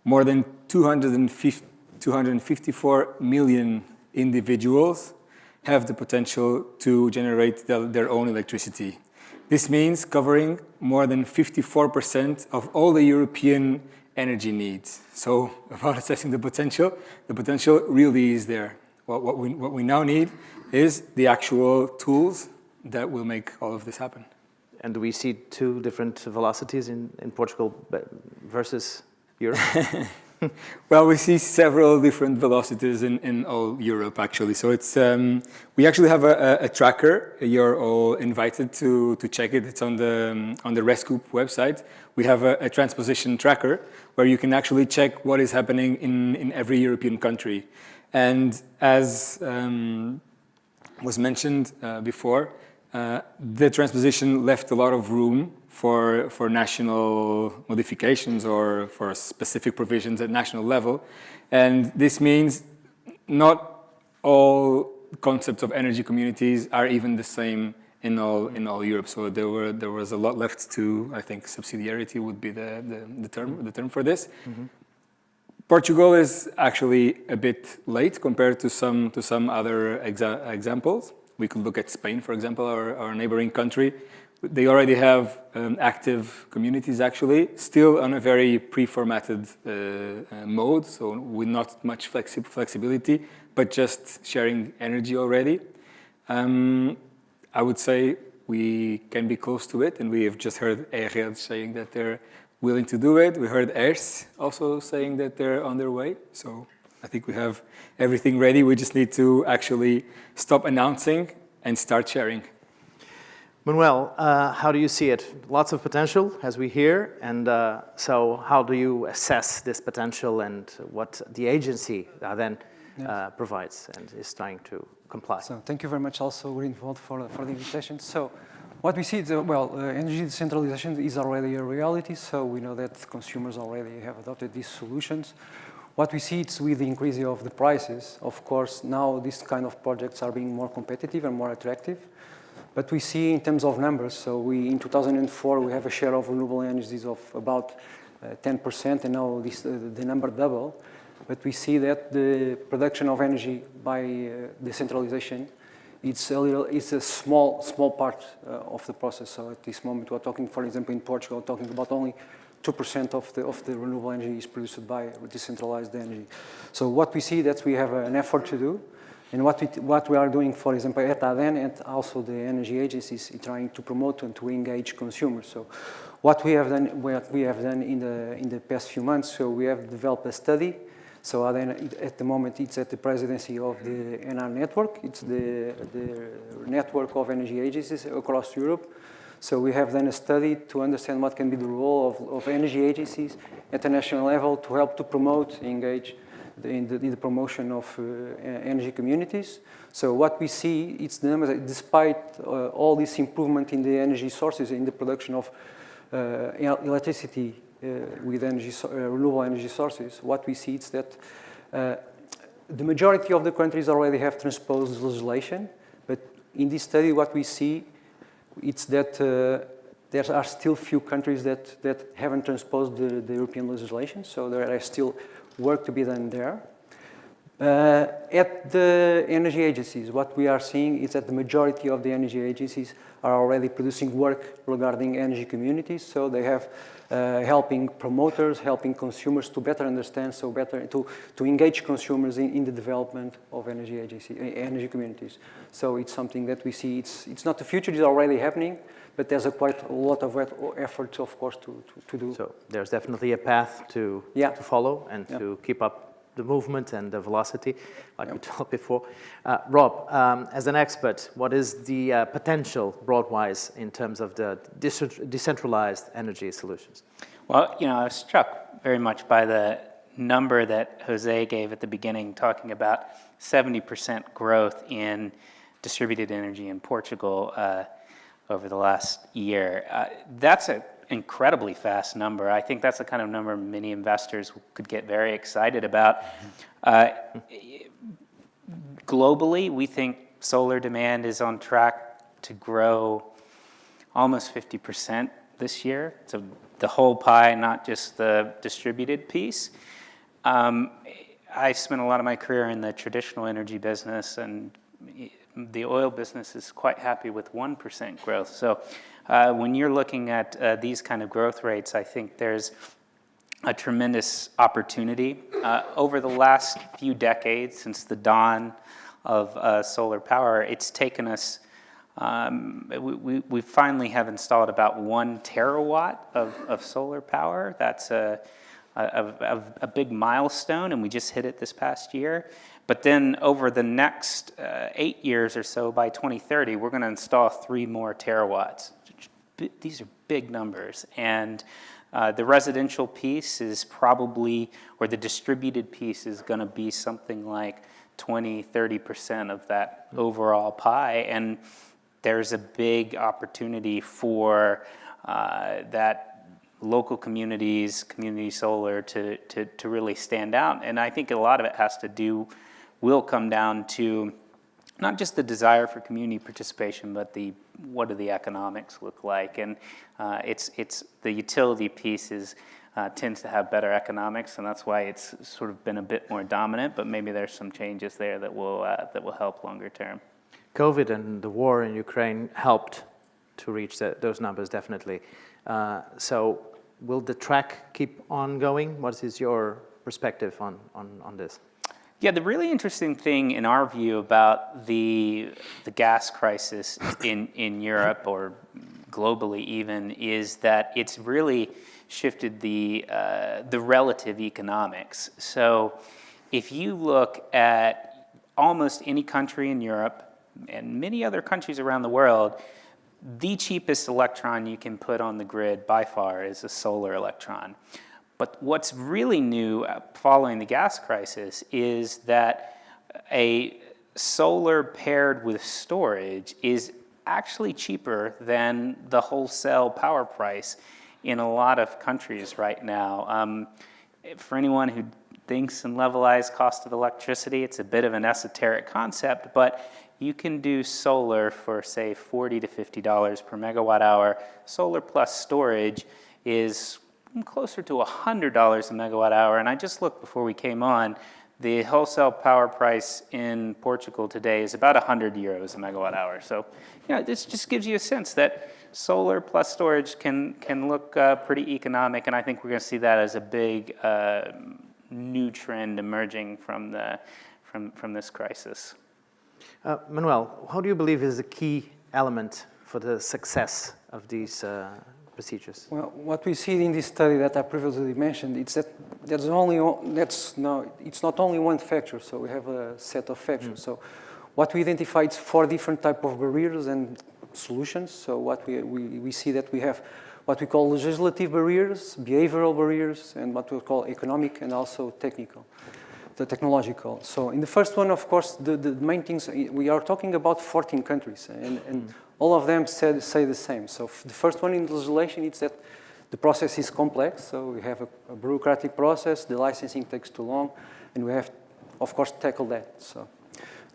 more than 254 million individuals have the potential to generate their own electricity. This means covering more than 54% of all the European energy needs. So about assessing the potential really is there. What we now need is the actual tools that will make all of this happen. And do we see two different velocities in Portugal versus Europe? Well, we see several different velocities in all Europe, actually. So it's we actually have a tracker. You're all invited to check it. It's on the RESCOOP website. We have a transposition tracker where you can actually check what is happening in every European country. And as was mentioned before, the transposition left a lot of room for national modifications or for specific provisions at national level. And this means not all concepts of energy communities are even the same in all Europe. So there was a lot left to, I think, subsidiarity would be the term for this. Mm-hmm. Portugal is actually a bit late compared to some other examples. We could look at Spain, for example, our neighboring country. They already have active communities, actually, still on a very pre-formatted mode, so with not much flexibility, but just sharing energy already. I would say we can be close to it, and we have just heard Aegean saying that they're willing to do it. We heard ERS also saying that they're on their way. So I think we have everything ready. We just need to actually stop announcing and start sharing. Manuel, how do you see it? Lots of potential, as we hear, and so how do you assess this potential and what the agency then provides and is trying to comply? So thank you very much also, Greenvolt, for the invitation. So what we see is, energy decentralization is already a reality, so we know that consumers already have adopted these solutions. What we see is with the increase of the prices, of course, now these kind of projects are being more competitive and more attractive. But we see in terms of numbers, so in 2004, we have a share of renewable energies of about 10%, and now the number doubled. But we see that the production of energy by decentralization, it's a small part of the process. So at this moment, we're talking, for example, in Portugal, talking about only 2% of the renewable energy is produced by decentralized energy. So what we see that we have an effort to do. And what we are doing, for example, at ADEN and also the energy agencies, is trying to promote and to engage consumers. So what we have done in the past few months, so we have developed a study. So ADEN, at the moment, it's at the presidency of the ENAR network. It's the network of energy agencies across Europe. So we have done a study to understand what can be the role of energy agencies at the national level to help to promote, engage in the promotion of energy communities. So what we see, it's the numbers, despite all this improvement in the energy sources, in the production of electricity with renewable energy sources, what we see is that the majority of the countries already have transposed legislation, but in this study what we see it's that there are still few countries that haven't transposed the European legislation, so there are still work to be done there. At the energy agencies, what we are seeing is that the majority of the energy agencies are already producing work regarding energy communities, so they have helping promoters, helping consumers to better understand, so better to engage consumers in the development of energy communities. So it's something that we see, it's not the future, it's already happening, but there's quite a lot of effort, of course, to do. So there's definitely a path to follow and to keep up the movement and the velocity, like we talked before. Rob, as an expert, what is the potential broad-wise in terms of the decentralized energy solutions? Well, I was struck very much by the number that Jose gave at the beginning, talking about 70% growth in distributed energy in Portugal over the last year. That's an incredibly fast number. I think that's the kind of number many investors could get very excited about. Globally, we think solar demand is on track to grow almost 50% this year. So the whole pie, not just the distributed piece. I spent a lot of my career in the traditional energy business, and the oil business is quite happy with 1% growth. So when you're looking at these kind of growth rates, I think there's a tremendous opportunity. Over the last few decades, since the dawn of solar power, it's taken us, we finally have installed about 1 terawatt of solar power. That's a big milestone, and we just hit it this past year. But then over the next 8 years or so, by 2030, we're going to install 3 more terawatts. These are big numbers. And the residential piece is probably, or the distributed piece is going to be something like 20-30% of that overall pie. And there's a big opportunity for that local communities, community solar to really stand out. And I think a lot of it will come down to not just the desire for community participation, but what do the economics look like? And it's the utility piece tends to have better economics, and that's why it's sort of been a bit more dominant. But maybe there's some changes there that will help longer term. COVID and the war in Ukraine helped to reach those numbers, definitely. So will the track keep on going? What is your perspective on this? Yeah, the really interesting thing in our view about the gas crisis in Europe or globally even is that it's really shifted the relative economics. So if you look at almost any country in Europe and many other countries around the world, the cheapest electron you can put on the grid by far is a solar electron. But what's really new following the gas crisis is that a solar paired with storage is actually cheaper than the wholesale power price in a lot of countries right now. For anyone who thinks in levelized cost of electricity, it's a bit of an esoteric concept, but you can do solar for, say, $40 to $50 per megawatt hour. Solar plus storage is closer to $100 a megawatt hour. And I just looked before we came on, the wholesale power price in Portugal today is about 100 euros a megawatt hour. So, this just gives you a sense that solar plus storage can look pretty economic. And I think we're going to see that as a big new trend emerging from this crisis. Manuel, how do you believe is the key element for the success of these procedures? Well, what we see in this study that I previously mentioned, it's that it's not only one factor, so we have a set of factors. So what we identified is 4 different types of barriers and solutions. So what we see that we have what we call legislative barriers, behavioral barriers, and what we call economic and also technological. So in the first one, of course, the main things, we are talking about 14 countries, and all of them say the same. So the first one in legislation is that the process is complex, so we have a bureaucratic process, the licensing takes too long, and we have, of course, tackle that. So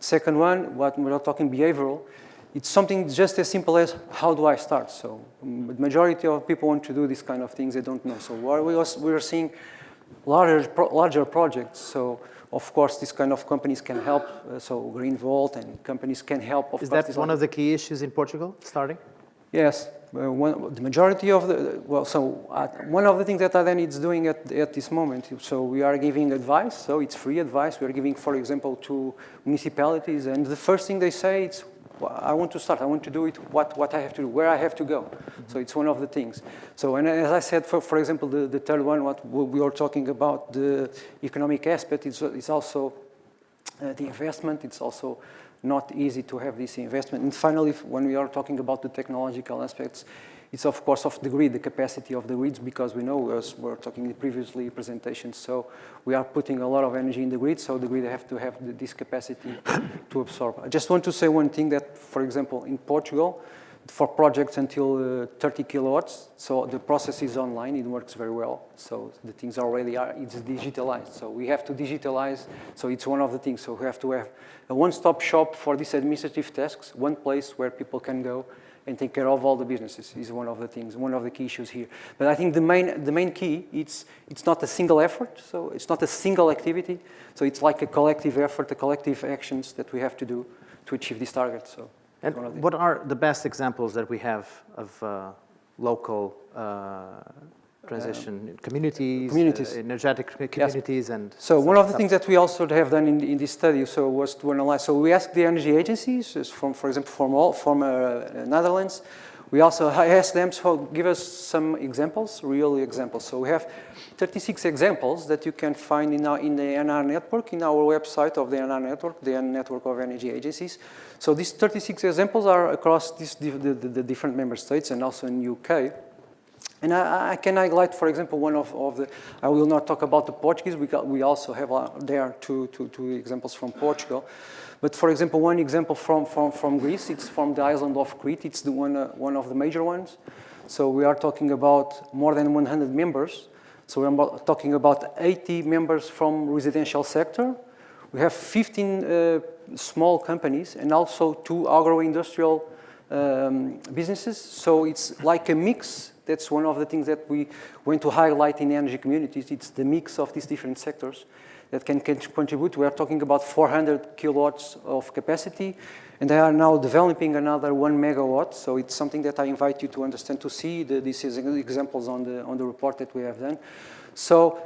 second one, what we're talking behavioral, it's something just as simple as how do I start? So the majority of people want to do these kind of things, they don't know. So we are seeing larger projects. So of course, these kind of companies can help. So GreenVolt and companies can help. Is that one of the key issues in Portugal, starting? Yes. The majority of one of the things that Adani is doing at this moment, so we are giving advice, so it's free advice. We are giving, for example, to municipalities, and the first thing they say is, I want to start, I want to do it, what I have to do, where I have to go. So it's one of the things. So, and as I said, for example, the third one, what we are talking about, the economic aspect, is also the investment. It's also not easy to have this investment. And finally, when we are talking about the technological aspects, it's of course of the grid, the capacity of the grids, because we know, as we were talking in previously presentations, so we are putting a lot of energy in the grid, so the grid have to have this capacity to absorb. I just want to say one thing that, for example, in Portugal, for projects until 30 kilowatts, so the process is online, it works very well. So the things already it's digitalized. So we have to digitalize, so it's one of the things. So we have to have a one-stop shop for these administrative tasks, one place where people can go and take care of all the businesses is one of the things, one of the key issues here. But I think the main key, it's not a single effort, so it's not a single activity, so it's like a collective effort, a collective actions that we have to do to achieve this target. So. And what are the best examples that we have of local transition communities, energetic communities, yes. And so one of the things that we also have done in this study was to analyze. So we asked the energy agencies, for example, from Netherlands. We also asked them to give us some examples, real examples. So we have 36 examples that you can find in the ENR network, in our website of the ENR network, the network of energy agencies. So these 36 examples are across the different member states and also in UK. And I can highlight, for example, one of the, I will not talk about the Portuguese, we also have there two examples from Portugal. But for example, one example from Greece, it's from the island of Crete, it's the one of the major ones. So we are talking about more than 100 members. So we're talking about 80 members from residential sector. We have 15 small companies and also 2 agro-industrial businesses. So it's like a mix. That's one of the things that we want to highlight in energy communities. It's the mix of these different sectors that can contribute. We are talking about 400 kilowatts of capacity, and they are now developing another 1 megawatt. So it's something that I invite you to understand, to see these examples on the report that we have done. So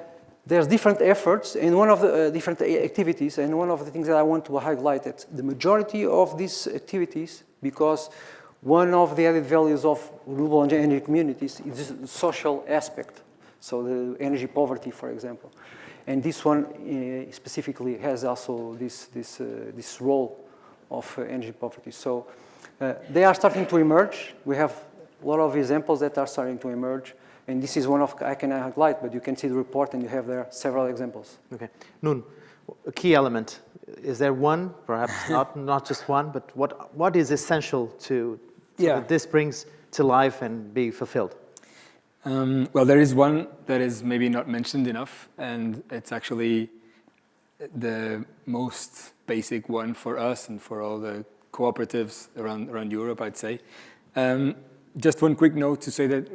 there's different efforts and one of the different activities, and one of the things that I want to highlight is the majority of these activities, because one of the added values of renewable energy communities is the social aspect. So the energy poverty, for example. And this one specifically has also this role of energy poverty. So they are starting to emerge. We have a lot of examples that are starting to emerge. And this is one of, I can highlight, but you can see the report and you have there several examples. Okay. Noon, a key element. Is there one, perhaps not just one, but what is essential so that this brings to life and be fulfilled? Well, there is one that is maybe not mentioned enough, and it's actually the most basic one for us and for all the cooperatives around Europe, I'd say. Just one quick note to say that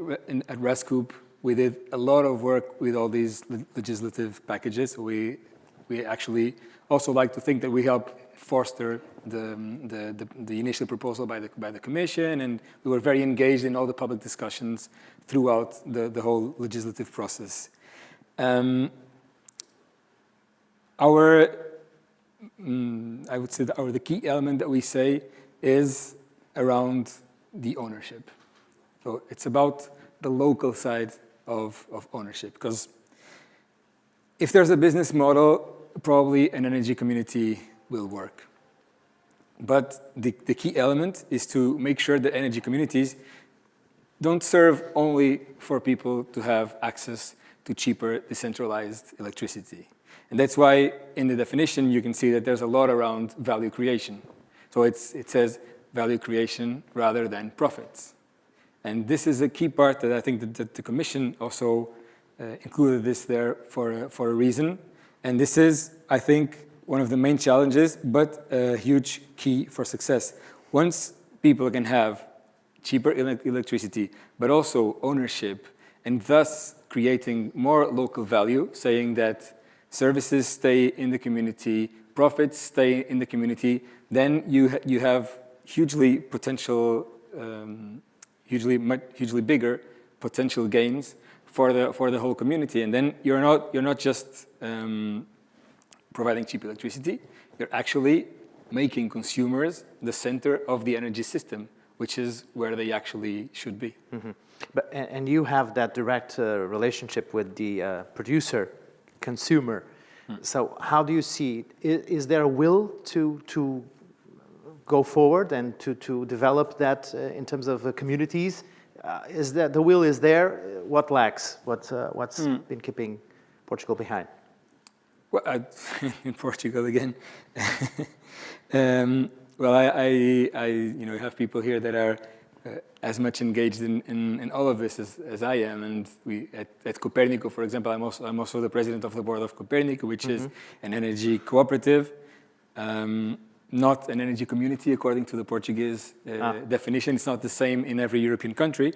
at ResCoop, we did a lot of work with all these legislative packages. We actually also like to think that we help foster the initial proposal by the Commission, and we were very engaged in all the public discussions throughout the whole legislative process. I would say that the key element that we say is around the ownership. So it's about the local side of ownership, because if there's a business model, probably an energy community will work. But the key element is to make sure that energy communities don't serve only for people to have access to cheaper, decentralized electricity. And that's why in the definition you can see that there's a lot around value creation. So it says value creation rather than profits. And this is a key part that I think that the Commission also included this there for a reason. And this is, I think, one of the main challenges, but a huge key for success. Once people can have cheaper electricity, but also ownership, and thus creating more local value, saying that services stay in the community, profits stay in the community, then you have hugely potential, hugely bigger potential gains for the whole community. And then you're not just providing cheap electricity, you're actually making consumers the center of the energy system, which is where they actually should be. Mm-hmm. And you have that direct relationship with the producer, consumer. So how do you see, is there a will to go forward and to develop that in terms of communities? Is that the will is there? What lacks? What's been keeping Portugal behind? Well, in Portugal again. Well, I have people here that are as much engaged in all of this as I am, and we at Copernico, for example, I'm also the president of the board of Copernico, which is an energy cooperative, not an energy community according to the Portuguese definition. It's not the same in every European country,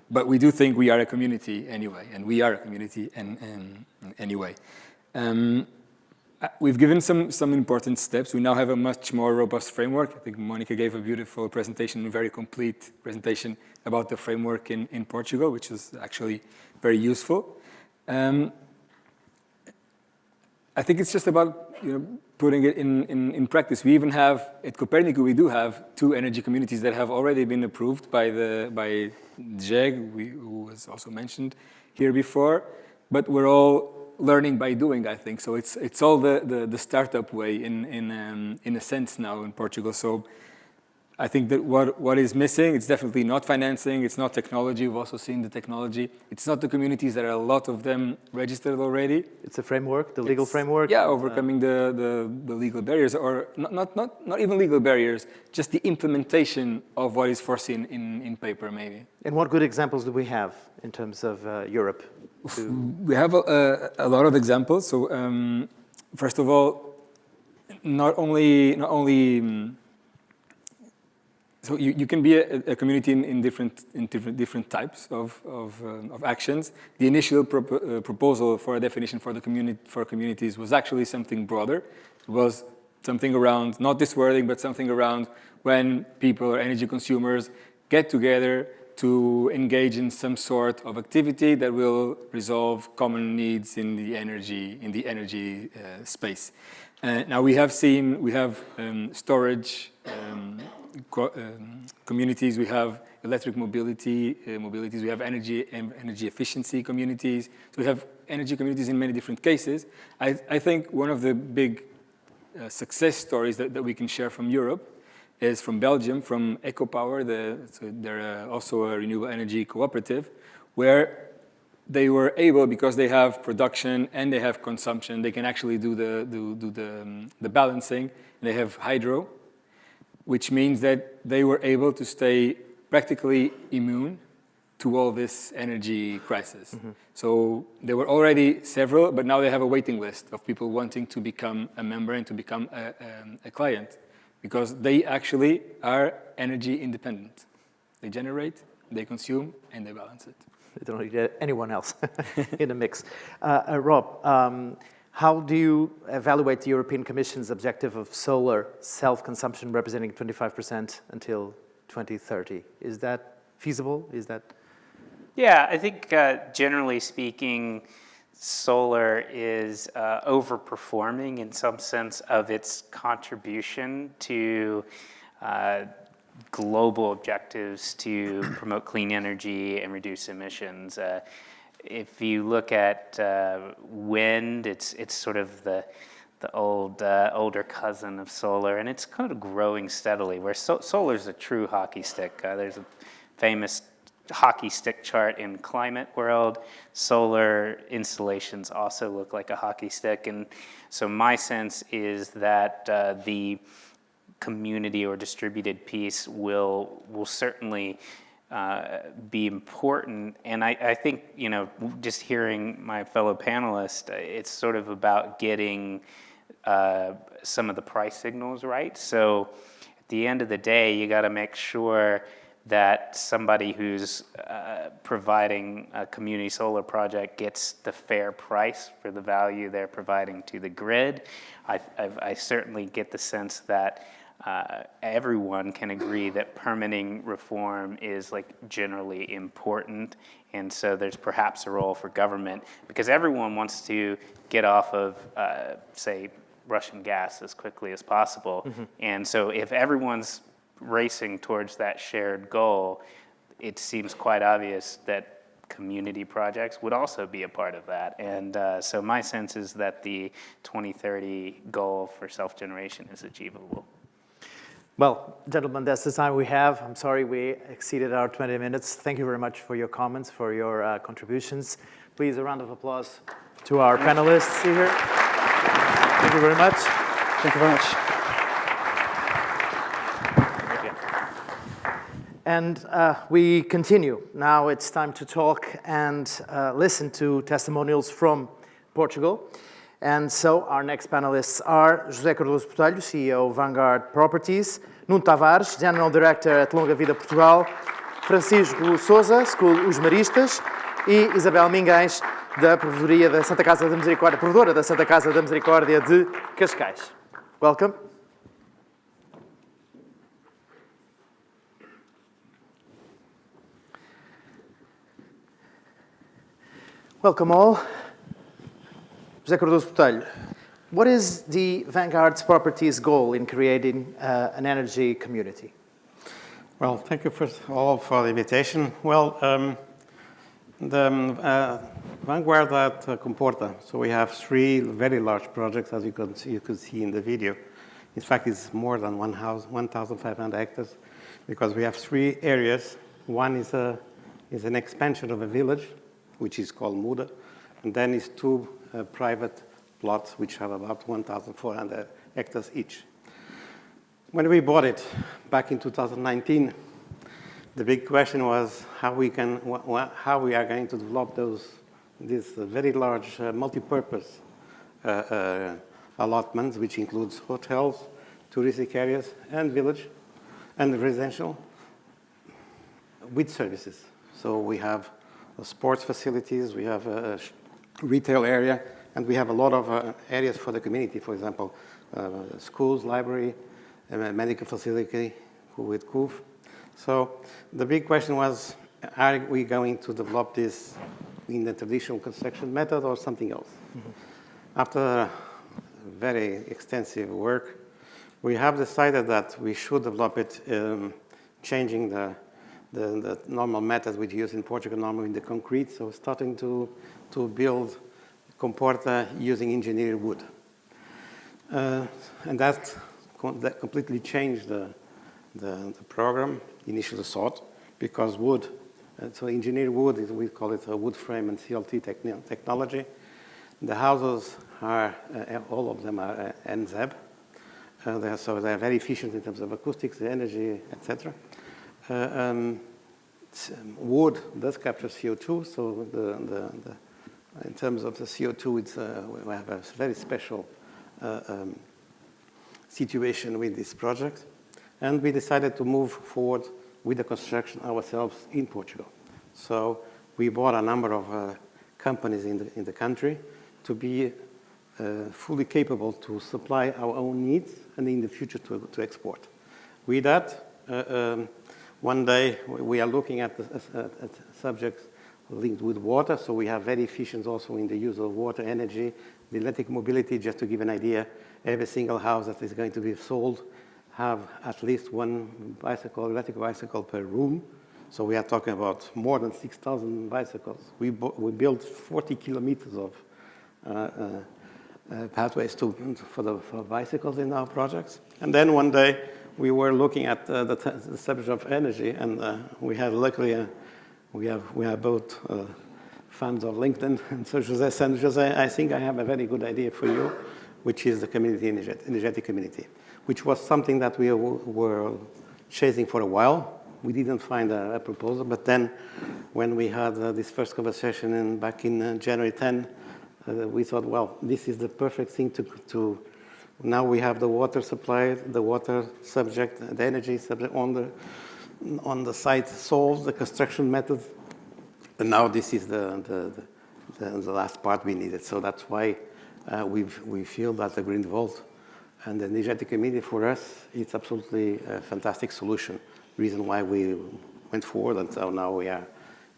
but we do think we are a community anyway, and we are a community anyway. We've given some important steps. We now have a much more robust framework. I think Monica gave a beautiful presentation, a very complete presentation about the framework in Portugal, which is actually very useful. I think it's just about putting it in practice. We even have, at Copernico, we do have 2 energy communities that have already been approved by JEG, who was also mentioned here before, but we're all learning by doing, I think. So it's all the startup way in a sense now in Portugal. So I think that what is missing, it's definitely not financing, it's not technology. We've also seen the technology. It's not the communities. There are a lot of them registered already. It's a framework, the legal framework. Yeah, overcoming the legal barriers, or not even legal barriers, just the implementation of what is foreseen in paper, maybe. And what good examples do we have in terms of Europe? We have a lot of examples. So first of all, not only so you can be a community in different types of actions. The initial proposal for a definition for communities was actually something broader. It was something around, not this wording, but something around when people or energy consumers get together to engage in some sort of activity that will resolve common needs in the energy space. Now we have storage communities, we have electric mobilities, we have energy efficiency communities. So we have energy communities in many different cases. I think one of the big success stories that we can share from Europe is from Belgium, from EcoPower. They're also a renewable energy cooperative, where they were able, because they have production and they have consumption, they can actually do the balancing. They have hydro, which means that they were able to stay practically immune to all this energy crisis. Mm-hmm. So there were already several, but now they have a waiting list of people wanting to become a member and to become a client, because they actually are energy independent. They generate, they consume, and they balance it. They don't need anyone else in the mix. Rob, how do you evaluate the European Commission's objective of solar self-consumption representing 25% until 2030? Is that feasible? Is that... Yeah, I think generally speaking, solar is overperforming in some sense of its contribution to global objectives to promote clean energy and reduce emissions. If you look at wind, it's sort of the older cousin of solar, and it's kind of growing steadily, where solar is a true hockey stick. There's a famous hockey stick chart in climate world. Solar installations also look like a hockey stick, and so my sense is that the community or distributed piece will certainly be important. And I think, you know, just hearing my fellow panelists, it's sort of about getting some of the price signals right. So at the end of the day, you got to make sure that somebody who's providing a community solar project gets the fair price for the value they're providing to the grid. I certainly get the sense that everyone can agree that permitting reform is like generally important, and so there's perhaps a role for government, because everyone wants to get off of, say, Russian gas as quickly as possible. Mm-hmm. And so if everyone's racing towards that shared goal, it seems quite obvious that community projects would also be a part of that. And so my sense is that the 2030 goal for self-generation is achievable. Well, gentlemen, that's the time we have. I'm sorry we exceeded our 20 minutes. Thank you very much for your comments, for your contributions. Please, a round of applause to our panelists here. Thank you very much. Thank you very much. And we continue. Now it's time to talk and listen to testimonials from Portugal. And so our next panelists are José Cardoso Botelho, CEO of Vanguard Properties, Nuno Tavares, General Director at Longa Vida Portugal, Francisco Sousa, School Os Maristas, e Isabel Mingues, da Provedoria da Santa Casa da Misericórdia, provedora da Santa Casa da Misericórdia de Cascais. Welcome. Welcome all. José Cardoso Botelho, what is the Vanguard's Properties goal in creating an energy community? Well, thank you first of all for the invitation. Well, the Vanguard at Comporta, so we have 3 very large projects, as you could see in the video. In fact, it's more than 1,500 hectares, because we have 3 areas. One is an expansion of a village, which is called Muda, and then is 2 private plots, which have about 1,400 hectares each. When we bought it back in 2019, the big question was how we are going to develop these very large multi-purpose allotments, which includes hotels, touristic areas, and village, and residential, with services. So we have sports facilities, we have a retail area, and we have a lot of areas for the community, for example, schools, library, medical facility with CUV. So the big question was, are we going to develop this in the traditional construction method or something else? After very extensive work, we have decided that we should develop it changing the normal method we use in Portugal, normally in the concrete, so starting to build comporta using engineered wood. And that completely changed the program, initially thought, because wood, so engineered wood, we call it a wood frame and CLT technology. The houses are, all of them are NZEB, so they're very efficient in terms of acoustics, the energy, etc. Wood does capture CO2, so in terms of the CO2, we have a very special situation with this project. And we decided to move forward with the construction ourselves in Portugal. So we bought a number of companies in the country to be fully capable to supply our own needs and in the future to export. With that, one day we are looking at subjects linked with water, so we have very efficient also in the use of water, energy, the electric mobility. Just to give an idea, every single house that is going to be sold have at least one bicycle, electric bicycle per room. So we are talking about more than 6,000 bicycles. We built 40 kilometers of pathways for bicycles in our projects. And then one day we were looking at the subject of energy, and we had luckily we have both fans of LinkedIn. And so José said, José, I think I have a very good idea for you, which is the community energetic community, which was something that we were chasing for a while. We didn't find a proposal, but then when we had this first conversation back in January 10, we thought, well, this is the perfect thing to now we have the water supply, the water subject, the energy subject on the site solved, the construction method, and now this is the last part we needed. So that's why we feel that the Green Vault and the energetic community for us, it's absolutely a fantastic solution. Reason why we went forward, and so now we are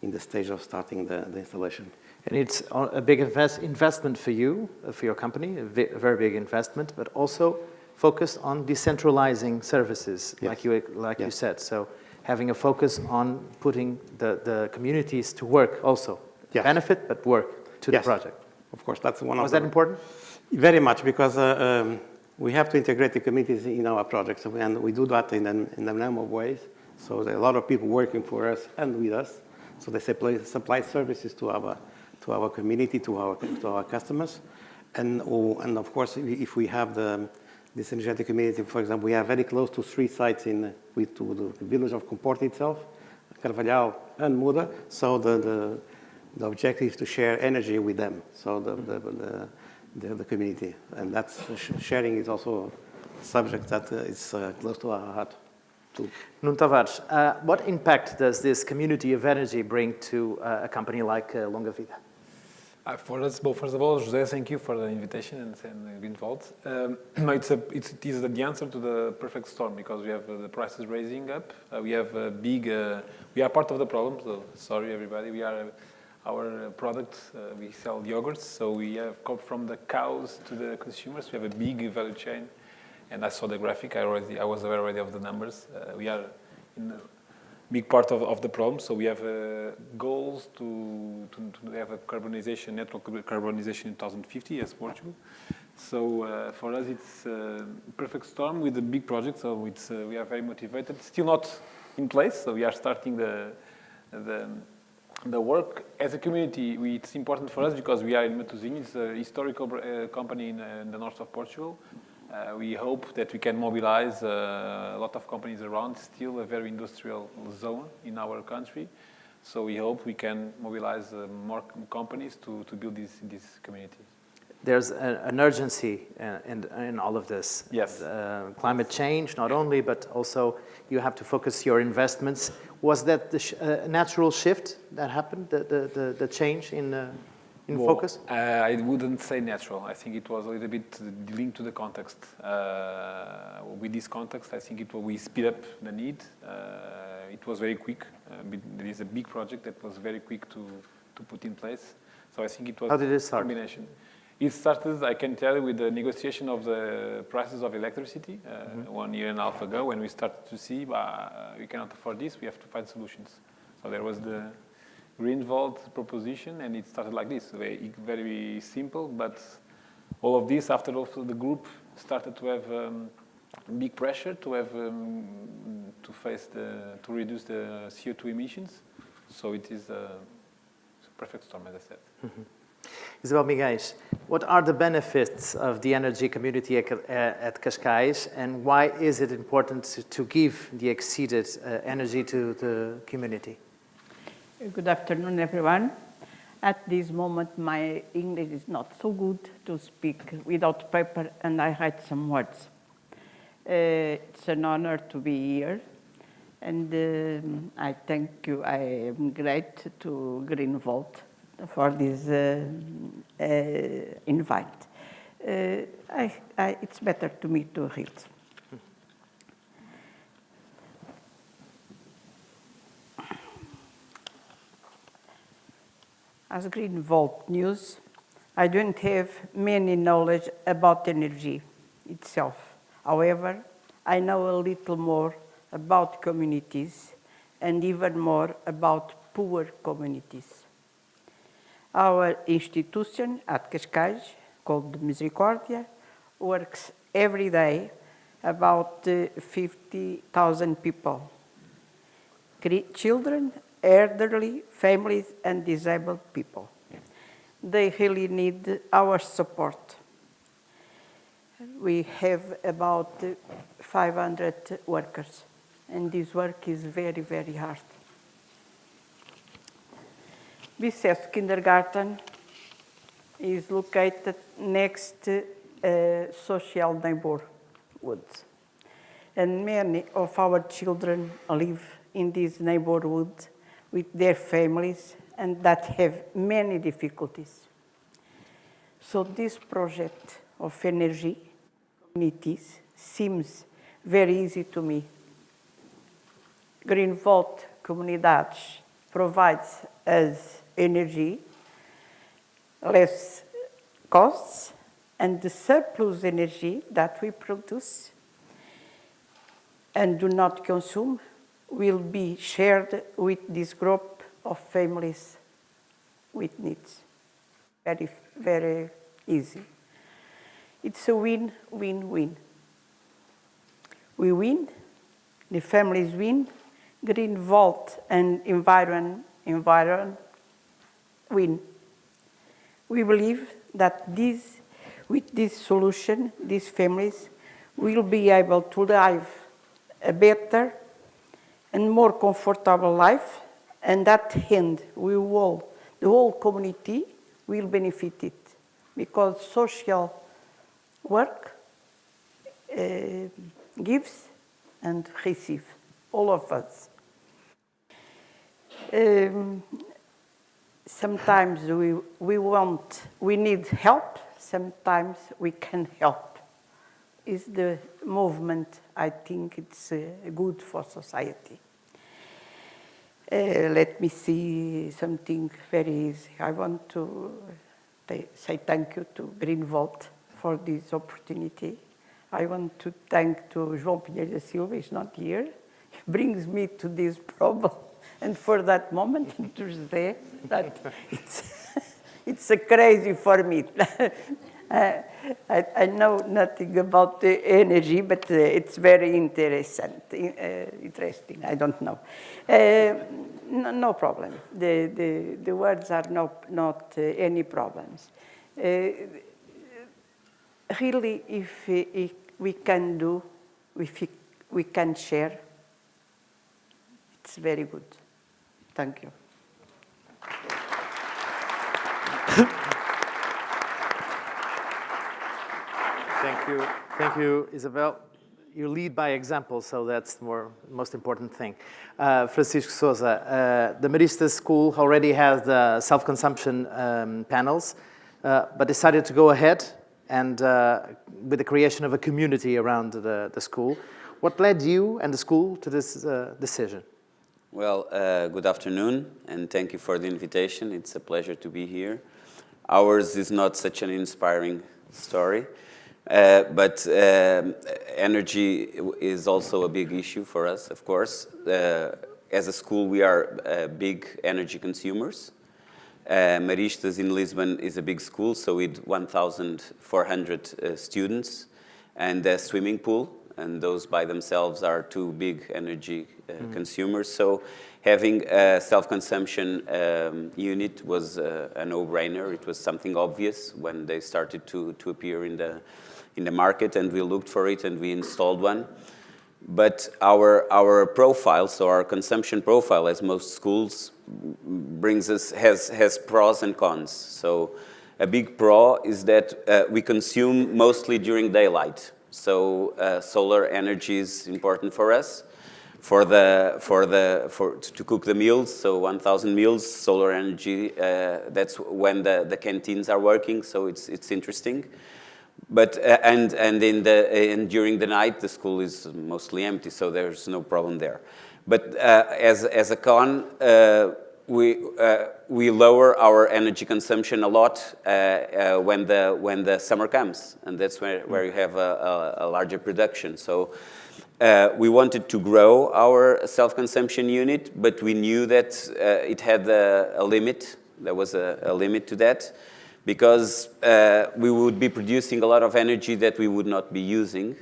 in the stage of starting the installation. And it's a big investment for you, for your company, a very big investment, but also focused on decentralizing services, yes. like you said. So having a focus on putting the communities to work also. Yes. Benefit, but work to the project. Of course, that's one of Was that important? Very much, because we have to integrate the communities in our projects, and we do that in a number of ways. So there are a lot of people working for us and with us. So they supply services to our community, to our customers, and of course, if we have this energetic community, for example, we are very close to 3 sites to the village of Comporta itself, Carvalhal and Muda. So the objective is to share energy with them. So the community, and that's sharing is also a subject that is close to our heart. Nuno Tavares, what impact does this community of energy bring to a company like Longa Vida? For us, first of all, José, thank you for the invitation and Green Vault. It is the answer to the perfect storm, because we have the prices raising up. We have we are part of the problem. So sorry, everybody. We are our product. We sell yogurts, so we have come from the cows to the consumers. We have a big value chain. And I saw the graphic. I was aware already of the numbers. We are in a big part of the problem. So we have goals to have a carbonization, net carbonization in 2050 as Portugal. So for us, it's a perfect storm with a big project. So we are very motivated. Still not in place. So we are starting the work as a community. It's important for us because we are in Matosinhos. It's a historical company in the north of Portugal. We hope that we can mobilize a lot of companies around, still a very industrial zone in our country. So we hope we can mobilize more companies to build this community. There's an urgency in all of this. Yes. Climate change, not only, but also you have to focus your investments. Was that the natural shift that happened, the change in focus? I wouldn't say natural. I think it was a little bit linked to the context. With this context, I think we speed up the need. it was very quick. There is a big project that was very quick to put in place. So I think it was How did it start? a combination. It started, I can tell you, with the negotiation of the prices of electricity 1.5 years ago, when we started to see, we cannot afford this, we have to find solutions. So there was the Greenvolt proposition, and it started like this, very, very simple, but all of this, after also the group started to have big pressure to have to reduce the CO2 emissions. So it is a perfect storm, as I said. Isabel Miguel, what are the benefits of the energy community at Cascais, and why is it important to give the exceeded energy to the community? Good afternoon, everyone. At this moment, my English is not so good to speak without paper, and I write some words. It's an honor to be here, and I thank you. I am great to Greenvolt for this invite. It's better to me to read. As Greenvolt News, I don't have many knowledge about energy itself. However, I know a little more about communities and even more about poor communities. Our institution at Cascais, called Misericordia, works every day about 50,000 people, children, elderly, families, and disabled people. They really need our support. We have about 500 workers, and this work is very, very hard. Bicesse Kindergarten is located next to social neighborhoods, and many of our children live in this neighborhood with their families and that have many difficulties. So this project of energy communities seems very easy to me. Greenvolt Comunidades provides us energy, less costs, and the surplus energy that we produce and do not consume will be shared with this group of families with needs. Very, very easy. It's a win-win-win. We win, the families win, Greenvolt and environment win. We believe that with this solution, these families will be able to live a better and more comfortable life, and at the end, the whole community will benefit it, because social work gives and receives, all of us. Sometimes we need help, sometimes we can help. Is the movement, I think it's good for society. Let me see something very easy. I want to say thank you to Greenvolt for this opportunity. I want to thank to João Pinheiro da Silva, he's not here. He brings me to this problem. And for that moment, and to José, that it's crazy for me. I know nothing about the energy, but it's very interesting. I don't know. No problem. The words are not any problems. Really, if we can do, if we can share, it's very good. Thank you. Thank you, Isabel. You lead by example, so that's the most important thing. Francisco Souza, the Marista School already has the self-consumption panels, but decided to go ahead and with the creation of a community around the school. What led you and the school to this decision? Well, good afternoon, and thank you for the invitation. It's a pleasure to be here. Ours is not such an inspiring story, but energy is also a big issue for us, of course. As a school, we are big energy consumers. Maristas in Lisbon is a big school, so with 1,400 students and a swimming pool, and those by themselves are two big energy consumers. So having a self-consumption unit was a no-brainer. It was something obvious when they started to appear in the market, and we looked for it and we installed one. But our profile, so our consumption profile, as most schools, has pros and cons. So a big pro is that we consume mostly during daylight. So solar energy is important for us. To cook the meals, so 1,000 meals, solar energy. That's when the canteens are working. So it's interesting. But and during the night, the school is mostly empty, so there's no problem there. But as a con, we lower our energy consumption a lot when the summer comes, and that's where you have a larger production. So we wanted to grow our self-consumption unit, but we knew that it had a limit. There was a limit to that, because we would be producing a lot of energy that we would not be using,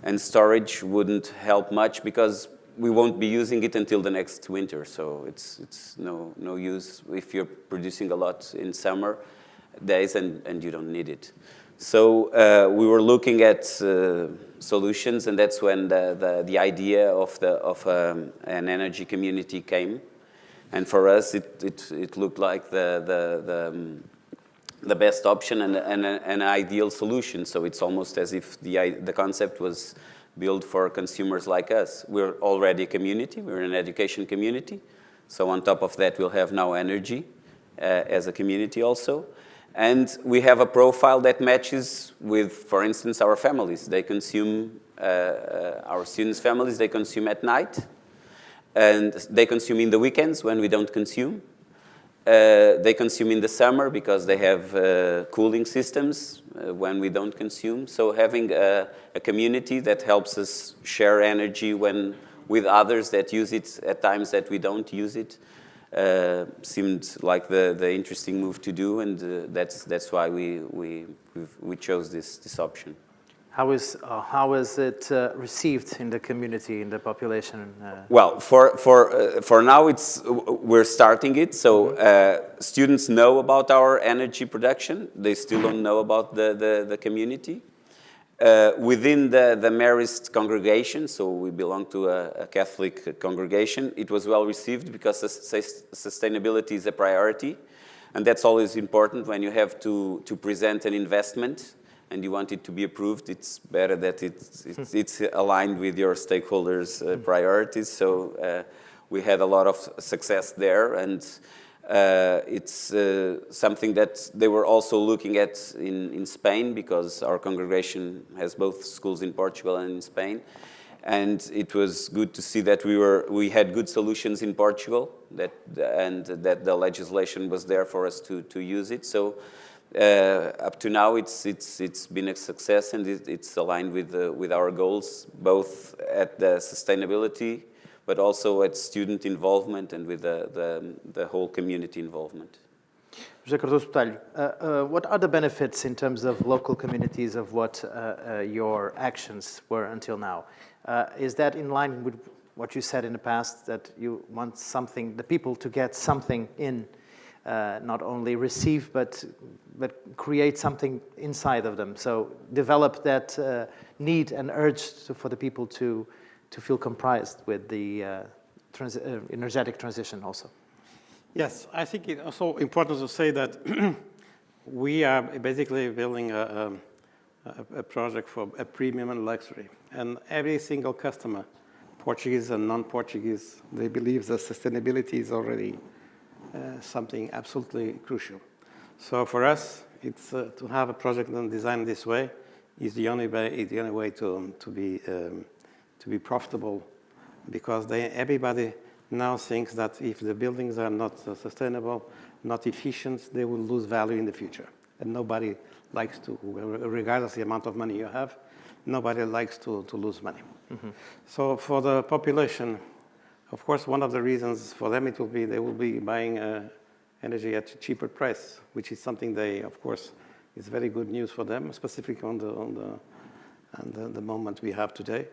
and storage wouldn't help much because we won't be using it until the next winter. So it's no use if you're producing a lot in summer days and you don't need it. So we were looking at solutions, and that's when the idea of an energy community came. And for us, it looked like the best option and an ideal solution. So it's almost as if the concept was built for consumers like us. We're already a community. We're an education community. So on top of that, we'll have now energy as a community also. And we have a profile that matches with, for instance, our families. They consume, our students' families, they consume at night. And they consume in the weekends when we don't consume. They consume in the summer because they have cooling systems when we don't consume. So having a community that helps us share energy with others that use it at times that we don't use it seemed like the interesting move to do, and that's why we chose this option. How is it received in the community, in the population? Well, for now, we're starting it. So students know about our energy production. They still don't know about the community. Within the Marist congregation, so we belong to a Catholic congregation, it was well received because sustainability is a priority, and that's always important when you have to present an investment and you want it to be approved. It's better that it's aligned with your stakeholders' priorities. So we had a lot of success there, and it's something that they were also looking at in Spain, because our congregation has both schools in Portugal and in Spain. And it was good to see that we had good solutions in Portugal, and that the legislation was there for us to use it. So up to now, it's been a success, and it's aligned with our goals, both at the sustainability, but also at student involvement and with the whole community involvement. José Cardoso Botelho, what are the benefits in terms of local communities of what your actions were until now? Is that in line with what you said in the past, that you want the people to get something in, not only receive, but create something inside of them? So develop that need and urge for the people to feel comprised with the energetic transition also. Yes, I think it's also important to say that we are basically building a project for a premium and luxury. And every single customer, Portuguese and non-Portuguese, they believe that sustainability is already something absolutely crucial. So for us, it's to have a project designed this way is the only way to be profitable, because everybody now thinks that if the buildings are not sustainable, not efficient, they will lose value in the future. And nobody likes to, regardless of the amount of money you have, nobody likes to lose money. So for the population, of course, one of the reasons for them it will be they will be buying energy at a cheaper price, which is something they, of course, is very good news for them, specifically on the moment we have today.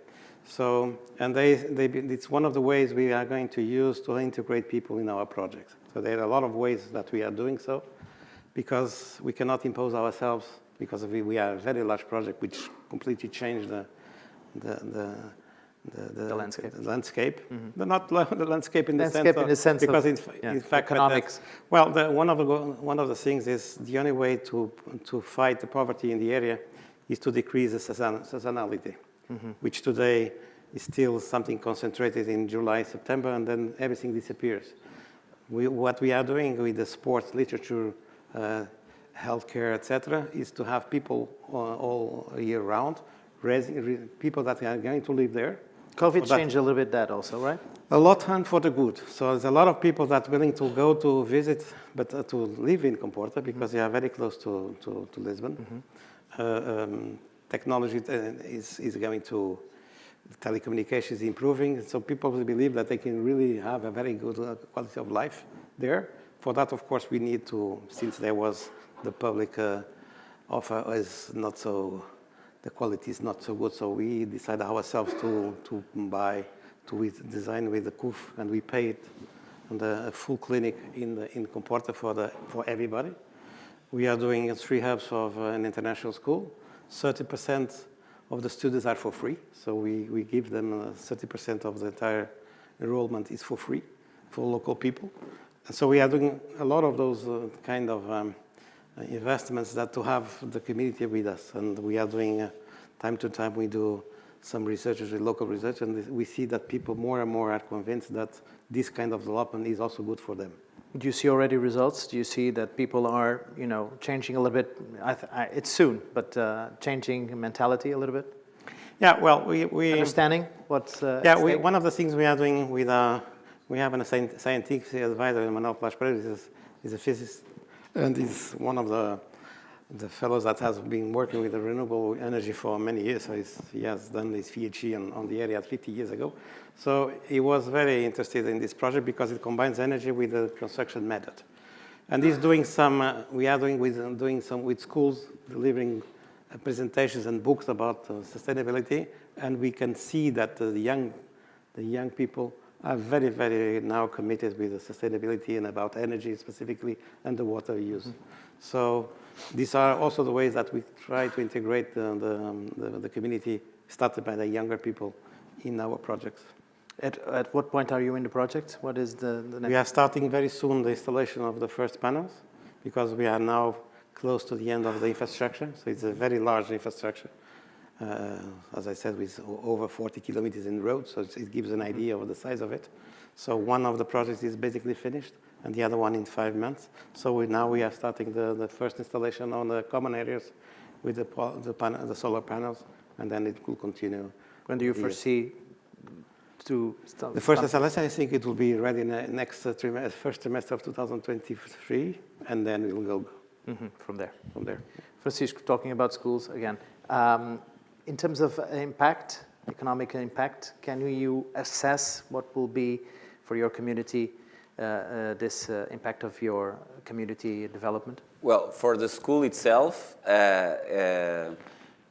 So, and it's one of the ways we are going to use to integrate people in our project. So there are a lot of ways that we are doing so, because we cannot impose ourselves, because we are a very large project which completely changed the landscape. But not the landscape in the sense because in fact economics. One of the things is the only way to fight the poverty in the area is to decrease the seasonality, which today is still something concentrated in July, September, and then everything disappears. What we are doing with the sports, literature, healthcare, etc., is to have people all year round, people that are going to live there. COVID changed a little bit that also, right? A lot, and for the good. So there's a lot of people that are willing to go to visit, but to live in Comporta because they are very close to Lisbon. Technology is going to, telecommunications is improving, so people will believe that they can really have a very good quality of life there. For that, of course, we need to, since there was the public offer is not so, the quality is not so good, so we decided ourselves to design with the CUF, and we paid the full clinic in Comporta for everybody. We are doing 3 hubs of an international school. 30% of the students are for free, so we give them 30% of the entire enrollment is for free for local people. And so we are doing a lot of those kind of investments that to have the community with us. And we are doing, time to time, we do some research, local research, and we see that people more and more are convinced that this kind of development is also good for them. Do you see already results? Do you see that people are, changing a little bit? It's soon, but changing mentality a little bit? Yeah, well, we understanding what's one of the things we are doing with we have a scientific advisor, Manuel Plas Pereira, is a physicist, and he's one of the fellows that has been working with the renewable energy for many years. So he has done his PhD on the area 50 years ago. So he was very interested in this project because it combines energy with the construction method. And he's doing some, we are doing some with schools, delivering presentations and books about sustainability. And we can see that the young people are very, very now committed with the sustainability and about energy specifically and the water use. So these are also the ways that we try to integrate the community started by the younger people in our projects. At what point are you in the project? What is the next? We are starting very soon the installation of the first panels because we are now close to the end of the infrastructure. So it's a very large infrastructure. As I said, with over 40 kilometers in road, so it gives an idea of the size of it. So one of the projects is basically finished, and the other one in 5 months. So now we are starting the first installation on the common areas with the solar panels, and then it will continue. When do you foresee to start? The first installation, I think it will be ready in the next first trimester of 2023, and then we will go from there. From there. Francisco, talking about schools again. In terms of impact, economic impact, can you assess what will be for your community this impact of your community development? Well, for the school itself, the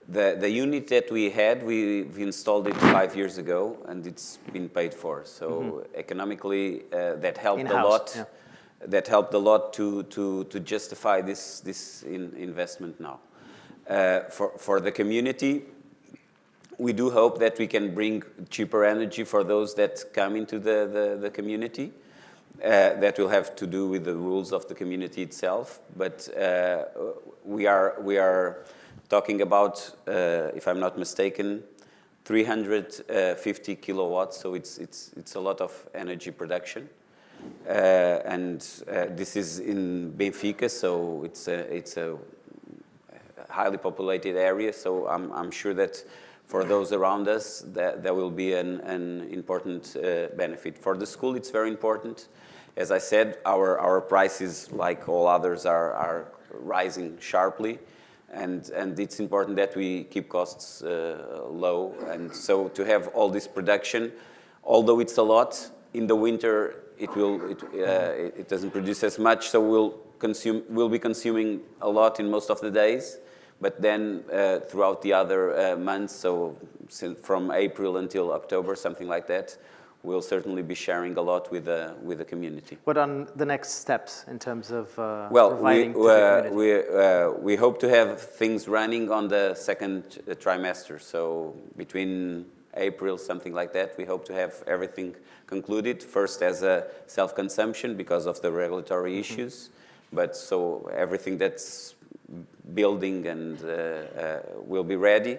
unit that we had, we've installed it 5 years ago, and it's been paid for. So economically, that helped a lot. Yeah. That helped a lot to justify this investment now. For the community, we do hope that we can bring cheaper energy for those that come into the community. That will have to do with the rules of the community itself. But we are talking about, if I'm not mistaken, 350 kilowatts. So it's a lot of energy production. And this is in Benfica, so it's a highly populated area. So I'm sure that for those around us, that will be an important benefit. For the school, it's very important. As I said, our prices, like all others, are rising sharply. And it's important that we keep costs low. And so to have all this production, although it's a lot, in the winter it doesn't produce as much, so we'll be consuming a lot in most of the days. But then throughout the other months, so from April until October, something like that, we'll certainly be sharing a lot with the community. What are the next steps in terms of providing to the community? We hope to have things running on the second trimester. So between April, something like that, we hope to have everything concluded. First as a self-consumption because of the regulatory issues, but so everything that's building and will be ready.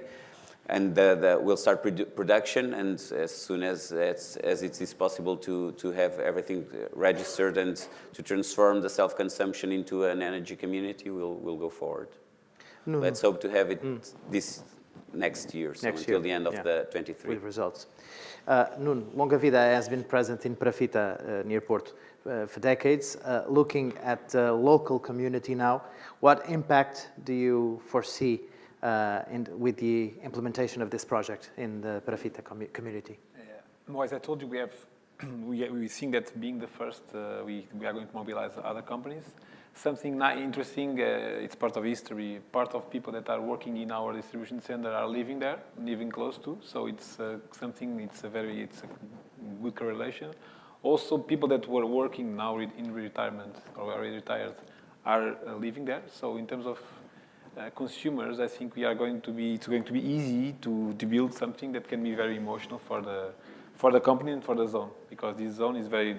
And we'll start production, and as soon as it is possible to have everything registered and to transform the self-consumption into an energy community, we'll go forward. Let's hope to have it this next year, so until the end of the 23. With results. Nuno, Longa Vida has been present in Perafita near Porto for decades. Looking at the local community now, what impact do you foresee with the implementation of this project in the Perafita community? Well, as I told you, we think that being the first, we are going to mobilize other companies. Something interesting, it's part of history. Part of people that are working in our distribution center are living there, living close to. So it's something. It's a good correlation. Also, people that were working now in retirement or already retired are living there. So in terms of consumers, I think it's going to be easy to build something that can be very emotional for the company and for the zone, because this zone is very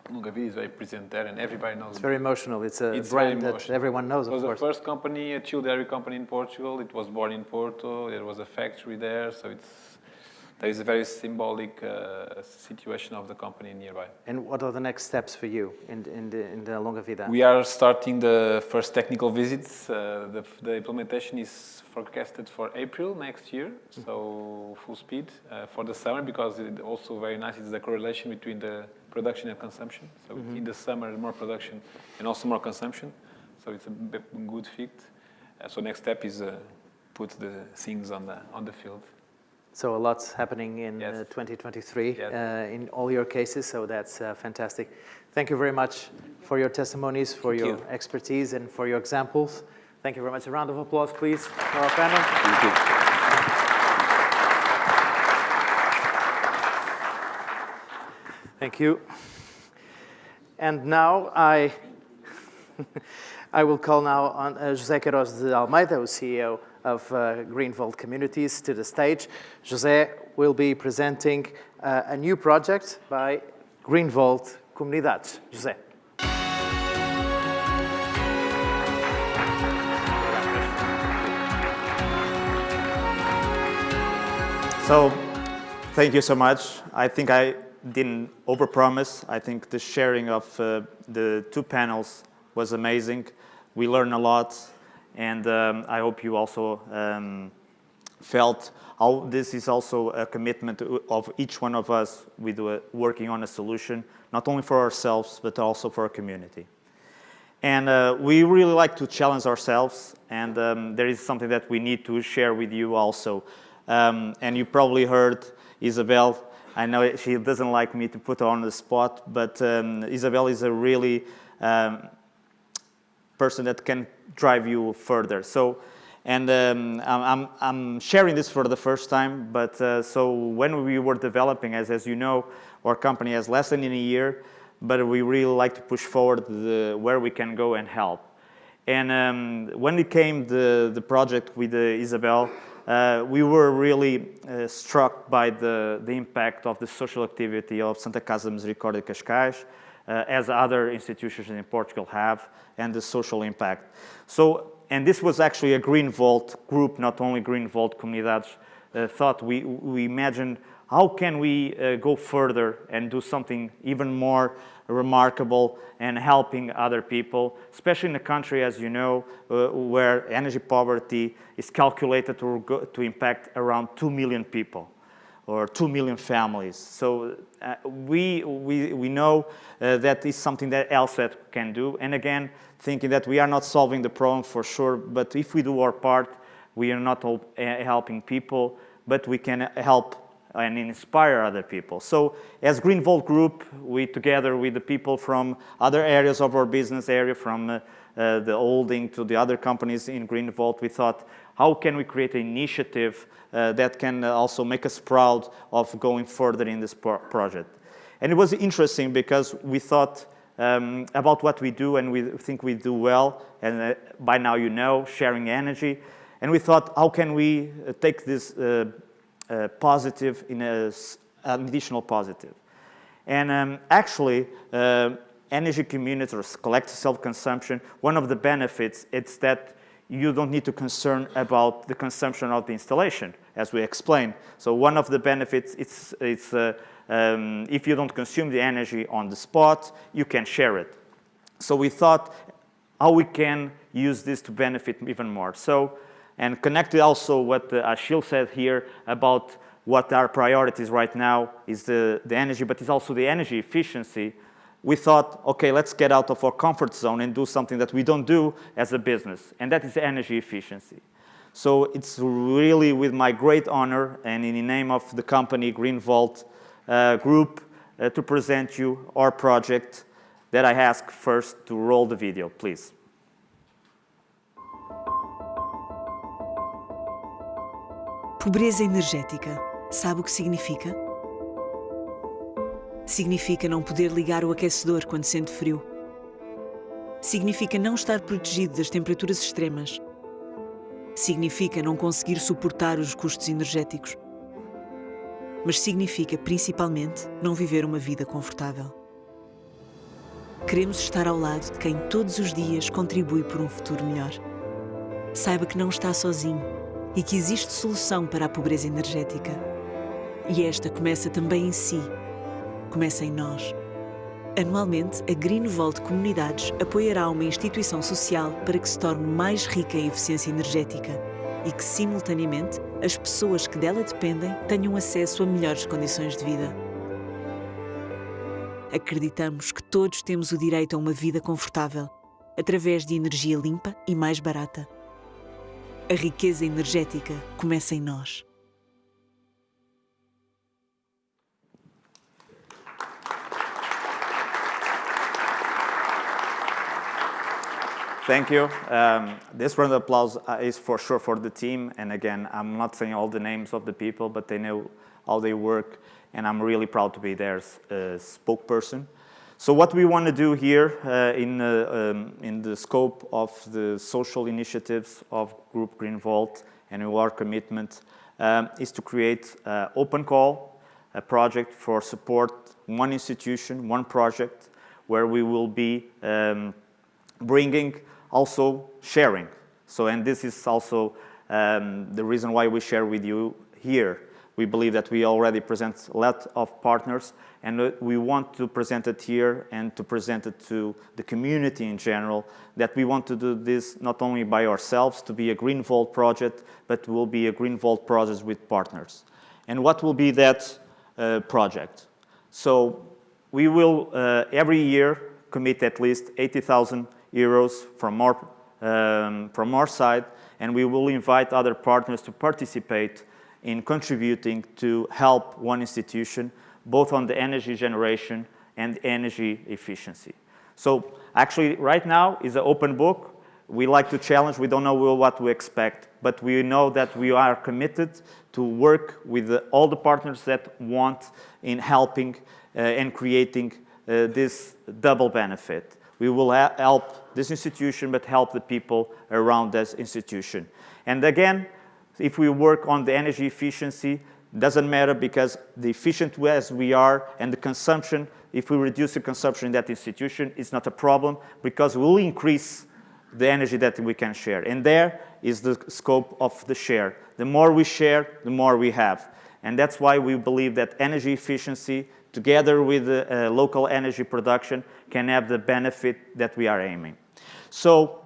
Longa Vida is very present there, and everybody knows. It's very emotional. It's a brand that everyone knows. It was the first company, a chilled dairy company in Portugal. It was born in Porto. There was a factory there, so there is a very symbolic situation of the company nearby. And what are the next steps for you in the Longa Vida? We are starting the first technical visits. The implementation is forecasted for April next year, so full speed for the summer, because it also very nice is the correlation between the production and consumption. So in the summer, more production and also more consumption. So it's a good fit. So next step is put the things on the field. So a lot's happening in 2023 in all your cases, so that's fantastic. Thank you very much for your testimonies, for your expertise, and for your examples. Thank you very much. A round of applause, please, for our panel. Thank you. Thank you. And now I will call now on José Queiroz de Almeida, who's CEO of Greenvolt Communities, to the stage. José will be presenting a new project by Greenvolt Comunidades. José. So, thank you so much. I think I didn't overpromise. I think the sharing of the two panels was amazing. We learned a lot, and I hope you also felt how this is also a commitment of each one of us with working on a solution, not only for ourselves, but also for our community. And we really like to challenge ourselves, and there is something that we need to share with you also. And you probably heard Isabel. I know she doesn't like me to put her on the spot, but Isabel is a really person that can drive you further. So, and I'm sharing this for the first time, but so when we were developing, as you know, our company has less than a year, but we really like to push forward where we can go and help. And when it came the project with Isabel, we were really struck by the impact of the social activity of Santa Casa de Misericórdia de Cascais, as other institutions in Portugal have, and the social impact. So, and this was actually a Greenvolt group, not only Greenvolt Comunidades, thought we imagined how can we go further and do something even more remarkable and helping other people, especially in a country, as you know, where energy poverty is calculated to impact around 2 million people or 2 million families. So we know that is something that LSAT can do. And again, thinking that we are not solving the problem for sure, but if we do our part, we are not helping people, but we can help and inspire other people. So as GreenVolt Group, we together with the people from other areas of our business area, from the holding to the other companies in GreenVolt, we thought, how can we create an initiative that can also make us proud of going further in this project? And it was interesting because we thought about what we do, and we think we do well, and by now you know, sharing energy. And we thought, how can we take this positive in an additional positive? And actually, energy communities or collective self-consumption, one of the benefits is that you don't need to concern about the consumption of the installation, as we explained. So one of the benefits is if you don't consume the energy on the spot, you can share it. So we thought how we can use this to benefit even more. So, and connected also what Achille said here about what our priorities right now is the energy, but it's also the energy efficiency. We thought, okay, let's get out of our comfort zone and do something that we don't do as a business, and that is energy efficiency. So it's really with my great honor and in the name of the company GreenVolt Group to present you our project that I ask first to roll the video, please. Pobreza energética. Sabe o que significa? Significa não poder ligar o aquecedor quando sente frio. Significa não estar protegido das temperaturas extremas. Significa não conseguir suportar os custos energéticos. Mas significa, principalmente, não viver uma vida confortável. Queremos estar ao lado de quem todos os dias contribui por um futuro melhor. Saiba que não está sozinho e que existe solução para a pobreza energética. E esta começa também em si. Começa em nós. Anualmente, a GreenVolt Comunidades apoiará uma instituição social para que se torne mais rica em eficiência energética e que, simultaneamente, as pessoas que dela dependem tenham acesso a melhores condições de vida. Acreditamos que todos temos o direito a uma vida confortável, através de energia limpa e mais barata. A riqueza energética começa em nós. Thank you. This round of applause is for sure for the team. And again, I'm not saying all the names of the people, but they know how they work. And I'm really proud to be their spokesperson. So what we want to do here in the scope of the social initiatives of Group GreenVolt and our commitment is to create an open call, a project for support, one institution, one project, where we will be bringing also sharing. So, and this is also the reason why we share with you here. We believe that we already present a lot of partners, and we want to present it here and to present it to the community in general, that we want to do this not only by ourselves to be a GreenVolt project, but will be a GreenVolt project with partners. And what will be that project? So we will every year commit at least 80,000 euros from our side, and we will invite other partners to participate in contributing to help one institution, both on the energy generation and energy efficiency. So actually, right now is an open book. We like to challenge. We don't know what to expect, but we know that we are committed to work with all the partners that want in helping and creating this double benefit. We will help this institution, but help the people around this institution. And again, if we work on the energy efficiency, doesn't matter, because the efficient as we are and the consumption, if we reduce the consumption in that institution, it's not a problem, because we'll increase the energy that we can share. And there is the scope of the share. The more we share, the more we have. And that's why we believe that energy efficiency, together with local energy production, can have the benefit that we are aiming. So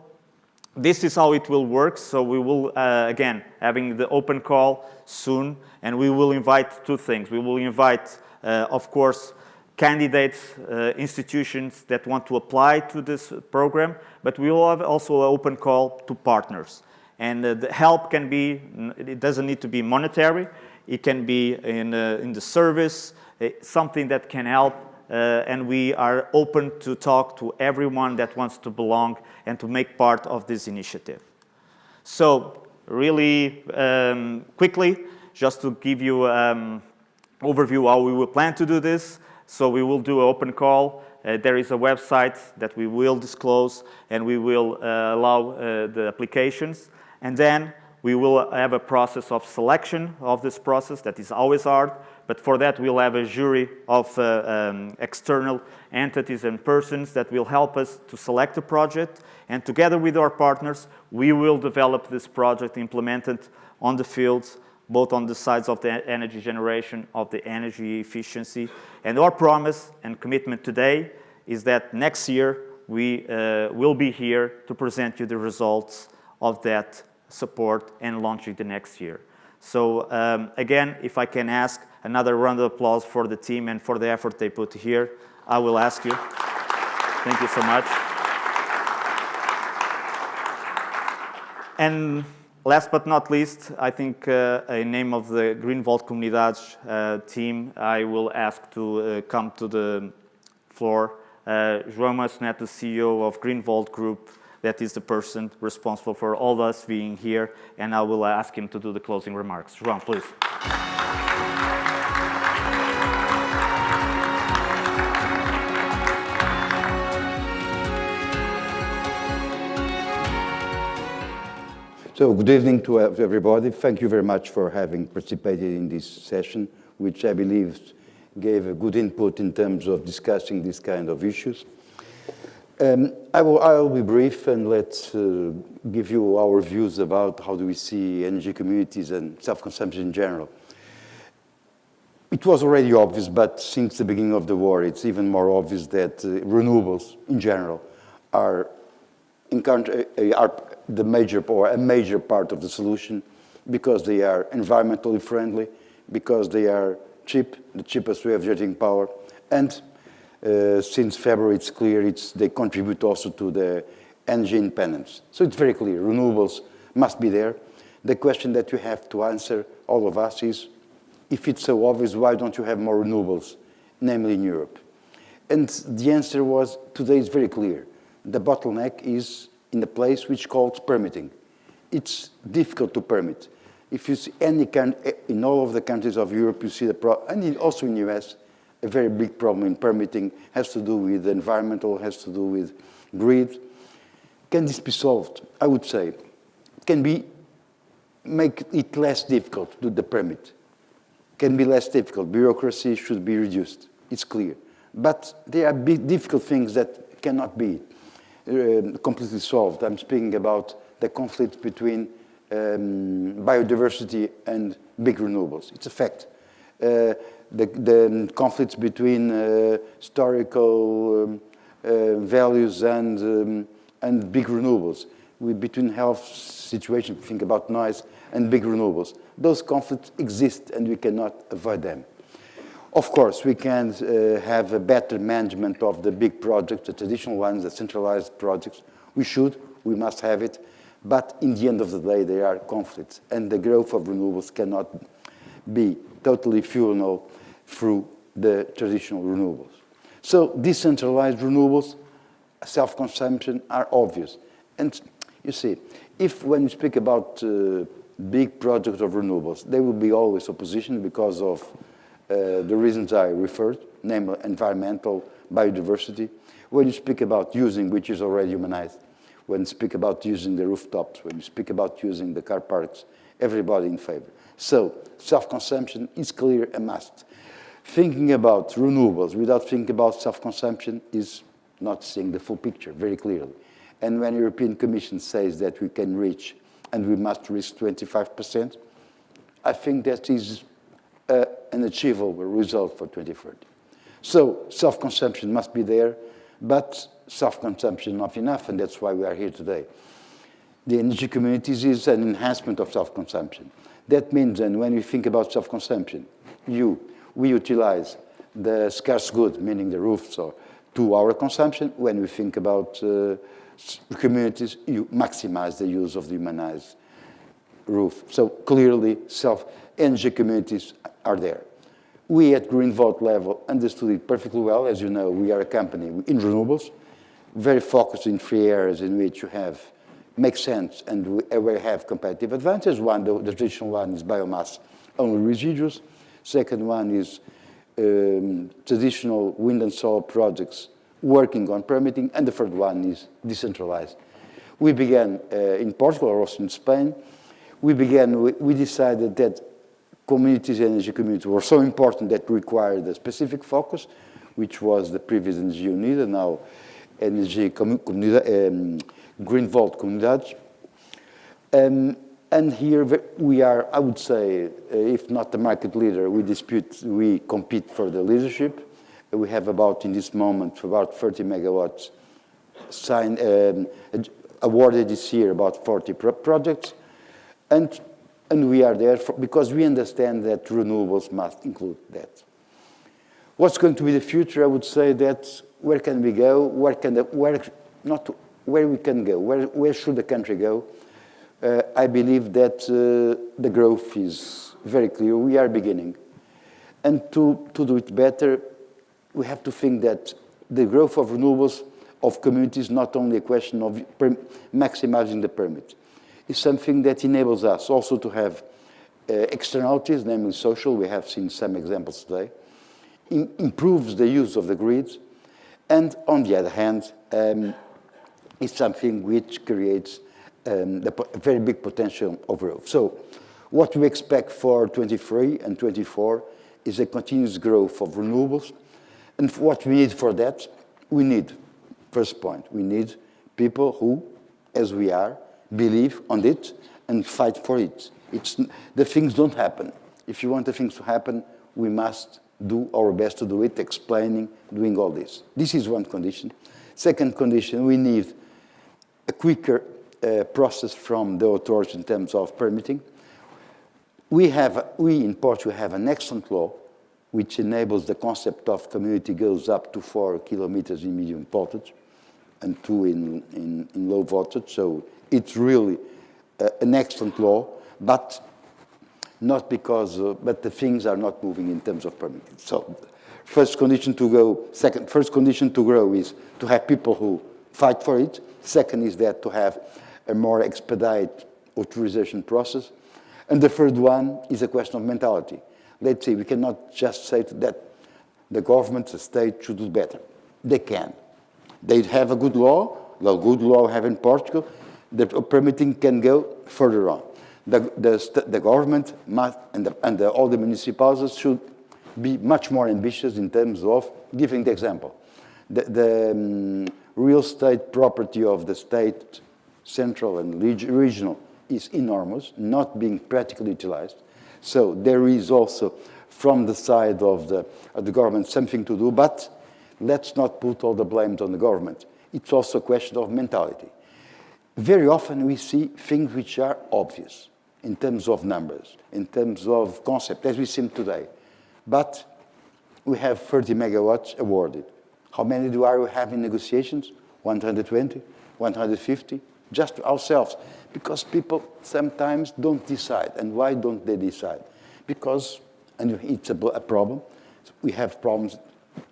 this is how it will work. So we will, again, having the open call soon, and we will invite two things. We will invite, of course, candidates, institutions that want to apply to this program, but we will have also an open call to partners. And the help can be, it doesn't need to be monetary, it can be in the service, something that can help, and we are open to talk to everyone that wants to belong and to make part of this initiative. So really quickly, just to give you overview how we will plan to do this. So we will do an open call. There is a website that we will disclose, and we will allow the applications. And then we will have a process of selection of this process that is always hard. But for that, we'll have a jury of external entities and persons that will help us to select the project. And together with our partners, we will develop this project, implement it on the fields, both on the sides of the energy generation, of the energy efficiency. And our promise and commitment today is that next year we will be here to present you the results of that support and launching the next year. So again, if I can ask another round of applause for the team and for the effort they put here, I will ask you. Thank you so much. And last but not least, I think in name of the Greenvolt Comunidades team, I will ask to come to the floor João Manso Neto, CEO of Greenvolt Group. That is the person responsible for all of us being here, and I will ask him to do the closing remarks. João, please. So good evening to everybody. Thank you very much for having participated in this session, which I believe gave a good input in terms of discussing these kind of issues. I will be brief, and let's give you our views about how do we see energy communities and self-consumption in general. It was already obvious, but since the beginning of the war, it's even more obvious that renewables in general are the major or a major part of the solution, because they are environmentally friendly, because they are cheap, the cheapest way of generating power, and since February, it's clear they contribute also to the energy independence. So it's very clear, renewables must be there. The question that you have to answer, all of us, is, if it's so obvious, why don't you have more renewables, namely in Europe? And the answer was, today is very clear. The bottleneck is in a place which calls permitting. It's difficult to permit. If you see in all of the countries of Europe, you see and also in the US, a very big problem in permitting has to do with environmental, has to do with grid. Can this be solved? I would say make it less difficult to do the permit. Can be less difficult. Bureaucracy should be reduced. It's clear. But there are big, difficult things that cannot be completely solved. I'm speaking about the conflict between biodiversity and big renewables. It's a fact. The conflicts between historical values and big renewables, between health situations, think about noise, and big renewables. Those conflicts exist, and we cannot avoid them. Of course, we can have a better management of the big projects, the traditional ones, the centralized projects. We must have it. But in the end of the day, there are conflicts, and the growth of renewables cannot be totally fueled through the traditional renewables. So decentralized renewables, self-consumption are obvious. And you see, when you speak about big projects of renewables, there will be always opposition because of the reasons I referred, namely environmental, biodiversity. When you speak about using, which is already humanized, when you speak about using the rooftops, when you speak about using the car parks, everybody in favor. So self-consumption is clear a must. Thinking about renewables without thinking about self-consumption is not seeing the full picture very clearly. And when the European Commission says that we can reach, and we must reach 25%, I think that is an achievable result for 2030. So self-consumption must be there, but self-consumption not enough, and that's why we are here today. The energy communities is an enhancement of self-consumption. That means, and when we think about self-consumption, we utilize the scarce good, meaning the roofs, or to our consumption. When we think about communities, you maximize the use of the humanized roof. So clearly, energy communities are there. We at Greenvolt level understood it perfectly well. As you know, we are a company in renewables, very focused in 3 areas in which you makes sense and we have competitive advantage. One, the traditional one is biomass, only residuals. Second one is traditional wind and solar projects working on permitting. And the third one is decentralized. We began in Portugal or also in Spain. We decided that communities, energy communities were so important that required a specific focus, which was the previous Energy Unida, now Energy Greenvolt Comunidades. And here we are, I would say, if not the market leader, we compete for the leadership. We have in this moment, about 30 megawatts awarded this year, about 40 projects. And we are there because we understand that renewables must include that. What's going to be the future? I would say that where can we go? Where we can go? Where should the country go? I believe that the growth is very clear. We are beginning. And to do it better, we have to think that the growth of renewables, of communities, is not only a question of maximizing the permit. It's something that enables us also to have externalities, namely social. We have seen some examples today. Improves the use of the grids. And on the other hand, it's something which creates a very big potential of growth. So what we expect for 23 and 24 is a continuous growth of renewables. And what we need for that, first point, we need people who, as we are, believe on it and fight for it. The things don't happen. If you want the things to happen, we must do our best to do it, explaining, doing all this. This is one condition. Second condition, we need a quicker process from the authorities in terms of permitting. We in Portugal have an excellent law which enables the concept of community goes up to 4 kilometers in medium voltage and 2 in low voltage. So it's really an excellent law, but not because, but the things are not moving in terms of permitting. So first condition to grow is to have people who fight for it. Second is that to have a more expedited authorization process. And the third one is a question of mentality. Let's say we cannot just say that the government, the state should do better. They can. They have a good law, the good law we have in Portugal. The permitting can go further on. The government must, and all the municipalities should be much more ambitious in terms of giving the example. The real estate property of the state, central and regional, is enormous, not being practically utilized. So there is also, from the side of the government, something to do, but let's not put all the blame on the government. It's also a question of mentality. Very often we see things which are obvious in terms of numbers, in terms of concept, as we see today. But we have 30 megawatts awarded. How many do we have in negotiations? 120, 150? Just ourselves. Because people sometimes don't decide. And why don't they decide? Because, and it's a problem, we have problems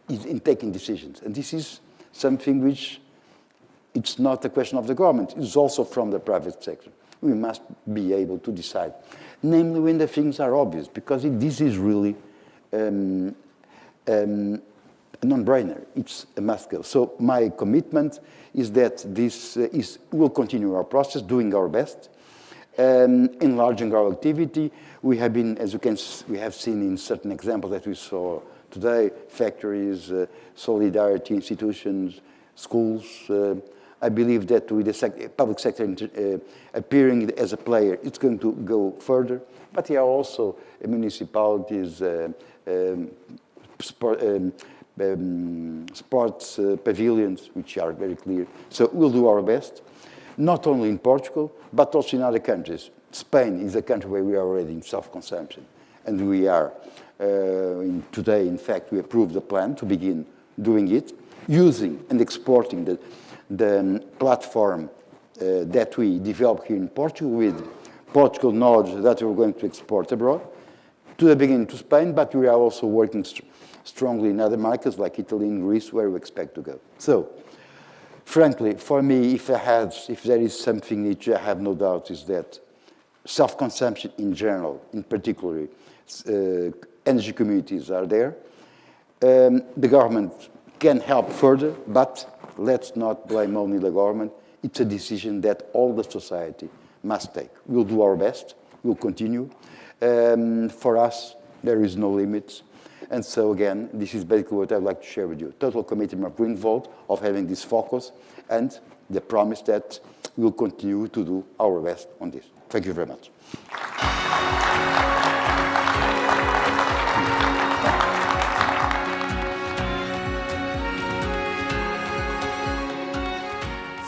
in taking decisions. And this is something which it's not a question of the government. It's also from the private sector. We must be able to decide. Namely when the things are obvious, because this is really a non-brainer. It's a must go. So my commitment is that we'll continue our process, doing our best, enlarging our activity. We have been, as we have seen in certain examples that we saw today, factories, solidarity institutions, schools, I believe that with the public sector appearing as a player, it's going to go further. But there are also municipalities, sports pavilions, which are very clear. So we'll do our best, not only in Portugal, but also in other countries. Spain is a country where we are already in self-consumption. And we are, today, in fact, we approved the plan to begin doing it, using and exporting the platform that we developed here in Portugal with Portugal knowledge that we're going to export abroad, to the beginning to Spain, but we are also working strongly in other markets like Italy and Greece, where we expect to go. So, frankly, for me, if there is something which I have no doubt is that self-consumption in general, in particular, energy communities are there. The government can help further, but let's not blame only the government. It's a decision that all the society must take. We'll do our best. We'll continue. For us, there is no limits. And so, again, this is basically what I'd like to share with you. Total commitment of Greenvolt, of having this focus, and the promise that we'll continue to do our best on this. Thank you very much.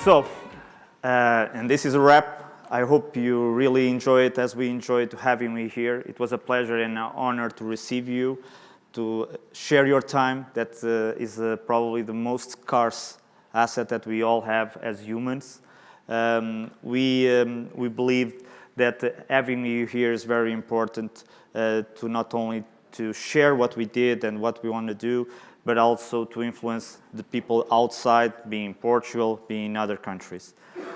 So, and this is a wrap. I hope you really enjoy it as we enjoyed having me here. It was a pleasure and an honor to receive you, to share your time. That is probably the most scarce asset that we all have as humans. We believe that having you here is very important to not only to share what we did and what we want to do, but also to influence the people outside, being in Portugal, being in other countries.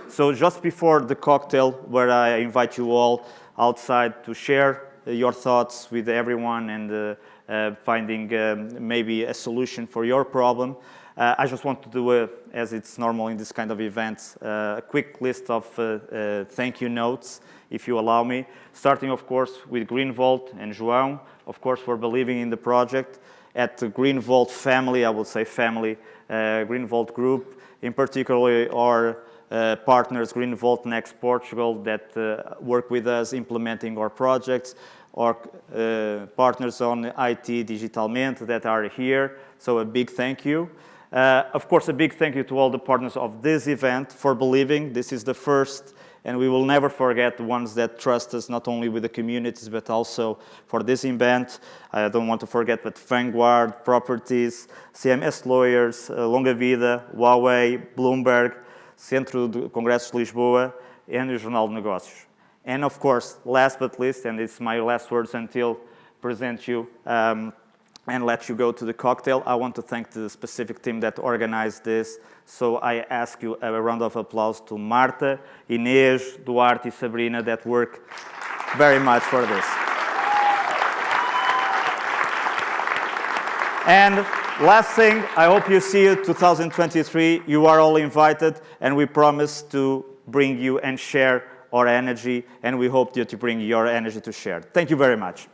So just before the cocktail, where I invite you all outside to share your thoughts with everyone and finding maybe a solution for your problem, I just want to do, as it's normal in this kind of events, a quick list of thank you notes, if you allow me, starting, of course, with Greenvolt and João, of course, for believing in the project. At the Greenvolt family, I would say family, Greenvolt Group, in particular our partners, Greenvolt Next Portugal, that work with us implementing our projects, our partners on IT Digitalmente that are here, so a big thank you. Of course, a big thank you to all the partners of this event for believing. This is the first, and we will never forget the ones that trust us, not only with the communities, but also for this event. I don't want to forget, but Vanguard, Properties, CMS Lawyers, Longa Vida, Huawei, Bloomberg, Centro de Congressos de Lisboa, and the Jornal de Negócios. And of course, last but least, and it's my last words until present you and let you go to the cocktail, I want to thank the specific team that organized this. So I ask you a round of applause to Marta, Inês, Duarte, Sabrina, that work very much for this. And last thing, I hope you see it 2023. You are all invited, and we promise to bring you and share our energy, and we hope that you bring your energy to share. Thank you very much.